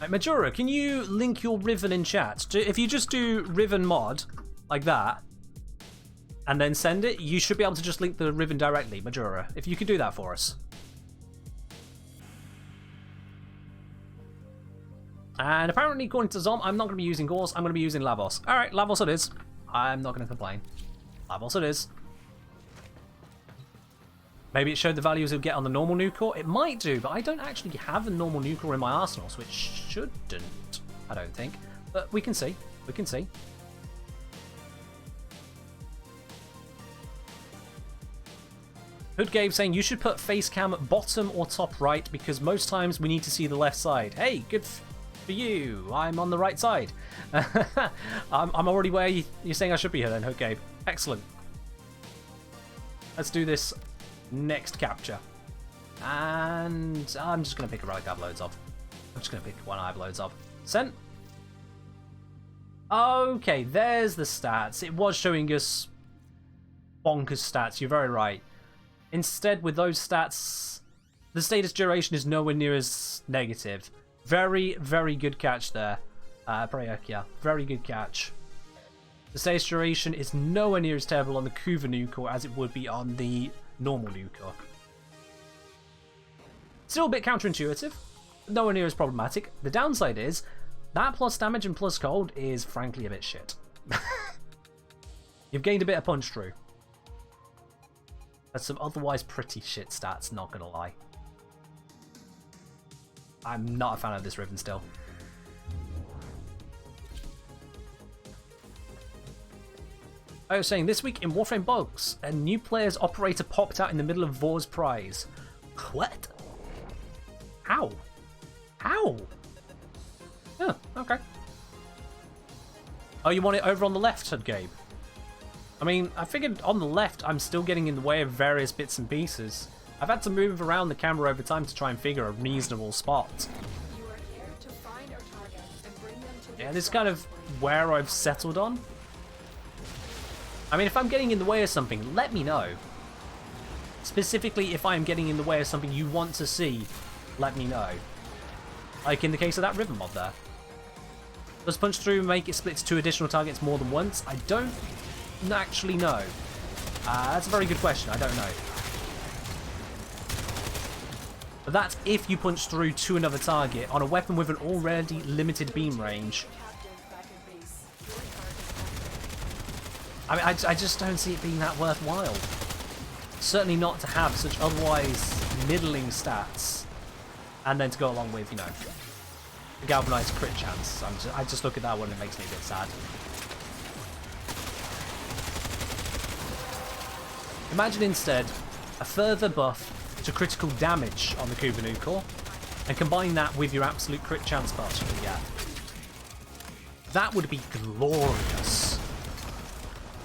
Right, Majora, can you link your Riven in chat? If you just do Riven mod, like that, and then send it, you should be able to just link the Riven directly, Majora. If you could do that for us. And apparently, according to Zom, I'm not going to be using Gauze, I'm going to be using Lavos. Alright, Lavos it is. I'm not going to complain. Lavos it is. Maybe it showed the values it would get on the normal nuke core. It might do, but I don't actually have a normal nuke core in my arsenal, so it shouldn't, I don't think. But we can see. We can see. Hood Gabe saying you should put face cam bottom or top right because most times we need to see the left side. Hey, good for you. I'm on the right side. I'm already where you're saying I should be here then, Hood Gabe. Excellent. Let's do this next capture. And I'm just going to pick a relic I have loads of. I'm just going to pick one I have loads of. Sent. Okay, there's the stats. It was showing us bonkers stats. You're very right. Instead, with those stats, the status duration is nowhere near as negative. Very, very good catch there. Prayakia, very good catch. The status duration is nowhere near as terrible on the Kuva nuke as it would be on the normal nuke. Still a bit counterintuitive, but nowhere near as problematic. The downside is, that plus damage and plus cold is frankly a bit shit. You've gained a bit of punch through. That's some otherwise pretty shit stats, not gonna lie. I'm not a fan of this Riven still. I was saying, this week in Warframe Bugs, a new player's operator popped out in the middle of Vor's prize. What? How? How? Oh, okay. Oh, you want it over on the left, said Gabe. I mean, I figured on the left I'm still getting in the way of various bits and pieces. I've had to move around the camera over time to try and figure a reasonable spot. You are here to find our target and bring them to Yeah, this is kind of where I've settled on. I mean, if I'm getting in the way of something, let me know. Specifically, if I'm getting in the way of something you want to see, let me know. Like in the case of that Riven mod there. Does punch through make it split to 2 additional targets more than once? I don't actually know. That's a very good question. I don't know. But that's if you punch through to another target on a weapon with an already limited beam range. I mean, I just don't see it being that worthwhile. Certainly not to have such otherwise middling stats, and then to go along with, you know, the galvanized crit chance. I just look at that one and it makes me a bit sad. Imagine instead a further buff to critical damage on the Kubanukel, and combine that with your absolute crit chance buffs you can get. That would be glorious.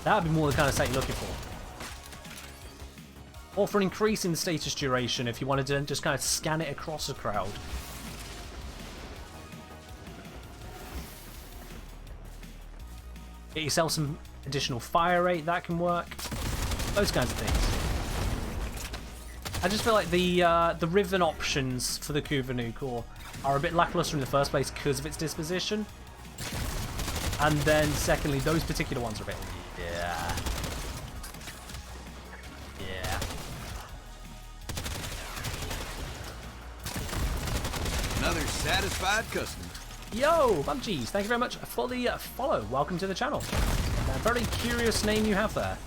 That would be more the kind of set you're looking for. Or for increasing the status duration if you wanted to just kind of scan it across a crowd. Get yourself some additional fire rate, that can work. Those kinds of things. I just feel like the Riven options for the Kubanukel are a bit lackluster in the first place because of its disposition. And then secondly, those particular ones are a bit... Yeah. Yeah. Another satisfied customer. Yo, Bunchies, thank you very much for the follow. Welcome to the channel. A very curious name you have there.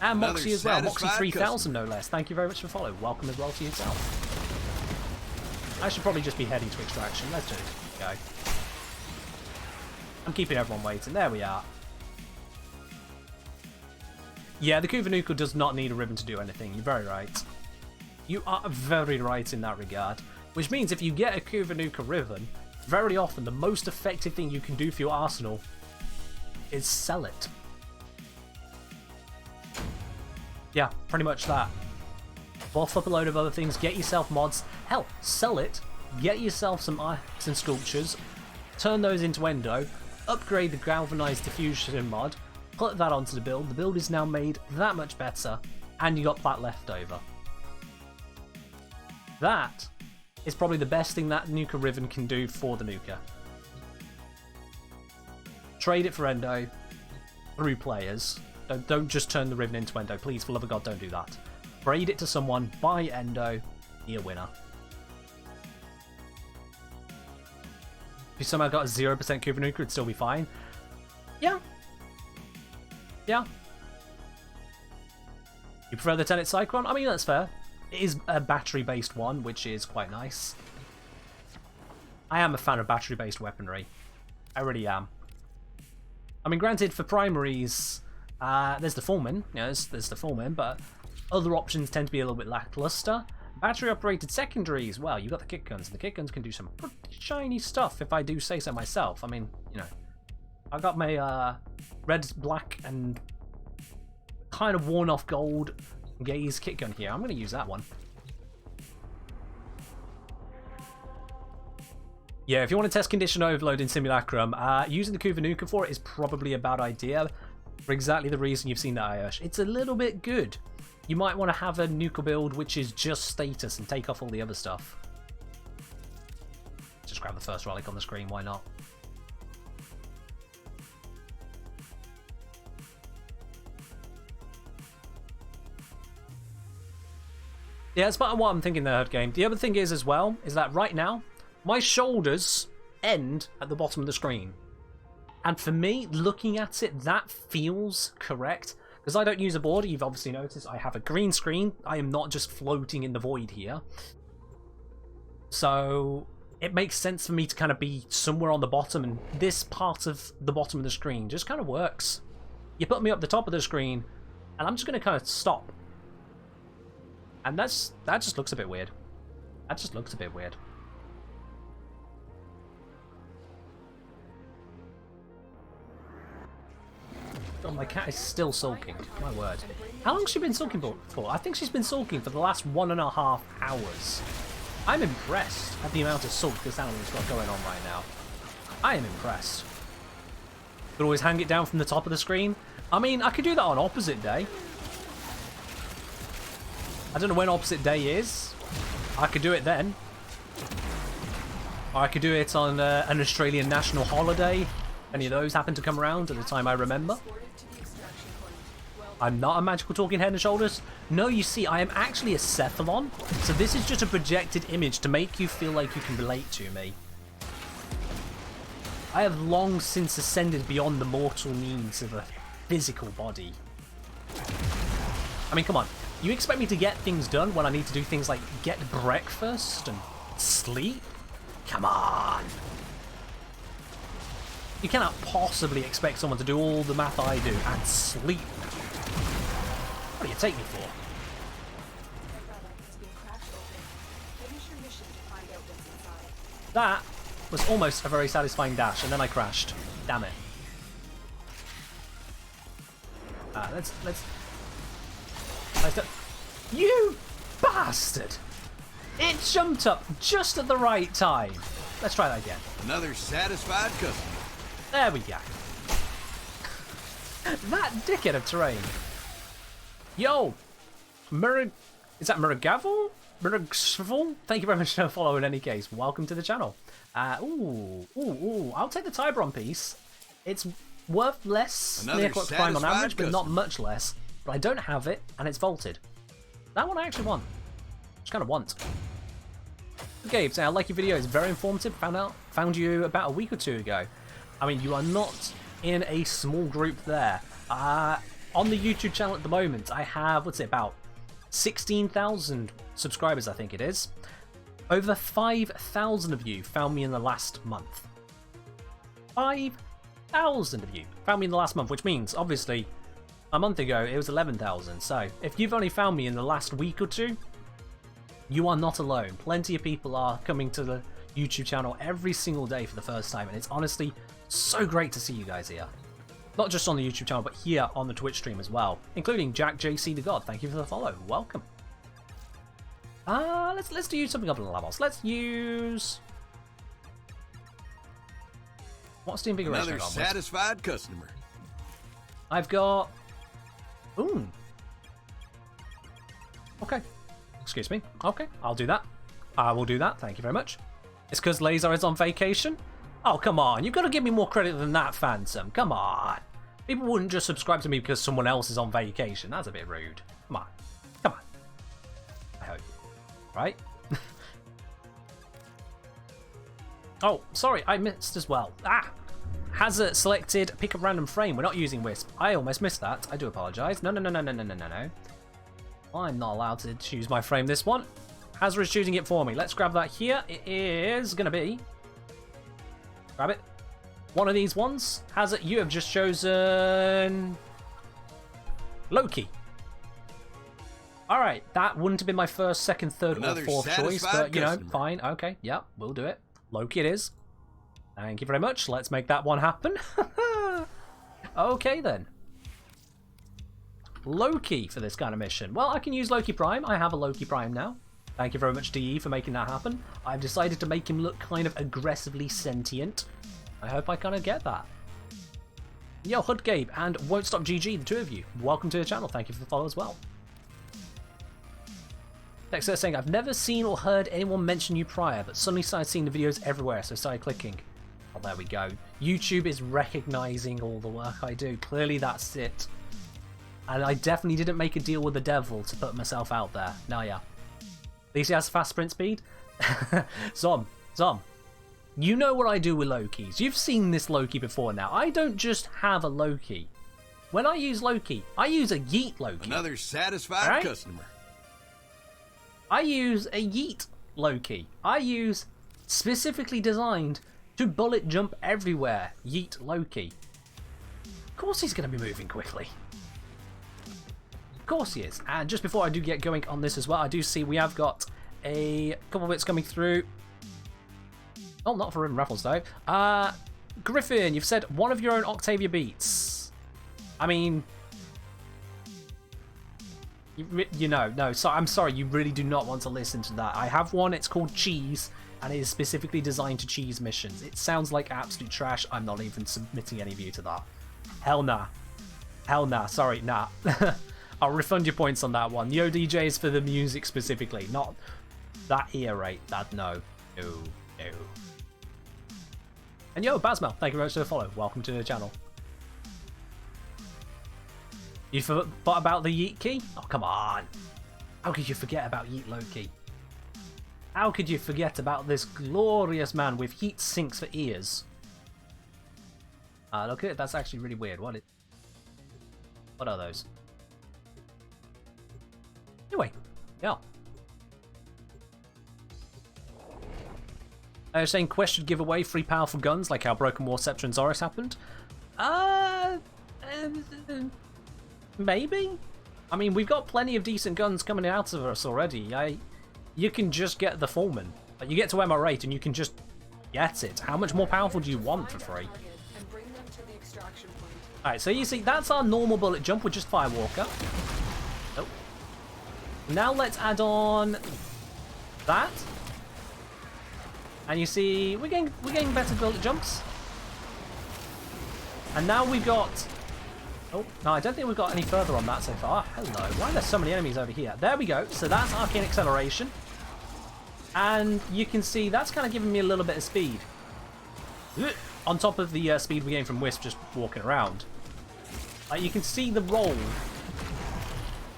And Another Moxie as well. Moxie satisfied 3000 no less. Thank you very much for follow. Welcome as well to yourself. I should probably just be heading to extraction. Let's do it. Go. I'm keeping everyone waiting. There we are. Yeah, the Kubanukel does not need a ribbon to do anything. You're very right. You are very right in that regard. Which means if you get a Kubanukel ribbon, very often the most effective thing you can do for your arsenal is sell it. Yeah, pretty much that. Buff up a load of other things, get yourself mods. Hell, sell it, get yourself some ice and sculptures, turn those into endo, upgrade the galvanized diffusion mod, put that onto the build. The build is now made that much better, and you got that left over. That is probably the best thing that Nuka Riven can do for the Nuka. Trade it for endo through players. Don't just turn the Riven into endo. Please, for love of God, don't do that. Trade it to someone, buy endo, be a winner. If you somehow got a 0% Kubanukel, it'd still be fine. Yeah. Yeah. You prefer the Tenet Cyclone? I mean, that's fair. It is a battery-based one, which is quite nice. I am a fan of battery-based weaponry. I really am. I mean, granted, for primaries, there's the Fullman. Yeah, there's the Fullman, but other options tend to be a little bit lackluster. Battery-operated secondaries, well, you've got the kick guns, and the kick guns can do some pretty shiny stuff, if I do say so myself. I mean, you know, I've got my red, black, and kind of worn-off gold gaze kick gun here. I'm going to use that one. Yeah, if you want to test condition overload in Simulacrum, using the Kubanukel for it is probably a bad idea for exactly the reason you've seen that, Ayush. It's a little bit good. You might want to have a Nuka build which is just status and take off all the other stuff. Just grab the first relic on the screen, why not? Yeah, that's about what I'm thinking there, Herd Game. The other thing is as well, is that right now, my shoulders end at the bottom of the screen. And for me, looking at it, that feels correct. Because I don't use a board, you've obviously noticed, I have a green screen. I am not just floating in the void here. So it makes sense for me to kind of be somewhere on the bottom, and this part of the bottom of the screen just kind of works. You put me up the top of the screen, and I'm just going to kind of stop. And that just looks a bit weird. That just looks a bit weird. Oh, my cat is still sulking. My word. How long has she been sulking for? I think she's been sulking for the last 1.5 hours. I'm impressed at the amount of sulk this animal's got going on right now. I am impressed. Could always hang it down from the top of the screen. I mean, I could do that on opposite day. I don't know when opposite day is. I could do it then. Or I could do it on an Australian national holiday. Any of those happen to come around at the time I remember. I'm not a magical talking head and shoulders. No, you see, I am actually a cephalon. So this is just a projected image to make you feel like you can relate to me. I have long since ascended beyond the mortal needs of a physical body. I mean, come on. You expect me to get things done when I need to do things like get breakfast and sleep? Come on. You cannot possibly expect someone to do all the math I do and sleep. What do you take me for? That was almost a very satisfying dash, and then I crashed. Damn it. Let's do... You bastard! It jumped up just at the right time. Let's try that again. Another satisfied customer. There we go. That dickhead of terrain. Yo! Is that Muragavel? Muragshvel? Thank you very much for the follow in any case. Welcome to the channel. Ooh. I'll take the Tiburon piece. It's worth less than the Equinox Prime on average, but not much less. But I don't have it, and it's vaulted. That one I actually want. Just kind of want. Gabe, I like your video. It's very informative. Found you about a week or two ago. I mean, you are not in a small group there. On the YouTube channel at the moment, I have, what's it, about 16,000 subscribers, I think it is. Over 5,000 of you found me in the last month. 5,000 of you found me in the last month, which means, obviously, a month ago, it was 11,000. So, if you've only found me in the last week or two, you are not alone. Plenty of people are coming to the YouTube channel every single day for the first time, and it's honestly so great to see you guys here. Not just on the YouTube channel, but here on the Twitch stream as well, including Jack JC the God. Thank you for the follow. Welcome. Let's do something up in the levels. Let's use... What's the invigoration? Another satisfied customer. I've got... Ooh. Okay. Excuse me. Okay, I'll do that. I will do that. Thank you very much. It's because Lazar is on vacation? Oh, come on. You've got to give me more credit than that, Phantom. Come on. People wouldn't just subscribe to me because someone else is on vacation. That's a bit rude. Come on. Come on. I hope. Right? Oh, sorry. I missed as well. Hazard selected pick a random frame. We're not using Wisp. I almost missed that. I do apologize. No. I'm not allowed to choose my frame this one. Hazard is choosing it for me. Let's grab that here. It is going to be... Grab it. One of these ones. Hazard, you have just chosen... Loki. Alright, that wouldn't have been my first, second, third, or fourth choice, but, you know, fine. Okay, yeah, we'll do it. Loki it is. Thank you very much. Let's make that one happen. Okay, then. Loki for this kind of mission. Well, I can use Loki Prime. I have a Loki Prime now. Thank you very much, DE, for making that happen. I've decided to make him look kind of aggressively sentient. I hope I kind of get that. Yo, Hudgabe and Won't Stop GG, the two of you. Welcome to the channel. Thank you for the follow as well. Next saying, I've never seen or heard anyone mention you prior, but suddenly started seeing the videos everywhere, so started clicking. Oh, there we go. YouTube is recognizing all the work I do. Clearly that's it. And I definitely didn't make a deal with the devil to put myself out there. Now, yeah. At least he has fast sprint speed. Zom. You know what I do with Lokis. You've seen this Loki before now. I don't just have a Loki. When I use Loki, I use a Yeet Loki. Another satisfied customer. I use a Yeet Loki. I use specifically designed to bullet jump everywhere. Yeet Loki. Of course he's going to be moving quickly. Of course he is. And just before I do get going on this as well, I do see we have got a couple of bits coming through. Oh, not for Ribbon Raffles though. Griffin, you've said one of your own Octavia beats. I mean, you know, no, so I'm sorry, you really do not want to listen to that. I have one, it's called Cheese, and it is specifically designed to cheese missions. It sounds like absolute trash. I'm not even submitting any of you to that. Hell nah. Hell nah, sorry, nah. I'll refund your points on that one. The ODJ is for the music specifically, not that ear rate. That, no. And yo, Basmel, thank you very much for the follow. Welcome to the channel. You forgot about the Yeet key? Oh, come on. How could you forget about Yeet Loki? How could you forget about this glorious man with heat sinks for ears? Look at it, that's actually really weird. What are those? Anyway, yeah. I was saying Quest should give away 3 powerful guns like how Broken War, Scepter and Zorus happened. Maybe? I mean, we've got plenty of decent guns coming out of us already. You can just get the Foreman. You get to MR8 and you can just Get it. How much more powerful do you want for free? And bring them to the extraction point. Alright, so you see, that's our normal bullet jump with just Firewalker. Oh. Now let's add on that. And you see, we're getting better bullet jumps. And now we've got... Oh, no, I don't think we've got any further on that so far. Hello. Why are there so many enemies over here? There we go. So that's Arcane Acceleration. And you can see that's kind of giving me a little bit of speed. On top of the speed we gain from Wisp just walking around. You can see the roll.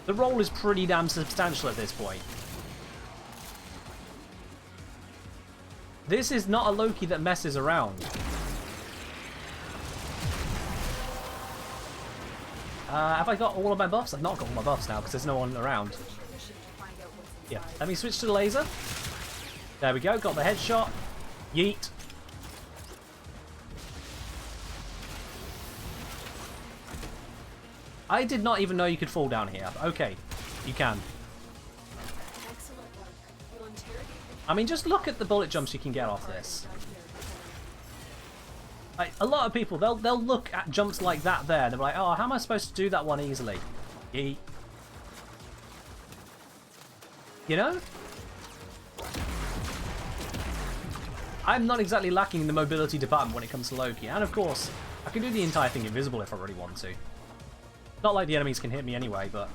The roll is pretty damn substantial at this point. This is not a Loki that messes around. Have I got all of my buffs? I've not got all my buffs now because there's no one around. Yeah, let me switch to the laser. There we go, got the headshot. Yeet. I did not even know you could fall down here. Okay, you can. I mean, just look at the bullet jumps you can get off this. Like, a lot of people, they'll look at jumps like that there, they're like, oh, how am I supposed to do that one easily? Yeet. You know? I'm not exactly lacking in the mobility department when it comes to Loki, and of course, I can do the entire thing invisible if I really want to. Not like the enemies can hit me anyway, but...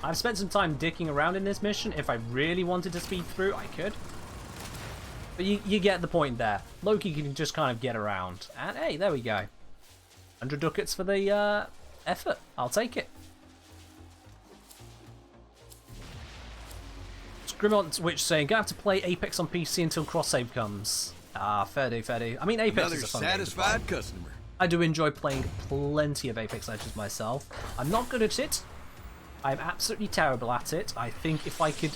I've spent some time dicking around in this mission. If I really wanted to speed through, I could. But you get the point there. Loki can just kind of get around. And hey, there we go. 100 ducats for the effort. I'll take it. Scrimont Witch saying, gonna have to play Apex on PC until cross-save comes. Ah, fair do, fair do. I mean, Apex Another is a fun satisfied game. customer. I do enjoy playing plenty of Apex Legends myself. I'm not good at it. I'm absolutely terrible at it. I think if I could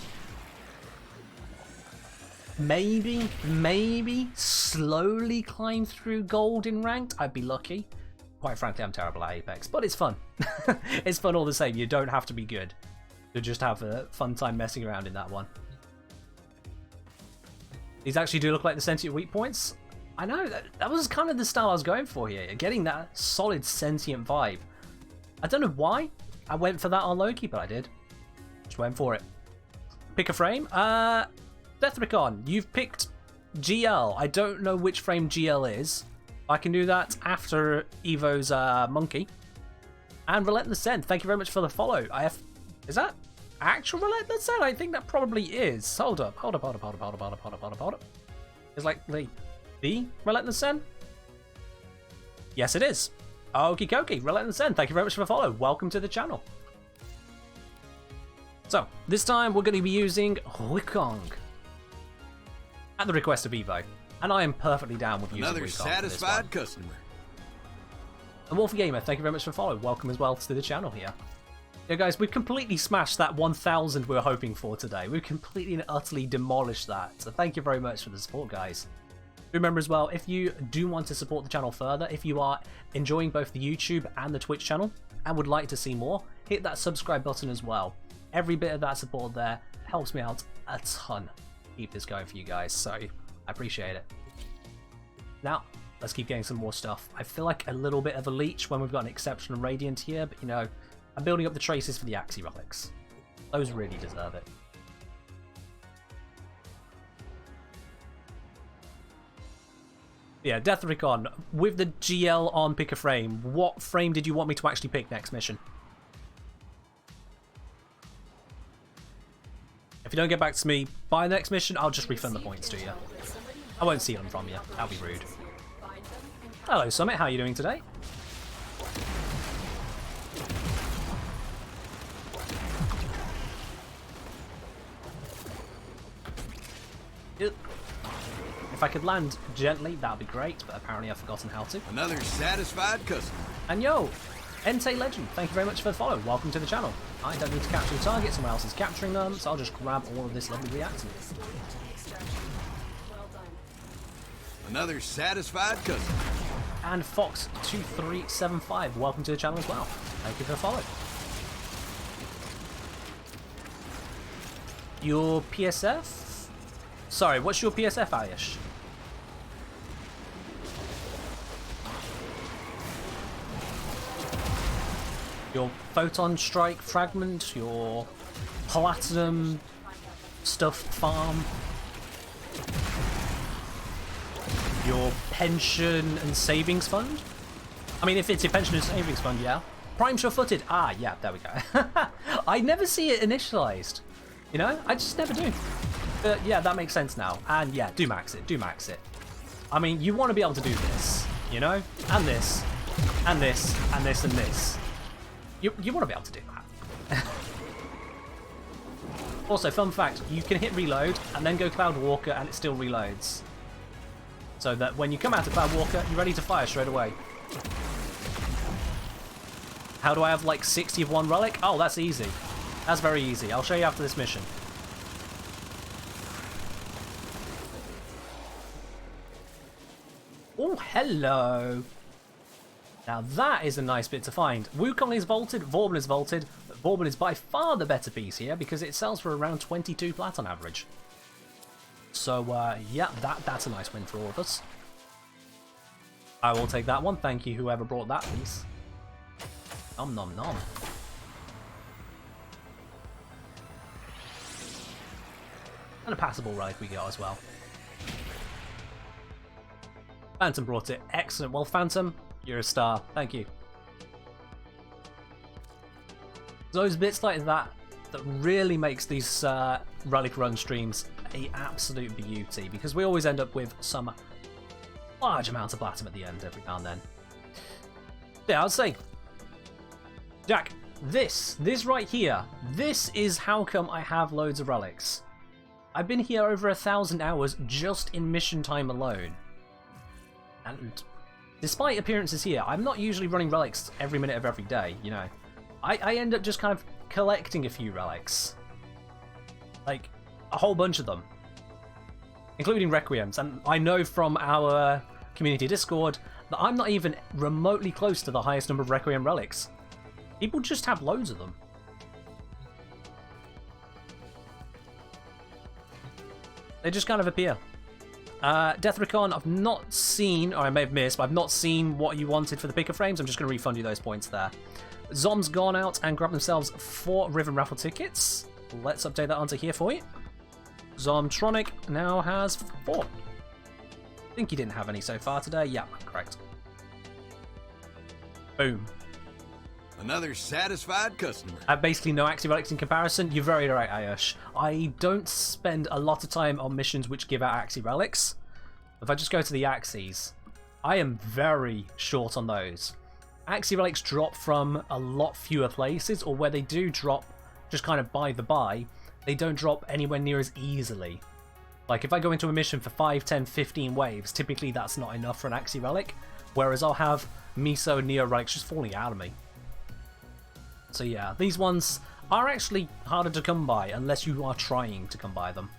maybe slowly climb through gold in ranked, I'd be lucky. Quite frankly, I'm terrible at Apex, but it's fun. It's fun all the same. You don't have to be good to just have a fun time messing around in that one. These actually do look like the sentient weak points. I know, that was kind of the style I was going for here. Getting that solid sentient vibe. I don't know why I went for that on Loki, but I did. Just went for it. Pick a frame. Deathricon, you've picked GL. I don't know which frame GL is. I can do that after Evo's monkey. And Relentless Zen, thank you very much for the follow. Is that actual Relentless Zen? I think that probably is. Hold up. It's like the Relentless Zen? Yes, it is. Okie dokie, Relentless Zen, thank you very much for the follow. Welcome to the channel. So, this time we're going to be using Wukong at the request of Evo. And I am perfectly down with using Another Wukong satisfied customer. And Wolf Gamer, thank you very much for the follow. Welcome as well to the channel here. Yeah, guys, we've completely smashed that 1,000 we were hoping for today. We've completely and utterly demolished that. So thank you very much for the support, guys. Remember as well, if you do want to support the channel further, if you are enjoying both the YouTube and the Twitch channel and would like to see more, hit that subscribe button as well. Every bit of that support there helps me out a ton. Keep this going for you guys, so I appreciate it. Now, let's keep getting some more stuff. I feel like a little bit of a leech when we've got an exceptional Radiant here, but you know, I'm building up the traces for the Axie relics. Those really deserve it. Yeah, Deathricon, with the GL on pick a frame, what frame did you want me to actually pick next mission? If you don't get back to me by the next mission, I'll just refund the points to you. I won't steal them from you. That'll be rude. Hello, Summit. How are you doing today? If I could land gently, that would be great, but apparently I've forgotten how to. Another satisfied customer. And yo, Entei Legend, thank you very much for the follow. Welcome to the channel. I don't need to capture the target, someone else is capturing them, so I'll just grab all of this lovely reactor. Another satisfied customer. And Fox2375, welcome to the channel as well. Thank you for the follow. Your PSF? Sorry, what's your PSF, Ayush? Your Photon Strike Fragment, your Platinum Stuffed Farm, your Pension and Savings Fund? I mean, if it's your Pension and Savings Fund, yeah. Prime Sure-Footed, ah, yeah, there we go. I never see it initialized, you know? I just never do. But yeah, that makes sense now. And yeah, do max it, do max it. I mean, you want to be able to do this, you know? And this, and this, and this, and this. You want to be able to do that. Also, fun fact, you can hit reload and then go Cloud Walker and it still reloads. So that when you come out of Cloud Walker, you're ready to fire straight away. How do I have like 60 of one relic? Oh, that's easy. That's very easy. I'll show you after this mission. Oh, hello. Now that is a nice bit to find. Wukong is vaulted, Vauban is vaulted, but Vauban is by far the better piece here because it sells for around 22 plat on average. So yeah, that's a nice win for all of us. I will take that one. Thank you, whoever brought that piece. Nom nom nom. And a passable relic we got as well. Phantom brought it. Excellent. Well, Phantom, you're a star. Thank you. Those bits like that really makes these relic run streams a absolute beauty because we always end up with some large amounts of platinum at the end every now and then. Yeah, I'd say, Jack, this right here, this is how come I have loads of relics. I've been here over 1,000 hours just in mission time alone. And despite appearances here, I'm not usually running relics every minute of every day, you know. I end up just kind of collecting a few relics. Like, a whole bunch of them. Including Requiems. And I know from our community Discord that I'm not even remotely close to the highest number of Requiem relics. People just have loads of them. They just kind of appear. Death Recon, I've not seen, or I may have missed, but I've not seen what you wanted for the picker frames. I'm just going to refund you those points there. Zom's gone out and grabbed themselves 4 Riven raffle tickets. Let's update that onto here for you. Zomtronic now has 4. I think he didn't have any so far today. Yeah, correct. Boom. Another satisfied customer. Basically no Axie relics in comparison. You're very right, Ayush. I don't spend a lot of time on missions which give out Axie relics. If I just go to the Axies, I am very short on those. Axie relics drop from a lot fewer places, or where they do drop just kind of by the by, they don't drop anywhere near as easily. Like if I go into a mission for 5, 10, 15 waves, typically that's not enough for an Axie relic, whereas I'll have Miso and Neo relics just falling out of me. So yeah, these ones are actually harder to come by unless you are trying to come by them.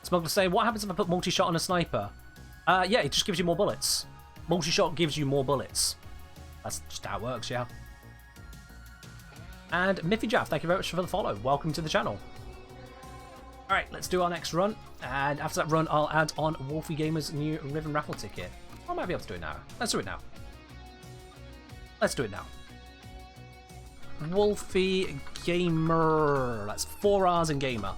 Smuggler say, what happens if I put multi-shot on a sniper? Yeah, it just gives you more bullets. Multi-shot gives you more bullets. That's just how it works, yeah. And Miffy Jaff, thank you very much for the follow. Welcome to the channel. Alright, let's do our next run. And after that run, I'll add on Wolfie Gamer's new Riven raffle ticket. I might be able to do it now. Let's do it now. Let's do it now. Wolfie Gamer. That's 4 R's in Gamer.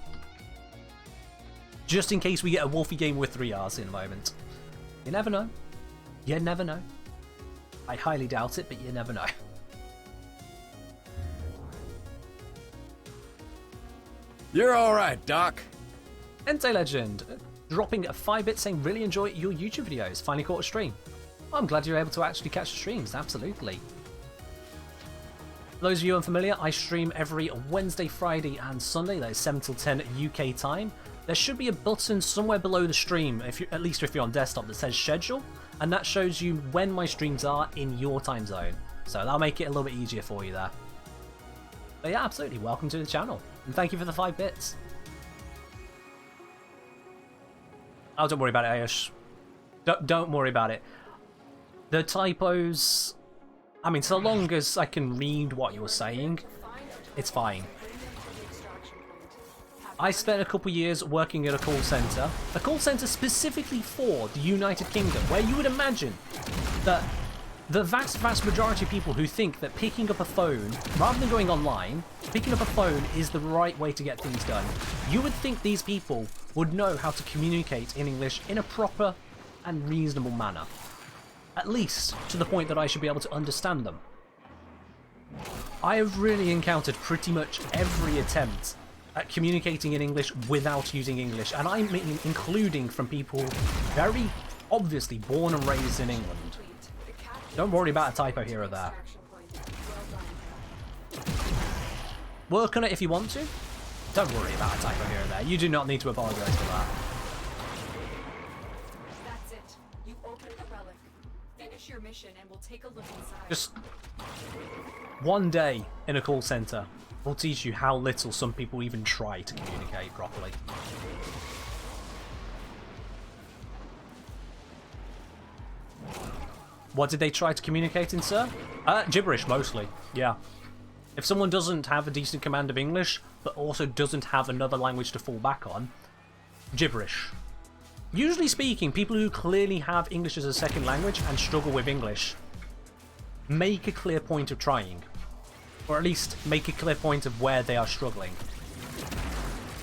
Just in case we get a Wolfie Gamer with 3 R's in a moment. You never know. You never know. I highly doubt it, but you never know. You're alright, Doc. Entei Legend, dropping a 5-bit saying really enjoy your YouTube videos. Finally caught a stream. I'm glad you're able to actually catch the streams, absolutely. For those of you unfamiliar, I stream every Wednesday, Friday and Sunday, that is 7 till 10 UK time. There should be a button somewhere below the stream, at least if you're on desktop, that says schedule, and that shows you when my streams are in your time zone. So that'll make it a little bit easier for you there. But yeah, absolutely, welcome to the channel, and thank you for the 5 bits. Oh, don't worry about it, Ayush. Don't worry about it. The typos, I mean, so long as I can read what you're saying, it's fine. I spent a couple years working at a call centre specifically for the United Kingdom, where you would imagine that the vast majority of people who think that picking up a phone, rather than going online, picking up a phone is the right way to get things done. You would think these people would know how to communicate in English in a proper and reasonable manner. At least to the point that I should be able to understand them. I have really encountered pretty much every attempt at communicating in English without using English, and I mean including from people very obviously born and raised in England. Don't worry about a typo here or there. Work on it if you want to. Don't worry about a typo here or there. You do not need to apologize for that. That's it. You open the relic. Finish your mission and we'll take a look inside. Just one day in a call center will teach you how little some people even try to communicate properly. What did they try to communicate in, sir? Gibberish, mostly. Yeah. If someone doesn't have a decent command of English, but also doesn't have another language to fall back on, gibberish. Usually speaking, people who clearly have English as a second language and struggle with English make a clear point of trying. Or at least make a clear point of where they are struggling.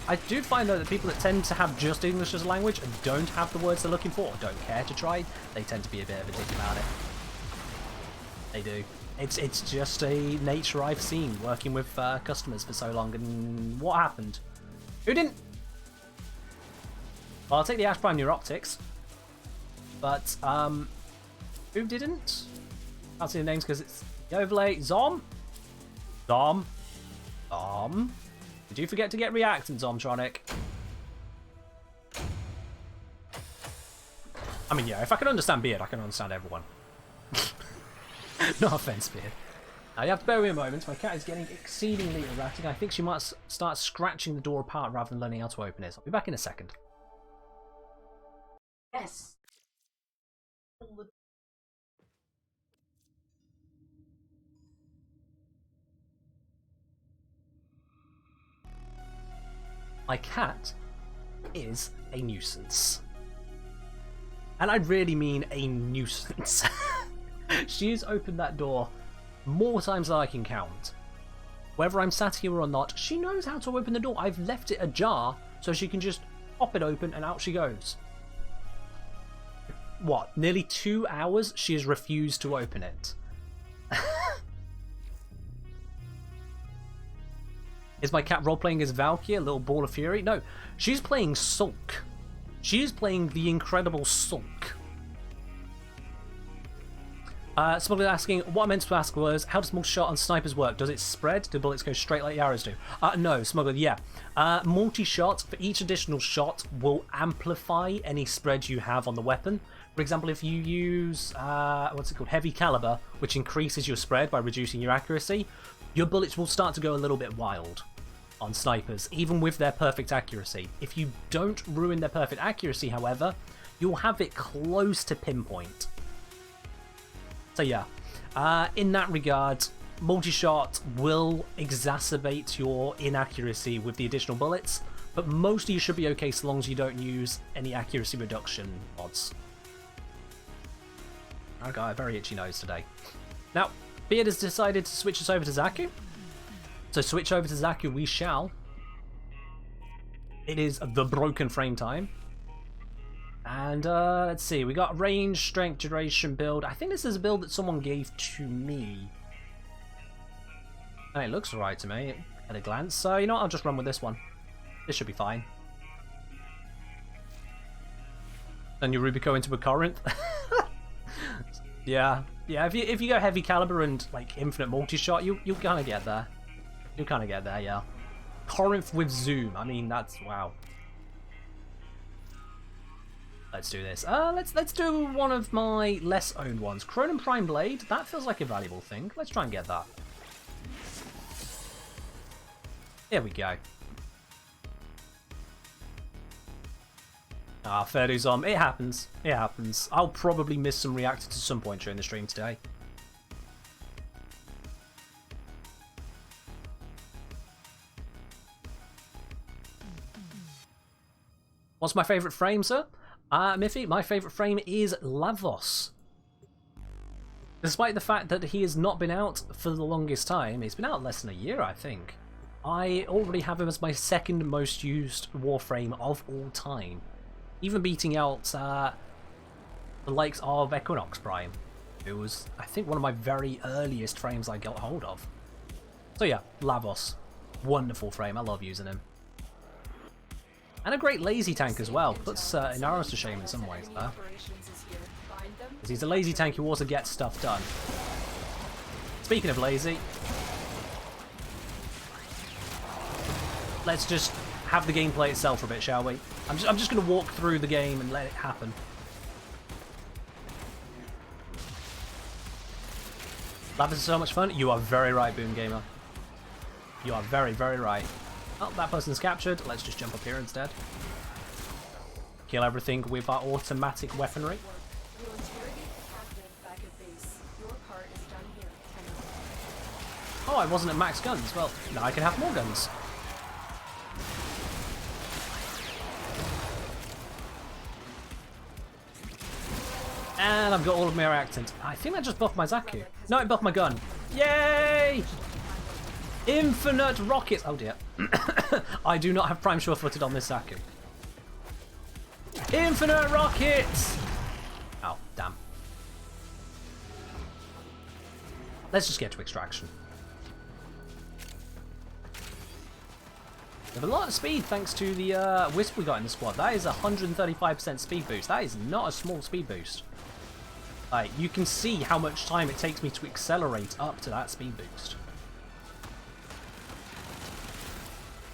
I do find though that people that tend to have just English as a language and don't have the words they're looking for, or don't care to try, they tend to be a bit of a dick about it. They do. It's just a nature I've seen working with customers for so long. And what happened? Who didn't? Well, I'll take the Ash Prime Neuroptics. But who didn't? Can't see the names because it's the overlay. Zom. Did you forget to get reactant, Zomtronic? I mean, yeah, if I can understand Beard, I can understand everyone. No offense, Beard. Now, you have to bear with me a moment. My cat is getting exceedingly erratic. I think she might start scratching the door apart rather than learning how to open it. I'll be back in a second. Yes. My cat is a nuisance. And I really mean a nuisance. She has opened that door more times than I can count. Whether I'm sat here or not, she knows how to open the door. I've left it ajar so she can just pop it open and out she goes. What, nearly 2 hours she has refused to open it. Is my cat role-playing as Valkyrie, a little ball of fury? No, she's playing Sulk. She is playing the incredible Sulk. Smuggler asking, what I meant to ask was, how does multi-shot on snipers work? Does it spread? Do bullets go straight like the arrows do? No, Smuggler, yeah. Multi-shot, for each additional shot, will amplify any spread you have on the weapon. For example, if you use, heavy caliber, which increases your spread by reducing your accuracy, your bullets will start to go a little bit wild on snipers, even with their perfect accuracy. If you don't ruin their perfect accuracy, however, you'll have it close to pinpoint. So yeah, in that regard, multi-shot will exacerbate your inaccuracy with the additional bullets, but mostly you should be okay so long as you don't use any accuracy reduction mods. I got a very itchy nose today. Now, Beard has decided to switch us over to Zaku. So switch over to Zaku we shall. It is the broken frame time. And let's see, we got range, strength, duration build. I think this is a build that someone gave to me. And it looks alright to me at a glance. So you know what, I'll just run with this one. This should be fine. Then your Rubico into a Corinth. Yeah, if you go heavy caliber and like infinite multi-shot, you'll kind of get there. You'll kind of get there, yeah. Corinth with zoom, I mean, that's wow. Let's do this. Let's do one of my less owned ones. Cronin Prime Blade, that feels like a valuable thing. Let's try and get that. There we go. Ah, fair dues on. It happens. It happens. I'll probably miss some reactors at some point during the stream today. What's my favourite frame, sir? Miffy, my favourite frame is Lavos. Despite the fact that he has not been out for the longest time, he's been out less than a year, I think. I already have him as my second most used Warframe of all time. Even beating out the likes of Equinox Prime. It was, I think, one of my very earliest frames I got hold of. So yeah, Lavos. Wonderful frame, I love using him. And a great lazy tank as well. Puts Inaros to shame in some ways there. Because he's a lazy tank who also gets stuff done. Speaking of lazy, let's just have the gameplay itself for a bit, shall we? I'm just going to walk through the game and let it happen. That is so much fun. You are very right, Boom Gamer. You are very, very right. Oh, that person's captured. Let's just jump up here instead. Kill everything with our automatic weaponry. Oh, I wasn't at max guns. Well, now I can have more guns. And I've got all of my reactants. I think that just buffed my Zaku. No, it buffed my gun. Yay! Infinite rockets! Oh dear. I do not have Prime Sure-Footed on this Zaku. Infinite rockets! Oh, damn. Let's just get to extraction. We have a lot of speed thanks to the Wisp we got in the squad. That is 135% speed boost. That is not a small speed boost. Like, you can see how much time it takes me to accelerate up to that speed boost.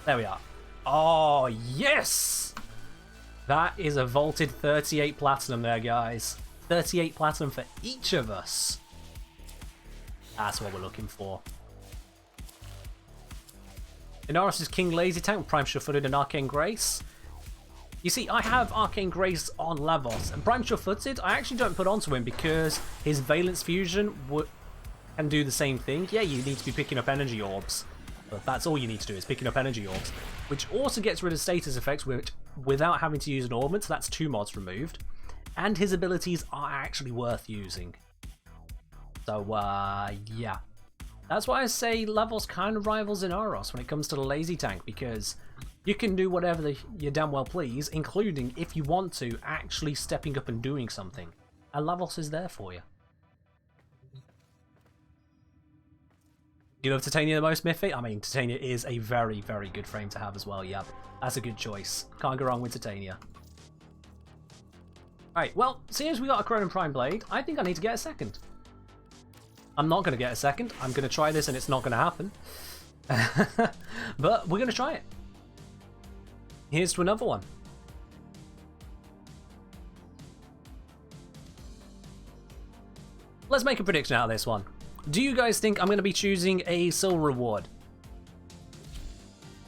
There we are. Oh, yes! That is a vaulted 38 platinum there, guys. 38 platinum for each of us. That's what we're looking for. Inaros is King Lazy Tank with Prime Sure-Footed and Arcane Grace. You see, I have Arcane Grace on Lavos, and Prime Sure-Footed I actually don't put onto him because his Valence Fusion can do the same thing. Yeah, you need to be picking up energy orbs, but that's all you need to do is picking up energy orbs, which also gets rid of status effects without having to use an ornament, so that's 2 mods removed, and his abilities are actually worth using. So, yeah. That's why I say Lavos kind of rivals Inaros when it comes to the lazy tank, because you can do whatever you damn well please, including, if you want to, actually stepping up and doing something. And Lavos is there for you. You love Titania the most, Miffy? I mean, Titania is a very, very good frame to have as well, yep. That's a good choice. Can't go wrong with Titania. Alright, well, seeing as we got a Cronin Prime Blade, I think I need to get a second. I'm not going to get a second. I'm going to try this and it's not going to happen. But we're going to try it. Here's to another one. Let's make a prediction out of this one. Do you guys think I'm going to be choosing a silver reward?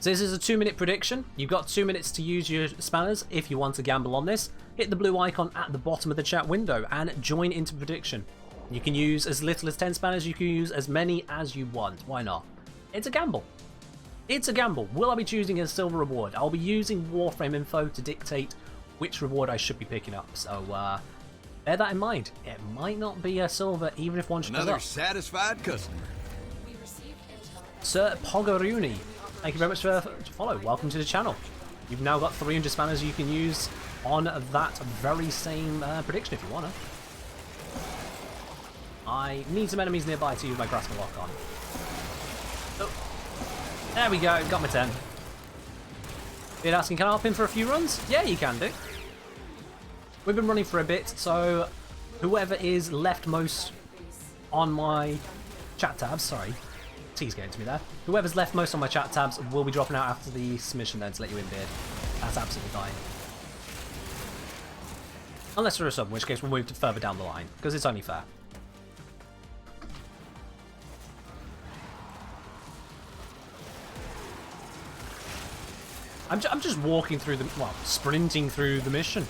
So this is a 2-minute prediction. You've got 2 minutes to use your spanners if you want to gamble on this. Hit the blue icon at the bottom of the chat window and join into prediction. You can use as little as 10 spanners, you can use as many as you want. Why not? It's a gamble. It's a gamble. Will I be choosing a silver reward? I'll be using Warframe info to dictate which reward I should be picking up. So, bear that in mind. It might not be a silver, even if one should come up. Another satisfied customer. Sir Pogoruni, thank you very much for follow. Welcome to the channel. You've now got 300 spanners you can use on that very same prediction if you want to. I need some enemies nearby to use my Grasp and Lock on. Oh. There we go, got my 10. You're asking, can I hop in for a few runs? Yeah, you can do. We've been running for a bit, so whoever is leftmost on my chat tabs, sorry, T's getting to me there. Whoever's left most on my chat tabs will be dropping out after the submission then to let you in bid. That's absolutely fine. Unless there is some, in which case we'll move to further down the line, because it's only fair. I'm just walking through the, well, sprinting through the mission.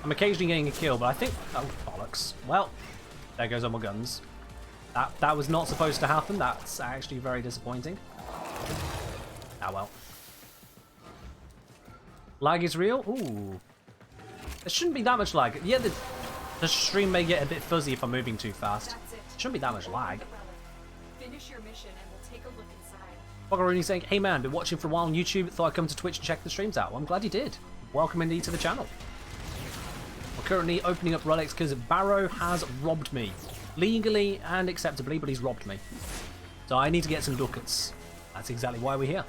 I'm occasionally getting a kill, but I think, oh, bollocks. Well, there goes all my guns. That was not supposed to happen. That's actually very disappointing. Ah, well. Lag is real? Ooh. There shouldn't be that much lag. Yeah, the stream may get a bit fuzzy if I'm moving too fast. That's it. Shouldn't be that much lag. Finish your mission and we'll take a look inside. Boggaroni saying, hey man, been watching for a while on YouTube, thought I'd come to Twitch and check the streams out. Well, I'm glad you did. Welcome indeed to the channel. We're currently opening up relics because Baro has robbed me. Legally and acceptably, but he's robbed me. So I need to get some ducats. That's exactly why we're here.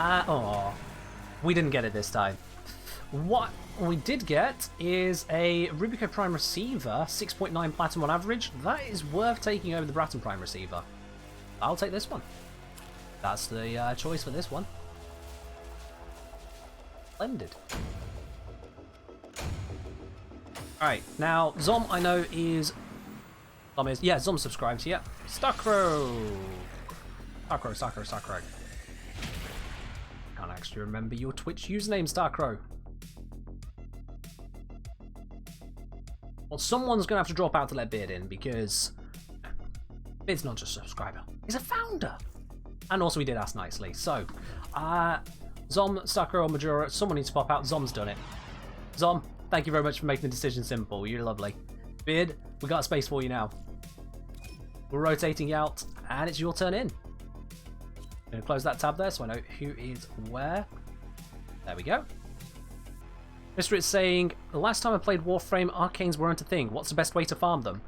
Oh, we didn't get it this time. What we did get is a Rubico Prime Receiver, 6.9 Platinum on average. That is worth taking over the Bratton Prime Receiver. I'll take this one. That's the choice for this one. Splendid. Alright, now Zom I know is... yeah, Zom subscribed, yeah. Starcrow! Starcrow. Can't actually remember your Twitch username, Starcrow. Well, someone's going to have to drop out to let Beard in, because Beard's not just a subscriber, he's a founder. And also he did ask nicely. So, Zom, Starcrow, or Majora, someone needs to pop out. Zom's done it. Zom, thank you very much for making the decision simple. You're lovely. Beard, we got a space for you now. We're rotating out, and it's your turn in. I'm going to close that tab there so I know who is where. There we go. Mr. It's saying, the last time I played Warframe, arcanes weren't a thing. What's the best way to farm them?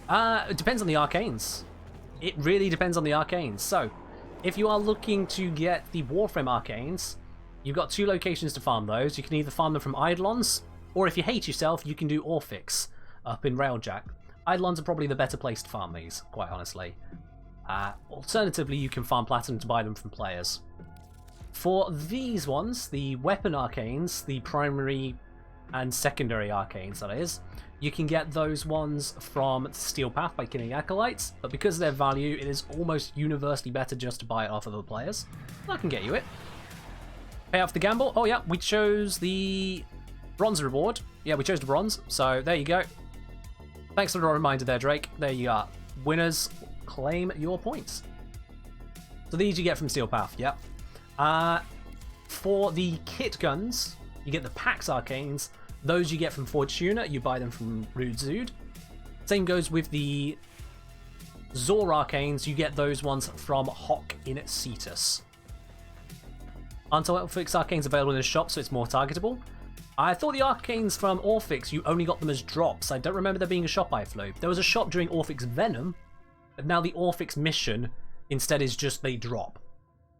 It depends on the arcanes. It really depends on the arcanes. So, if you are looking to get the Warframe arcanes, you've got two locations to farm those. You can either farm them from Eidolons, or if you hate yourself, you can do Orphics up in Railjack. Eidolons are probably the better place to farm these, quite honestly. Alternatively, you can farm Platinum to buy them from players. For these ones, the weapon arcanes, the primary and secondary arcanes that is, you can get those ones from Steel Path by killing Acolytes, but because of their value, it is almost universally better just to buy it off of other players. That can get you it. Pay out for the gamble. Oh yeah, we chose the bronze reward. Yeah, we chose the bronze, so there you go. Thanks for the reminder there, Drake. There you are. Winners claim your points. So these you get from Steel Path, yep. For the kit guns, you get the Pax Arcanes. Those you get from Fortuna, you buy them from Rude Zood. Same goes with the Zor Arcanes, you get those ones from Hawk in Cetus. Untitled Arcanes available in the shop, so it's more targetable. I thought the Arcanes from Orphics, you only got them as drops. I don't remember there being a shop I flew. There was a shop during Orphics Venom, but now the Orphics mission instead is just they drop.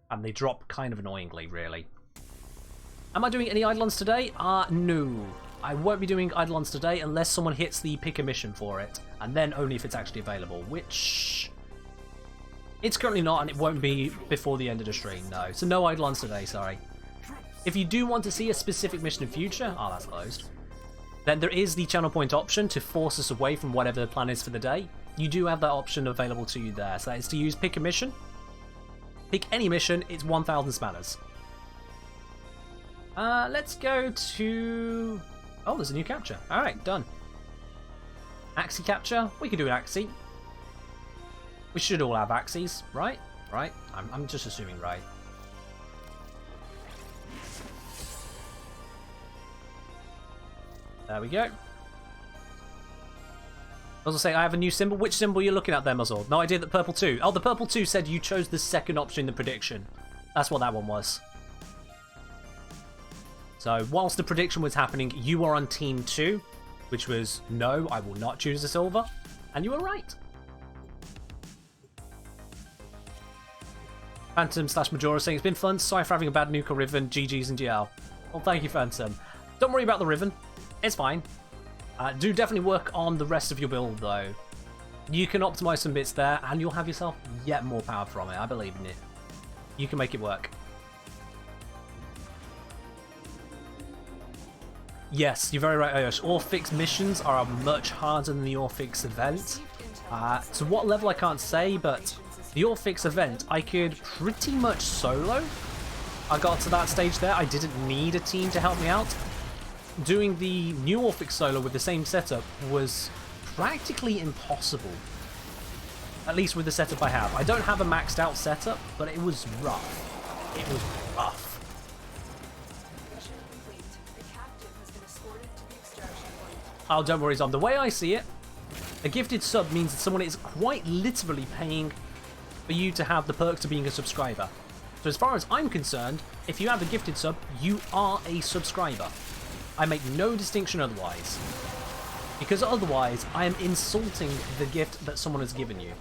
And they drop kind of annoyingly, really. Am I doing any Eidolons today? No. I won't be doing Eidolons today unless someone hits the pick a mission for it. And then only if it's actually available, which... it's currently not, and it won't be before the end of the stream, no. So no Eidolons today, sorry. If you do want to see a specific mission in future... oh, that's closed. Then there is the channel point option to force us away from whatever the plan is for the day. You do have that option available to you there. So that is to use pick a mission. Pick any mission, it's 1,000 spanners. Let's go to... oh, there's a new capture. Alright, done. Axie capture? We can do an Axie. We should all have Axies, right? Right? I'm just assuming right. There we go. I was gonna say, I have a new symbol. Which symbol are you looking at there, Muzzle? No idea that purple 2. Oh, the purple 2 said you chose the second option in the prediction. That's what that one was. So, whilst the prediction was happening, you were on Team 2, which was, no, I will not choose the silver. And you were right. Phantom/Majora saying, it's been fun. Sorry for having a bad nuke or Riven. GG's and GL. Well, thank you, Phantom. Don't worry about the Riven. It's fine. Do definitely work on the rest of your build, though. You can optimize some bits there, and you'll have yourself yet more power from it. I believe in it. You can make it work. Yes, you're very right, Ayosh. Orphics missions are much harder than the Orphics event. To what level I can't say, but the Orphics event I could pretty much solo. I got to that stage there. I didn't need a team to help me out. Doing the new Orphic solo with the same setup was practically impossible. At least with the setup I have. I don't have a maxed out setup, but it was rough. It was rough. Mission complete. The captive has been escorted to the extraction point. Oh, don't worry, Zom. The way I see it, a gifted sub means that someone is quite literally paying for you to have the perks of being a subscriber. So as far as I'm concerned, if you have a gifted sub, you are a subscriber. I make no distinction otherwise. Because otherwise, I am insulting the gift that someone has given you.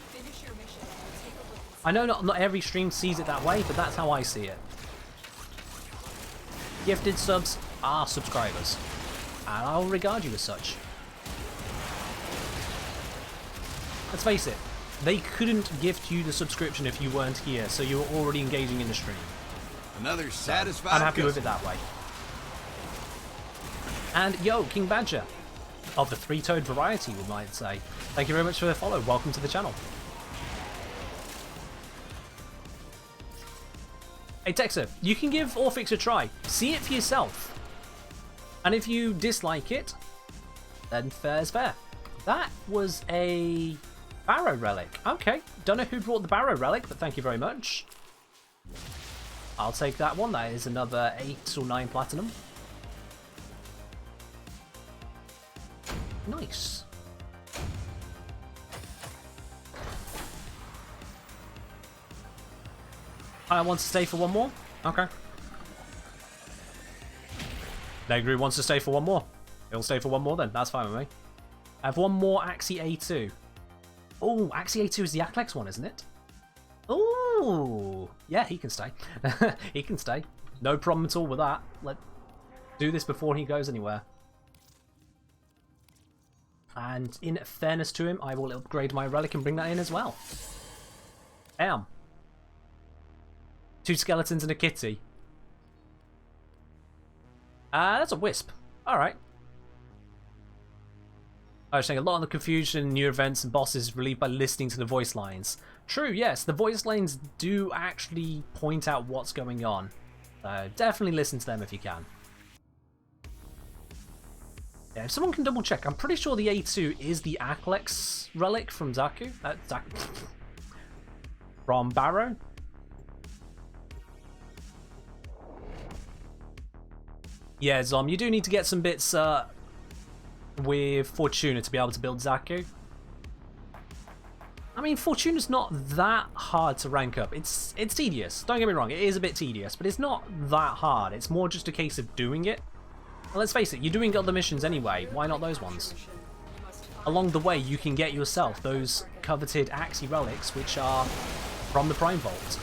Finish your mission and take a look. I know not every stream sees it that way, but that's how I see it. Gifted subs are subscribers, and I'll regard you as such. Let's face it, they couldn't gift you the subscription if you weren't here, so you were already engaging in the stream. Another satisfied I'm happy with it customer. that way. And yo, King Badger, of the three-toed variety, we might say. Thank you very much for the follow. Welcome to the channel. Hey Texer, you can give Orphix a try. See it for yourself. And if you dislike it, then fair's fair. That was a Baro relic. Okay, don't know who brought the Baro relic, but thank you very much. I'll take that one. That is another 8 or 9 platinum. Nice. I want to stay for one more? Okay. Negru wants to stay for one more. He'll stay for one more then. That's fine with me. I have one more Axie A2. Oh, Axie A2 is the Aklex one, isn't it? Oh, yeah, he can stay. He can stay. No problem at all with that. Let's do this before he goes anywhere. And in fairness to him, I will upgrade my relic and bring that in as well. Damn. 2 skeletons and a kitty. That's a wisp. Alright. I was saying a lot of the confusion, new events, and bosses relieved by listening to the voice lines. True, yes, the voice lines do actually point out what's going on. So definitely listen to them if you can. Yeah, if someone can double check, I'm pretty sure the A2 is the Aklex relic from Zaku. From Baro. Yeah, Zom, you do need to get some bits with Fortuna to be able to build Zaku. I mean, Fortuna's not that hard to rank up. It's tedious. Don't get me wrong, it is a bit tedious, but it's not that hard. It's more just a case of doing it. And let's face it, you're doing other missions anyway. Why not those ones? Along the way, you can get yourself those coveted Axie relics, which are from the Prime Vault.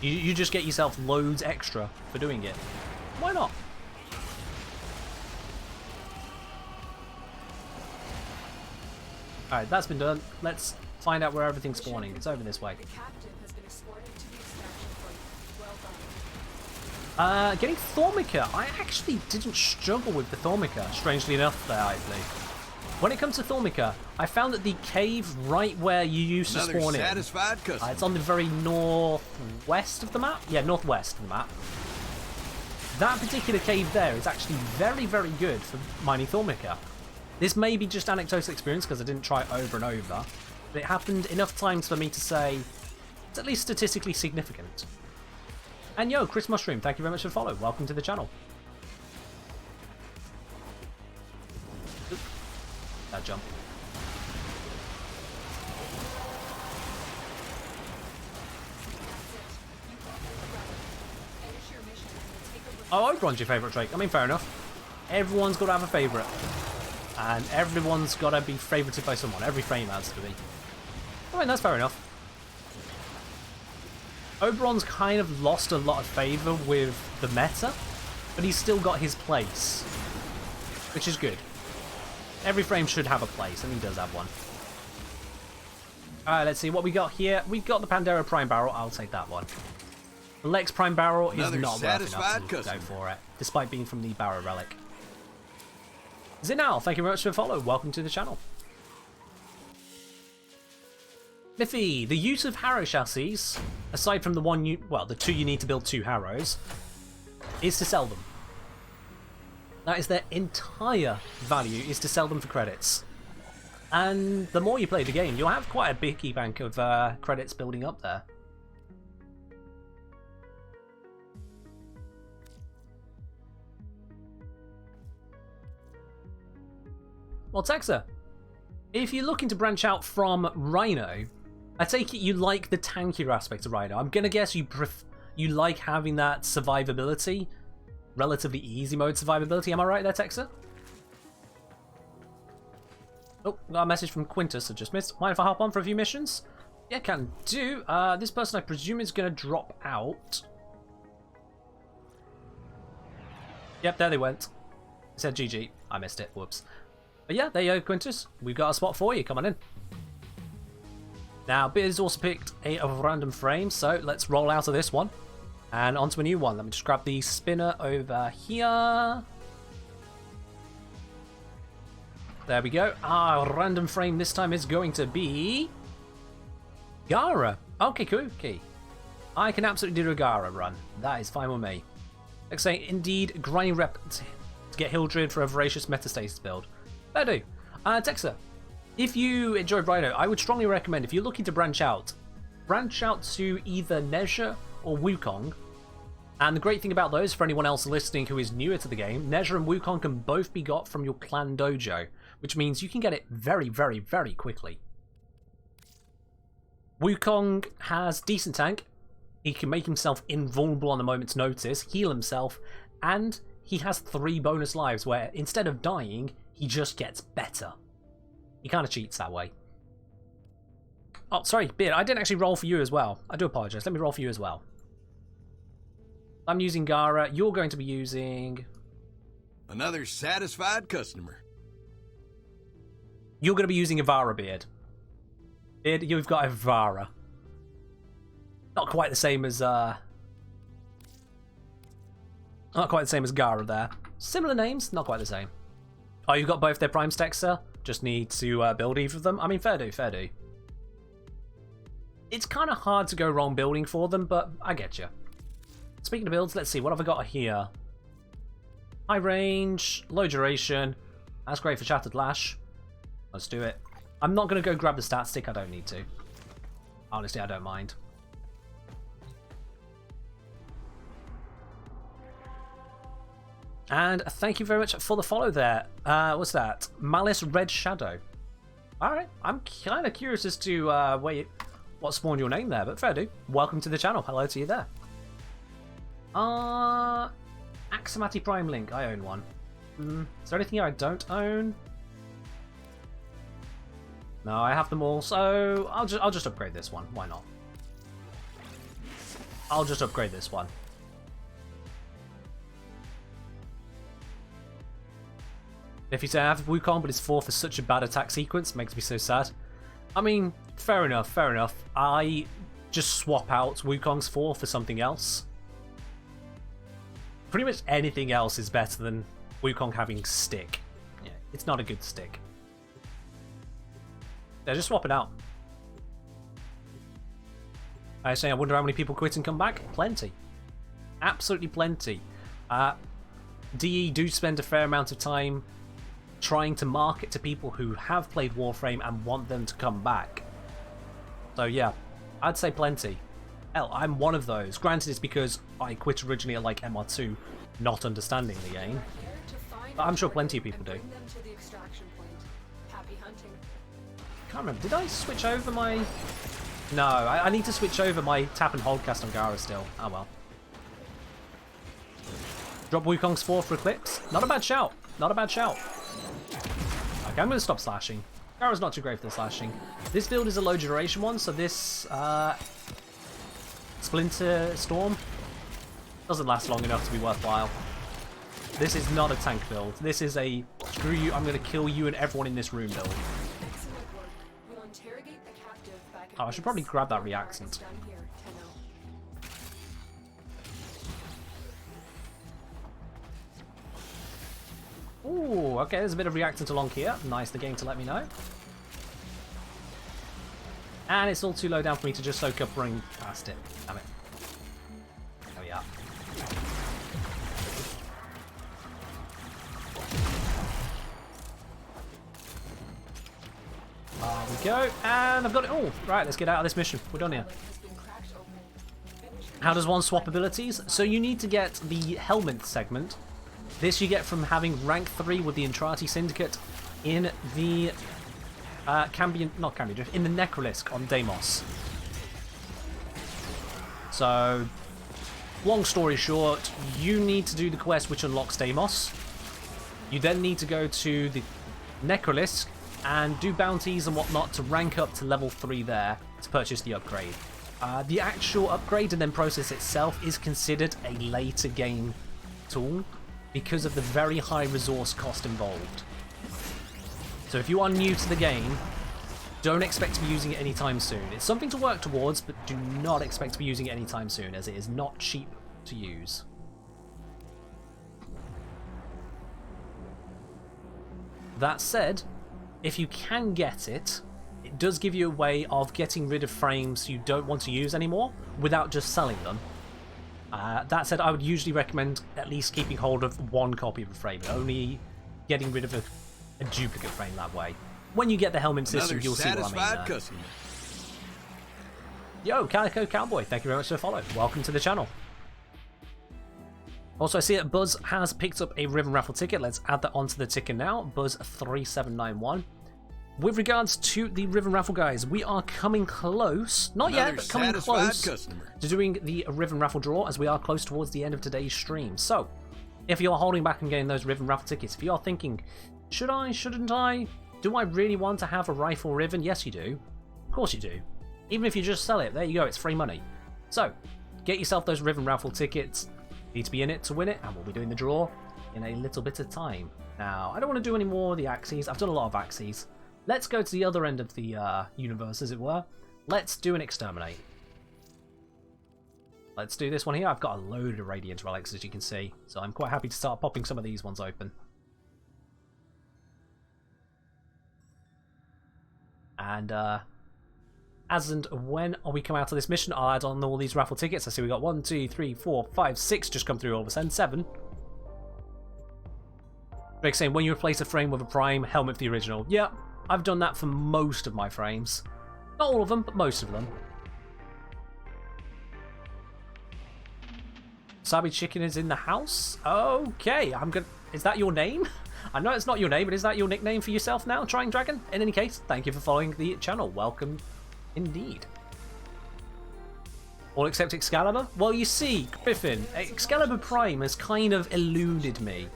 You just get yourself loads extra for doing it. Why not? Alright, that's been done. Let's find out where everything's spawning. It's over this way. The captive has been escorted to the extraction point. Well done. Getting Thormica. I actually didn't struggle with the Thormica, strangely enough, there, I believe. When it comes to Thormica, I found that the cave right where you used to Another spawn in, satisfied customer. it's on the very northwest of the map. Yeah, northwest of the map. That particular cave there is actually very, very good for mining Thormica. This may be just anecdotal experience because I didn't try it over and over, but it happened enough times for me to say it's at least statistically significant. And yo, Chris Mushroom, thank you very much for the follow. Welcome to the channel. Oop. That jump. Finish your mission and take a look. Oh, Oberon's your favourite Drake. I mean, fair enough. Everyone's got to have a favourite. And everyone's got to be favorited by someone. Every frame has to be. I mean, that's fair enough. Oberon's kind of lost a lot of favour with the meta, but he's still got his place, which is good. Every frame should have a place, and he does have one. Alright, let's see what we got here. We've got the Pandera Prime Barrel. I'll take that one. The Lex Prime Barrel is Another not worth enough satisfied to customer. go for it, despite being from the Baro Relic. Zinal, thank you very much for the follow. Welcome to the channel. Liffy, the use of Harrow chassis, aside from the two you need to build 2 Harrows, is to sell them. That is their entire value, is to sell them for credits. And the more you play the game, you'll have quite a big bank of credits building up there. Well, Texa, if you're looking to branch out from Rhino, I take it you like the tankier aspect of Rhino. I'm going to guess you like having that survivability, relatively easy mode survivability. Am I right there, Texa? Oh, got a message from Quintus I just missed. Mind if I hop on for a few missions? Yeah, can do. This person I presume is going to drop out. Yep, there they went. It said GG. I missed it. Whoops. But yeah, there you go, Quintus. We've got a spot for you. Come on in. Now, Biz also picked a random frame, so let's roll out of this one and onto a new one. Let me just grab the spinner over here. There we go. Our random frame this time is going to be Gara. Okay, cool. Okay. I can absolutely do a Gara run. That is fine with me. Like I say, indeed, grinding rep to get Hildred for a voracious metastasis build. Fair do. Texa, if you enjoyed Rhino, I would strongly recommend, if you're looking to branch out to either Nezha or Wukong. And the great thing about those, for anyone else listening who is newer to the game, Nezha and Wukong can both be got from your clan dojo, which means you can get it very, very, very quickly. Wukong has decent tank. He can make himself invulnerable on a moment's notice, heal himself, and he has 3 bonus lives where instead of dying, he just gets better. He kind of cheats that way. Oh, sorry, Beard, I didn't actually roll for you as well. I do apologize. Let me roll for you as well. I'm using Gara. You're going to be using... Another satisfied customer. You're going to be using Ivara, Beard. Beard, you've got Ivara. Not quite the same as... Not quite the same as Gara there. Similar names, not quite the same. Oh, you've got both their prime stacks, sir? Just need to build either of them? I mean, fair do, fair do. It's kind of hard to go wrong building for them, but I get you. Speaking of builds, let's see, what have I got here? High range, low duration. That's great for Shattered Lash. Let's do it. I'm not going to go grab the stat stick, I don't need to. Honestly, I don't mind. And thank you very much for the follow there. What's that? Malice Red Shadow. Alright, I'm kind of curious as to what spawned your name there, but fair do. Welcome to the channel. Hello to you there. Axamati Prime Link. I own one. Is there anything here I don't own? No, I have them all, so I'll just upgrade this one. Why not? I'll just upgrade this one. If you say I have Wukong, but it's 4 for such a bad attack sequence, makes me so sad. I mean, fair enough, fair enough. I just swap out Wukong's 4 for something else. Pretty much anything else is better than Wukong having stick. Yeah, it's not a good stick. Yeah, just swap it out. I say, I wonder how many people quit and come back? Plenty. Absolutely plenty. DE do spend a fair amount of time trying to market to people who have played Warframe and want them to come back. So yeah, I'd say plenty. Hell, I'm one of those. Granted, it's because I quit originally at like MR2, not understanding the game. But I'm sure plenty of people do. Can't remember. Did I switch over my... No, I need to switch over my tap and hold cast on Gara still. Oh well. Drop Wukong's 4 for Eclipse. Not a bad shout. Not a bad shout. Okay, I'm going to stop slashing. Gara's not too great for the slashing. This build is a low duration one, so this Splinter Storm doesn't last long enough to be worthwhile. This is not a tank build. This is a screw you, I'm going to kill you and everyone in this room build. Oh, I should probably grab that reactant. Ooh, okay, there's a bit of reactant along here. Nice, the game to let me know. And it's all too low down for me to just soak up running past it. Damn it. There we are. go. And I've got it all. Right, let's get out of this mission. We're done here. How does one swap abilities? So you need to get the helmet segment. This you get from having rank 3 with the Entrati Syndicate in the in the Necrolisk on Deimos. So, long story short, you need to do the quest which unlocks Deimos. You then need to go to the Necrolisk and do bounties and whatnot to rank up to level 3 there to purchase the upgrade. The actual upgrade and then process itself is considered a later game tool because of the very high resource cost involved. So if you are new to the game, don't expect to be using it anytime soon. It's something to work towards, but do not expect to be using it anytime soon, as it is not cheap to use. That said, if you can get it, it does give you a way of getting rid of frames you don't want to use anymore without just selling them. That said, I would usually recommend at least keeping hold of one copy of a frame, only getting rid of a duplicate frame that way. When you get the helmet system, you'll see what I mean. Customer. Yo, Calico Cowboy, thank you very much for the follow. Welcome to the channel. Also, I see that Buzz has picked up a Ribbon Raffle ticket. Let's add that onto the ticker now. Buzz3791. With regards to the Ribbon Raffle, guys, we are coming close. Not yet, but coming close to doing the Ribbon Raffle draw, as we are close towards the end of today's stream. So, if you're holding back and getting those Ribbon Raffle tickets, if you're thinking, should I, shouldn't I? Do I really want to have a rifle ribbon? Yes, you do. Of course you do. Even if you just sell it, there you go, it's free money. So, get yourself those Ribbon Raffle tickets. You need to be in it to win it, and we'll be doing the draw in a little bit of time. Now, I don't want to do any more of the axes. I've done a lot of axes. Let's go to the other end of the universe, as it were. Let's do an exterminate. Let's do this one here. I've got a load of Radiant Relics, as you can see, so I'm quite happy to start popping some of these ones open. And as and when we come out of this mission, I'll add on all these raffle tickets. I see we got 1, 2, 3, 4, 5, 6 just come through all of a sudden. 7. Rick saying, when you replace a frame with a prime, helmet for the original. Yeah, I've done that for most of my frames. Not all of them, but most of them. Sabi Chicken is in the house? Okay, I'm gonna... Is that your name? I know it's not your name, but is that your nickname for yourself now, Trying Dragon? In any case, thank you for following the channel. Welcome indeed. All except Excalibur? Well, you see, Griffin, Excalibur Prime has kind of eluded me.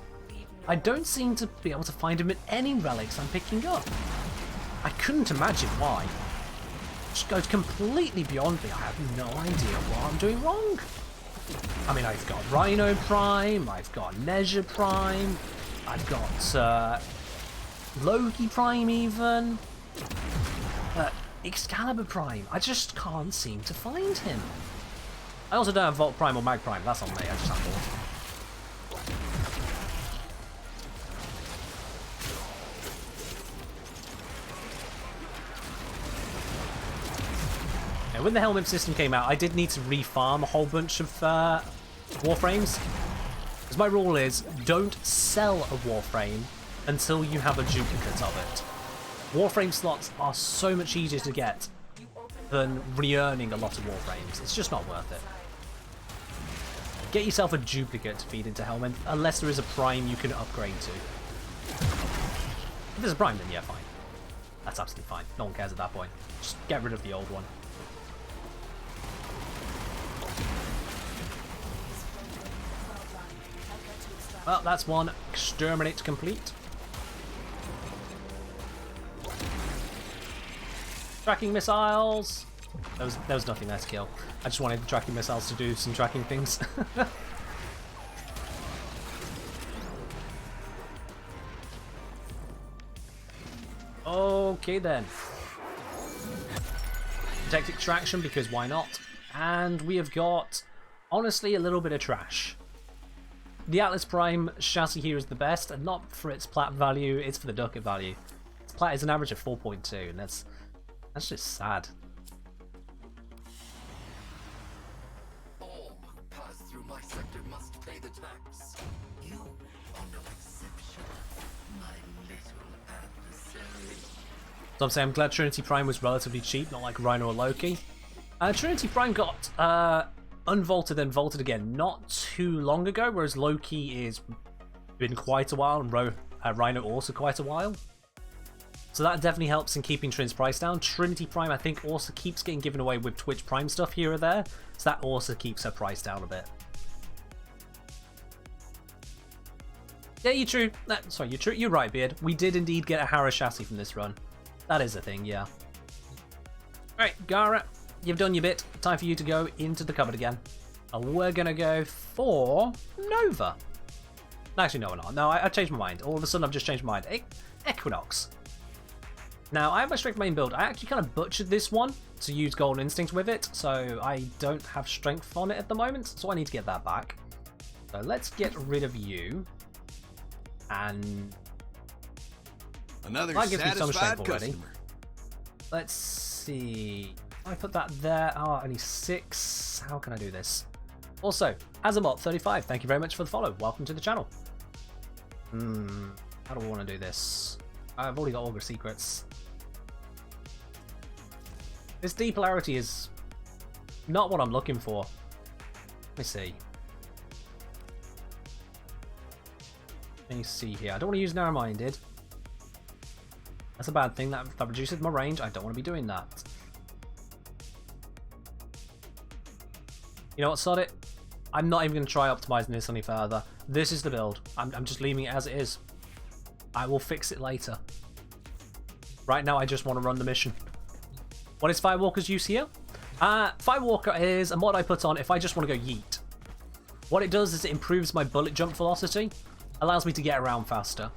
I don't seem to be able to find him in any relics I'm picking up. I couldn't imagine why. It just goes completely beyond me. I have no idea what I'm doing wrong. I mean, I've got Rhino Prime, I've got Nezha Prime, I've got Loki Prime even. Excalibur Prime, I just can't seem to find him. I also don't have Volt Prime or Mag Prime, that's on me, I just have both. When the helmet system came out, I did need to refarm a whole bunch of Warframes. Because my rule is, don't sell a Warframe until you have a duplicate of it. Warframe slots are so much easier to get than re-earning a lot of Warframes. It's just not worth it. Get yourself a duplicate to feed into Helmet, unless there is a Prime you can upgrade to. If there's a Prime, then yeah, fine. That's absolutely fine. No one cares at that point. Just get rid of the old one. Well, that's one exterminate complete. Tracking missiles. There was nothing there to kill. I just wanted the tracking missiles to do some tracking things. Okay then. Protect extraction because why not? And we have got, honestly, a little bit of trash. The Atlas Prime chassis here is the best, and not for its plat value, it's for the ducat value. Its plat is an average of 4.2, and that's just sad. All who pass through my sector must pay the tax. You are no exception, my little adversary. So I'm saying I'm glad Trinity Prime was relatively cheap, not like Rhino or Loki. Trinity Prime got unvaulted and vaulted again not too long ago, whereas Loki is been quite a while and Rhino also quite a while. So that definitely helps in keeping Trin's price down. Trinity Prime, I think, also keeps getting given away with Twitch Prime stuff here or there, so that also keeps her price down a bit. Yeah, you're true. Sorry, you're true. You're right, Beard. We did indeed get a Harris chassis from this run. That is a thing, yeah. Alright, Gara, you've done your bit. Time for you to go into the cupboard again. And we're gonna go for Nova. Actually, no, we're not. No, I changed my mind. All of a sudden, I've just changed my mind. Equinox. Now, I have my strength main build. I actually kind of butchered this one to use Golden Instinct with it, so I don't have strength on it at the moment, so I need to get that back. So let's get rid of you. And Another that gives me some satisfied strength already. customer. Let's see. I put that there. Oh, only 6. How can I do this? Also, Azamot35, thank you very much for the follow. Welcome to the channel. How do I want to do this? I've already got Augur Secrets. This depolarity is not what I'm looking for. Let me see. Let me see here. I don't want to use Narrow-Minded. That's a bad thing. That reduces my range. I don't want to be doing that. You know what, sod it. I'm not even going to try optimizing this any further. This is the build. I'm just leaving it as it is. I will fix it later. Right now, I just want to run the mission. What is Firewalker's use here? Firewalker is a mod I put on if I just want to go yeet. What it does is it improves my bullet jump velocity. Allows me to get around faster.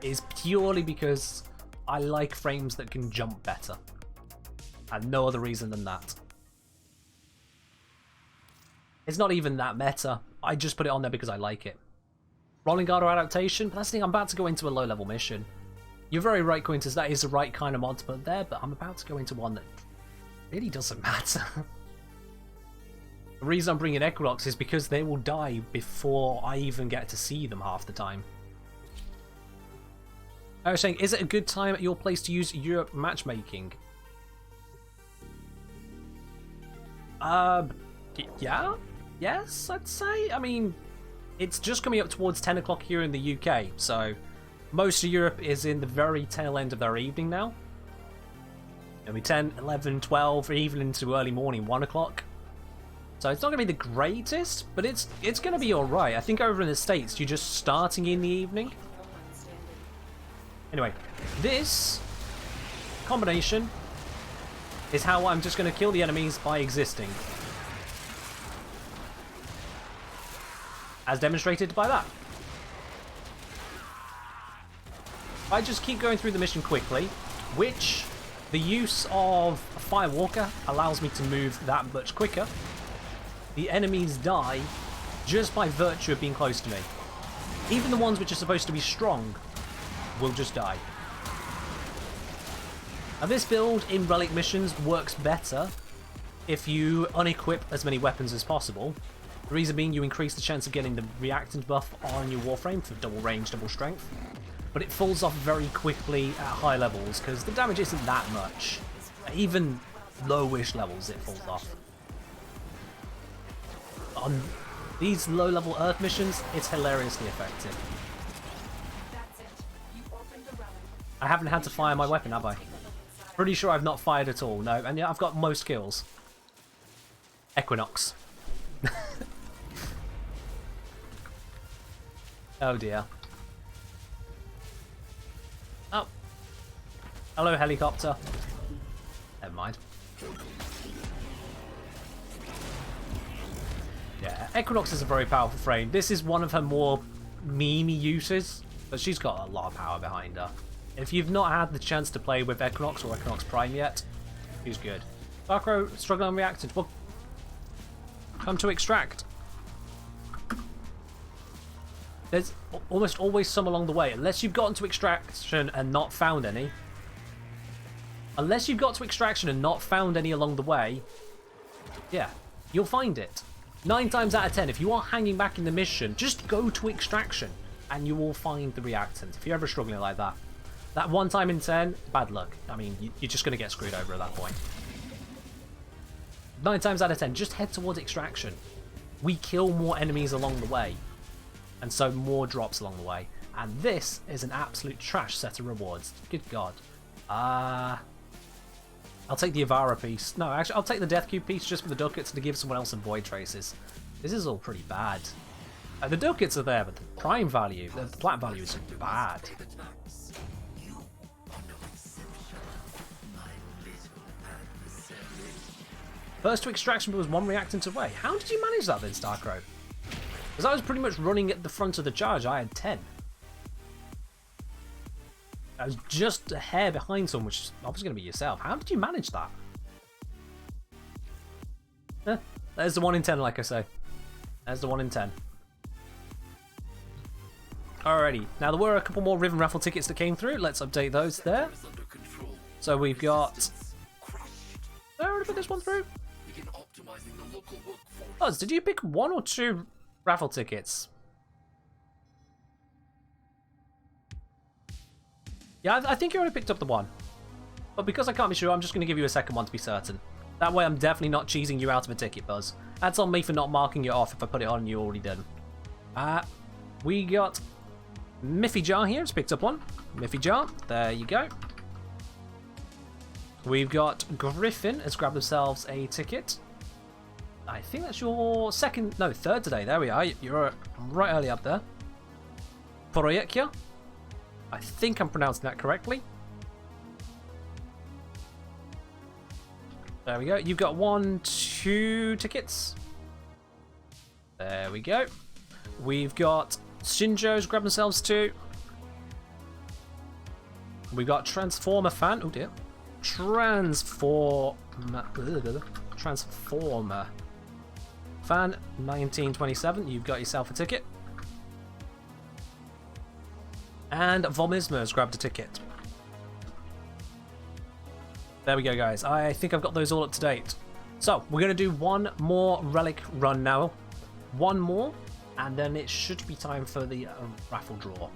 It is purely because I like frames that can jump better. And no other reason than that. It's not even that meta. I just put it on there because I like it. Rolling Guard or adaptation, but that's the thing, I'm about to go into a low level mission. You're very right, Quintus, that is the right kind of mod to put there, but I'm about to go into one that really doesn't matter. The reason I'm bringing Equinox is because they will die before I even get to see them half the time. I was saying, is it a good time at your place to use Europe matchmaking? Yeah? Yes, I'd say. I mean, it's just coming up towards 10 o'clock here in the UK, so most of Europe is in the very tail end of their evening now. It'll be 10, 11, 12, or even into early morning, 1 o'clock. So it's not going to be the greatest, but it's going to be alright. I think over in the States, you're just starting in the evening. Anyway, this combination is how I'm just going to kill the enemies by existing. As demonstrated by that. I just keep going through the mission quickly, which the use of Firewalker allows me to move that much quicker. The enemies die just by virtue of being close to me. Even the ones which are supposed to be strong will just die. Now this build in Relic missions works better if you unequip as many weapons as possible. The reason being you increase the chance of getting the reactant buff on your Warframe for double range, double strength. But it falls off very quickly at high levels because the damage isn't that much. Even lowish levels it falls off. On these low-level Earth missions, it's hilariously effective. That's it. You opened the relic. I haven't had to fire my weapon, have I? Pretty sure I've not fired at all, no. And yeah, I've got most kills. Equinox. Oh dear. Oh. Hello, helicopter. Never mind. Yeah, Equinox is a very powerful frame. This is one of her more memey uses, but she's got a lot of power behind her. If you've not had the chance to play with Equinox or Equinox Prime yet, she's good. Darkrow, struggling on reactant. Well, come to extract. There's almost always some along the way, unless you've gotten to extraction and not found any. Unless you've got to extraction and not found any along the way, yeah, you'll find it. 9 times out of 10, if you are hanging back in the mission, just go to extraction and you will find the reactant, if you're ever struggling like that. That 1 time in 10, bad luck. I mean, you're just going to get screwed over at that point. 9 times out of 10, just head towards extraction. We kill more enemies along the way, and so more drops along the way. And this is an absolute trash set of rewards. Good God. I'll take the Avara piece. No, actually, I'll take the Death Cube piece just for the ducats to give someone else some Void Traces. This is all pretty bad. The ducats are there, but the prime value, the plat value is bad. First to extraction was 1 reactant away. How did you manage that then, Starcrow? Because I was pretty much running at the front of the charge. I had 10. I was just a hair behind someone, which is obviously going to be yourself. How did you manage that? There's the 1 in 10, like I say. There's the 1 in 10. Alrighty. Now, there were a couple more Riven raffle tickets that came through. Let's update those there. So we've got... I already put this one through. Oh, did you pick 1 or 2 raffle tickets? Yeah, I think you already picked up the 1. But because I can't be sure, I'm just going to give you a second one to be certain. That way I'm definitely not cheesing you out of a ticket, Buzz. That's on me for not marking it off if I put it on and you already did. We got Miffy Jar here. It's picked up 1. Miffy Jar. There you go. We've got Griffin has grabbed themselves a ticket. I think that's your third today. There we are. You're right early up there. Poroyekia. I think I'm pronouncing that correctly. There we go. You've got 1, 2 tickets. There we go. We've got Shinjo's grabbed themselves 2. We've got Transformer Fan. Oh dear. Transformer Fan 1927. You've got yourself a ticket. And Vomisma has grabbed a ticket. There we go, guys. I think I've got those all up to date. So, we're going to do 1 more relic run now. 1 more, and then it should be time for the raffle draw.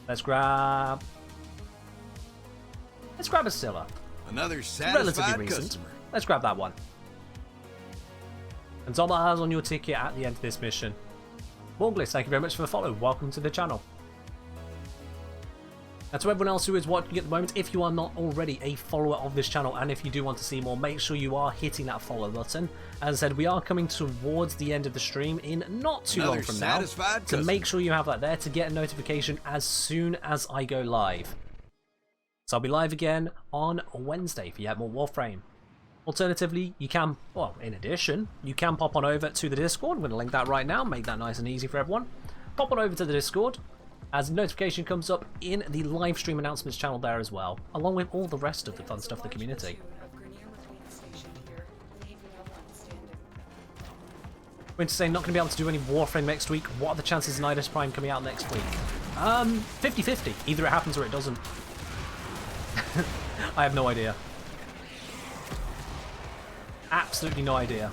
Let's grab a Scylla. Another It's relatively satisfied recent. customer. Let's grab that one. And all that has on your ticket at the end of this mission. Morglis, thank you very much for the follow. Welcome to the channel. And to everyone else who is watching at the moment, if you are not already a follower of this channel, and if you do want to see more, make sure you are hitting that follow button. As I said, we are coming towards the end of the stream in not too long from now. So make sure you have that there to get a notification as soon as I go live. So I'll be live again on Wednesday for yet more Warframe. Alternatively, you can, well, in addition, you can pop on over to the Discord. I'm going to link that right now, make that nice and easy for everyone. Pop on over to the Discord, as a notification comes up in the live stream announcements channel there as well, along with all the rest of the fun stuff, the community. Winter saying not going to be able to do any Warframe next week. What are the chances of Nidus Prime coming out next week? 50-50. Either it happens or it doesn't. I have no idea. Absolutely no idea.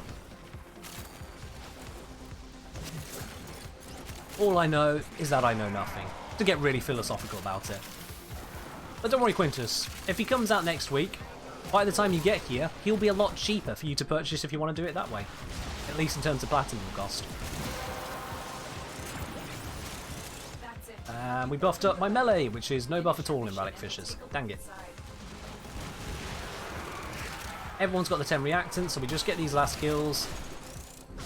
All I know is that I know nothing. To get really philosophical about it. But don't worry, Quintus. If he comes out next week, by the time you get here, he'll be a lot cheaper for you to purchase if you want to do it that way. At least in terms of platinum cost. And we buffed up my melee, which is no buff at all in Relic Fishers. Dang it. Everyone's got the 10 reactants, so we just get these last kills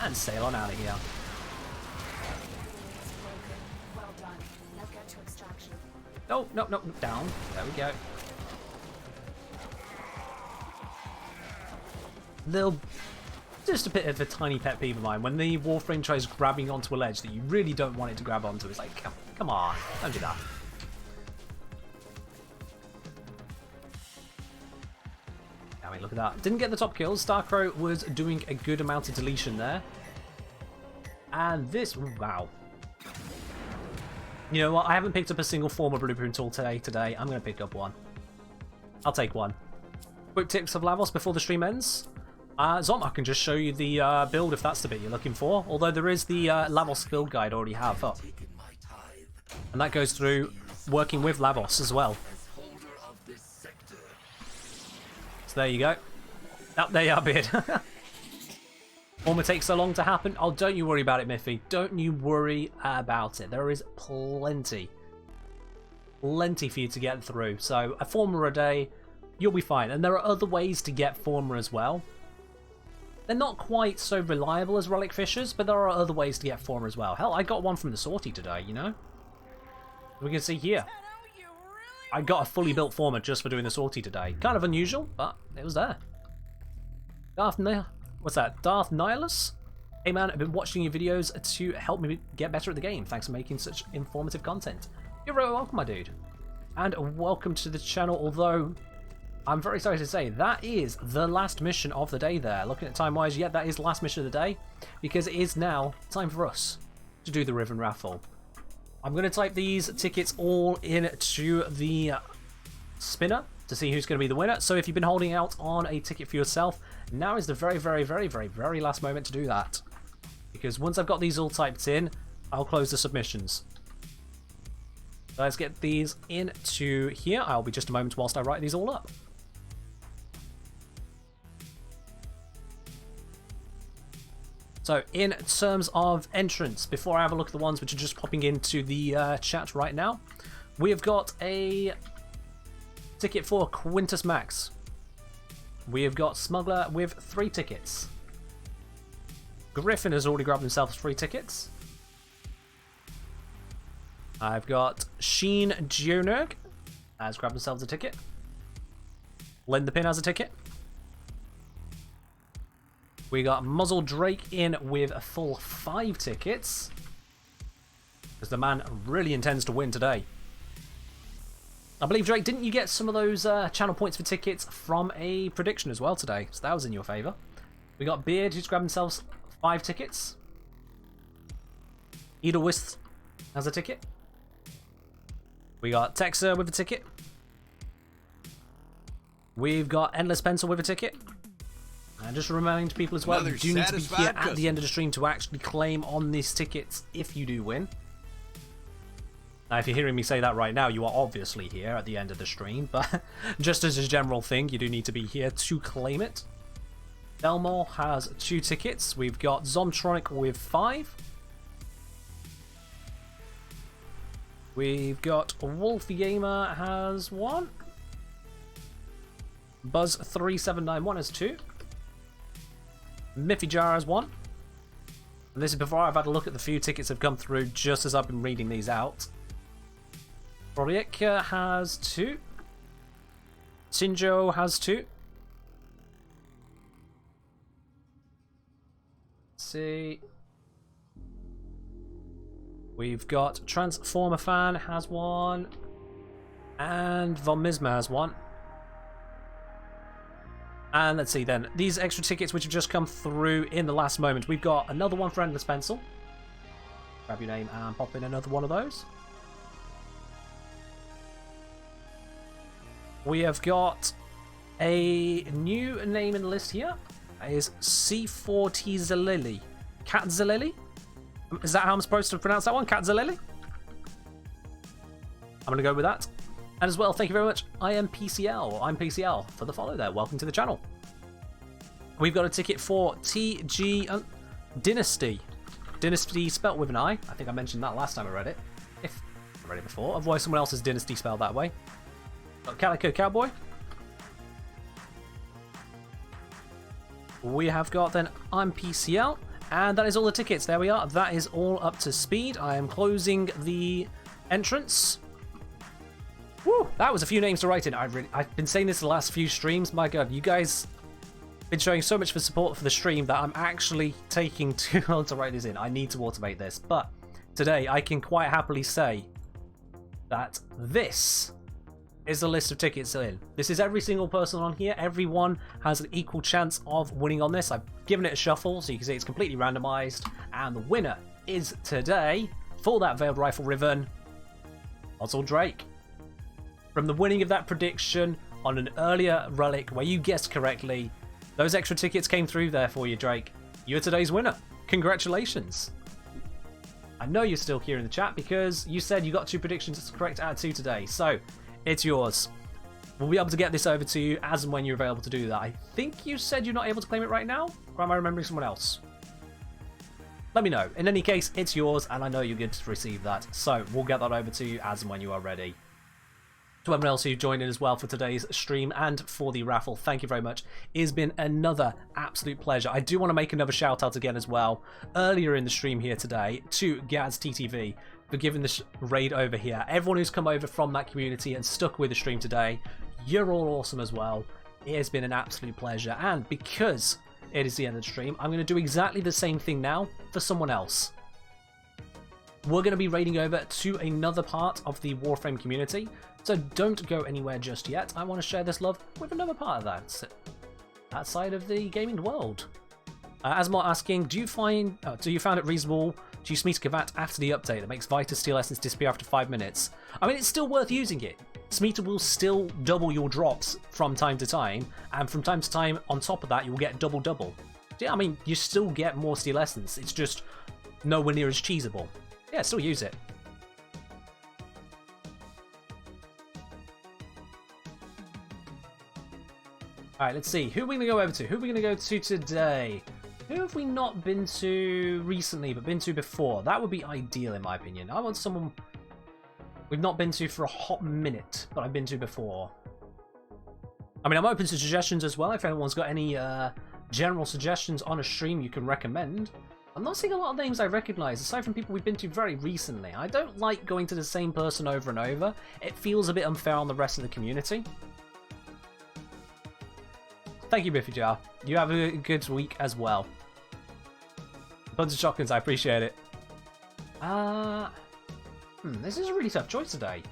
and sail on out of here. Oh, no, no, down. There we go. Just a bit of a tiny pet peeve of mine. When the Warframe tries grabbing onto a ledge that you really don't want it to grab onto, it's like, come on, don't do that. I mean, look at that. Didn't get the top kills. Starcrow was doing a good amount of deletion there. And this, wow. You know what? I haven't picked up a single former blueprint tool today. I'm going to pick up one. I'll take one. Quick tips of Lavos before the stream ends. Zom, I can just show you the build if that's the bit you're looking for. Although there is the Lavos build guide I already have up. And that goes through working with Lavos as well. So there you go. Oh, there you are, Beard. Former takes so long to happen. Oh, don't you worry about it, Miffy. Don't you worry about it. There is plenty for you to get through. So a Former a day, you'll be fine. And there are other ways to get Former as well. They're not quite so reliable as Relic Fishers, but there are other ways to get Former as well. Hell, I got one from the Sortie today, you know? We can see here. I got a fully built Former just for doing the Sortie today. Kind of unusual, but it was there. What's that? Darth Nihilus? Hey man, I've been watching your videos to help me get better at the game. Thanks for making such informative content. You're very welcome, my dude. And welcome to the channel, although I'm very sorry to say that is the last mission of the day there. Looking at time-wise, yeah, that is the last mission of the day, because it is now time for us to do the Riven Raffle. I'm going to type these tickets all into the spinner to see who's going to be the winner. So if you've been holding out on a ticket for yourself, now is the very, very, very, very, very last moment to do that. Because once I've got these all typed in, I'll close the submissions. So let's get these into here. I'll be just a moment whilst I write these all up. So in terms of entrance, before I have a look at the ones which are just popping into the chat right now, we have got a ticket for Quintus Max. We have got Smuggler with 3 tickets. Griffin has already grabbed himself 3 tickets. I've got Sheen Geonerg has grabbed themselves a ticket. Lend the Pin has a ticket. We got Muzzle Drake in with a full 5 tickets. Because the man really intends to win today. I believe, Drake, didn't you get some of those channel points for tickets from a prediction as well today? So that was in your favour. We got Beard, who's grabbed themselves 5 tickets. Edelwist has a ticket. We got Texer with a ticket. We've got Endless Pencil with a ticket. And just to remind people as well, you do need to be here at the end of the stream to actually claim on these tickets if you do win. Now, if you're hearing me say that right now, you are obviously here at the end of the stream, but just as a general thing, you do need to be here to claim it. Belmore has 2 tickets. We've got Zomtronic with 5. We've got Wolfie Gamer has 1. Buzz3791 has 2. Miffy Jar has 1. And this is before I've had a look at the few tickets that have come through just as I've been reading these out. Orieka has 2. Sinjo has 2. Let's see. We've got Transformer Fan has 1. And Von Misma has 1. And let's see then, these extra tickets which have just come through in the last moment. We've got another one for Endless Pencil. Grab your name and pop in another one of those. We have got a new name in the list here. It is C4T Zalili. Cat Zalili? Is that how I'm supposed to pronounce that one? Cat Zalili? I'm going to go with that. And as well, thank you very much, I'm PCL for the follow there. Welcome to the channel. We've got a ticket for TG Dynasty. Dynasty spelt with an I. I think I mentioned that last time I read it. If I read it before. Otherwise, someone else's Dynasty spelled that way. Got Calico Cowboy. We have got then I'm PCL. And that is all the tickets. There we are. That is all up to speed. I am closing the entrance. Woo! That was a few names to write in. I've been saying this the last few streams. My god, you guys have been showing so much for support for the stream that I'm actually taking too long to write this in. I need to automate this. But today, I can quite happily say that this is the list of tickets in. This is every single person on here. Everyone has an equal chance of winning on this. I've given it a shuffle, so you can see it's completely randomized. And the winner is today, for that Veiled Rifle Riven, Muzzle Drake. From the winning of that prediction on an earlier relic where you guessed correctly, those extra tickets came through there for you, Drake. You're today's winner. Congratulations. I know you're still here in the chat because you said you got 2 predictions correct out of 2 today. So, it's yours. We'll be able to get this over to you as and when you're available to do that. I think you said you're not able to claim it right now? Or am I remembering someone else? Let me know. In any case, it's yours, and I know you're good to receive that. So, we'll get that over to you as and when you are ready. To everyone else who joined in as well for today's stream and for the raffle, thank you very much. It has been another absolute pleasure. I do want to make another shout out again as well, earlier in the stream here today, to Gaz TTV for giving this raid over here. Everyone who's come over from that community and stuck with the stream today, you're all awesome as well. It has been an absolute pleasure, and because it is the end of the stream, I'm going to do exactly the same thing now for someone else. We're going to be raiding over to another part of the Warframe community, so don't go anywhere just yet. I want to share this love with another part of that side of the gaming world. Asmar asking, do you find it reasonable to use Smita Kavat after the update that makes Vita Steel Essence disappear after 5 minutes? I mean, it's still worth using it. Smita will still double your drops from time to time, and from time to time, on top of that, you'll get double. Yeah, I mean, you still get more Steel Essence. It's just nowhere near as cheesable. Yeah, still use it. Alright, let's see. Who are we going to go over to? Who are we going to go to today? Who have we not been to recently, but been to before? That would be ideal, in my opinion. I want someone we've not been to for a hot minute, but I've been to before. I mean, I'm open to suggestions as well. If anyone's got any general suggestions on a stream you can recommend. I'm not seeing a lot of names I recognise, aside from people we've been to very recently. I don't like going to the same person over and over. It feels a bit unfair on the rest of the community. Thank you, Biffy Jar. You have a good week as well. Bunch of shotguns, I appreciate it. This is a really tough choice today.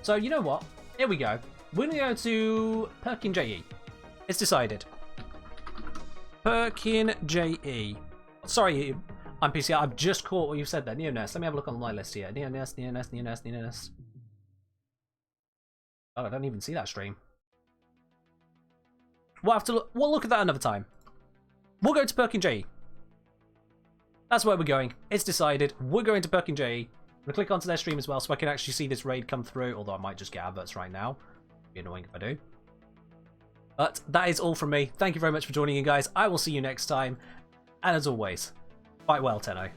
So, you know what? Here we go. We're going to go to Perkin JE. It's decided. Perkin JE. Sorry, I'm PCR. I've just caught what you said there. Neonest. Let me have a look on my list here. Neonest. Oh, I don't even see that stream. We'll have to look. We'll look at that another time. We'll go to Perkin JE. That's where we're going. It's decided. We're going to Perkin JE. I'm gonna click onto their stream as well, so I can actually see this raid come through. Although I might just get adverts right now. It'd be annoying if I do. But that is all from me. Thank you very much for joining in, guys. I will see you next time. And as always, fight well, Tenno.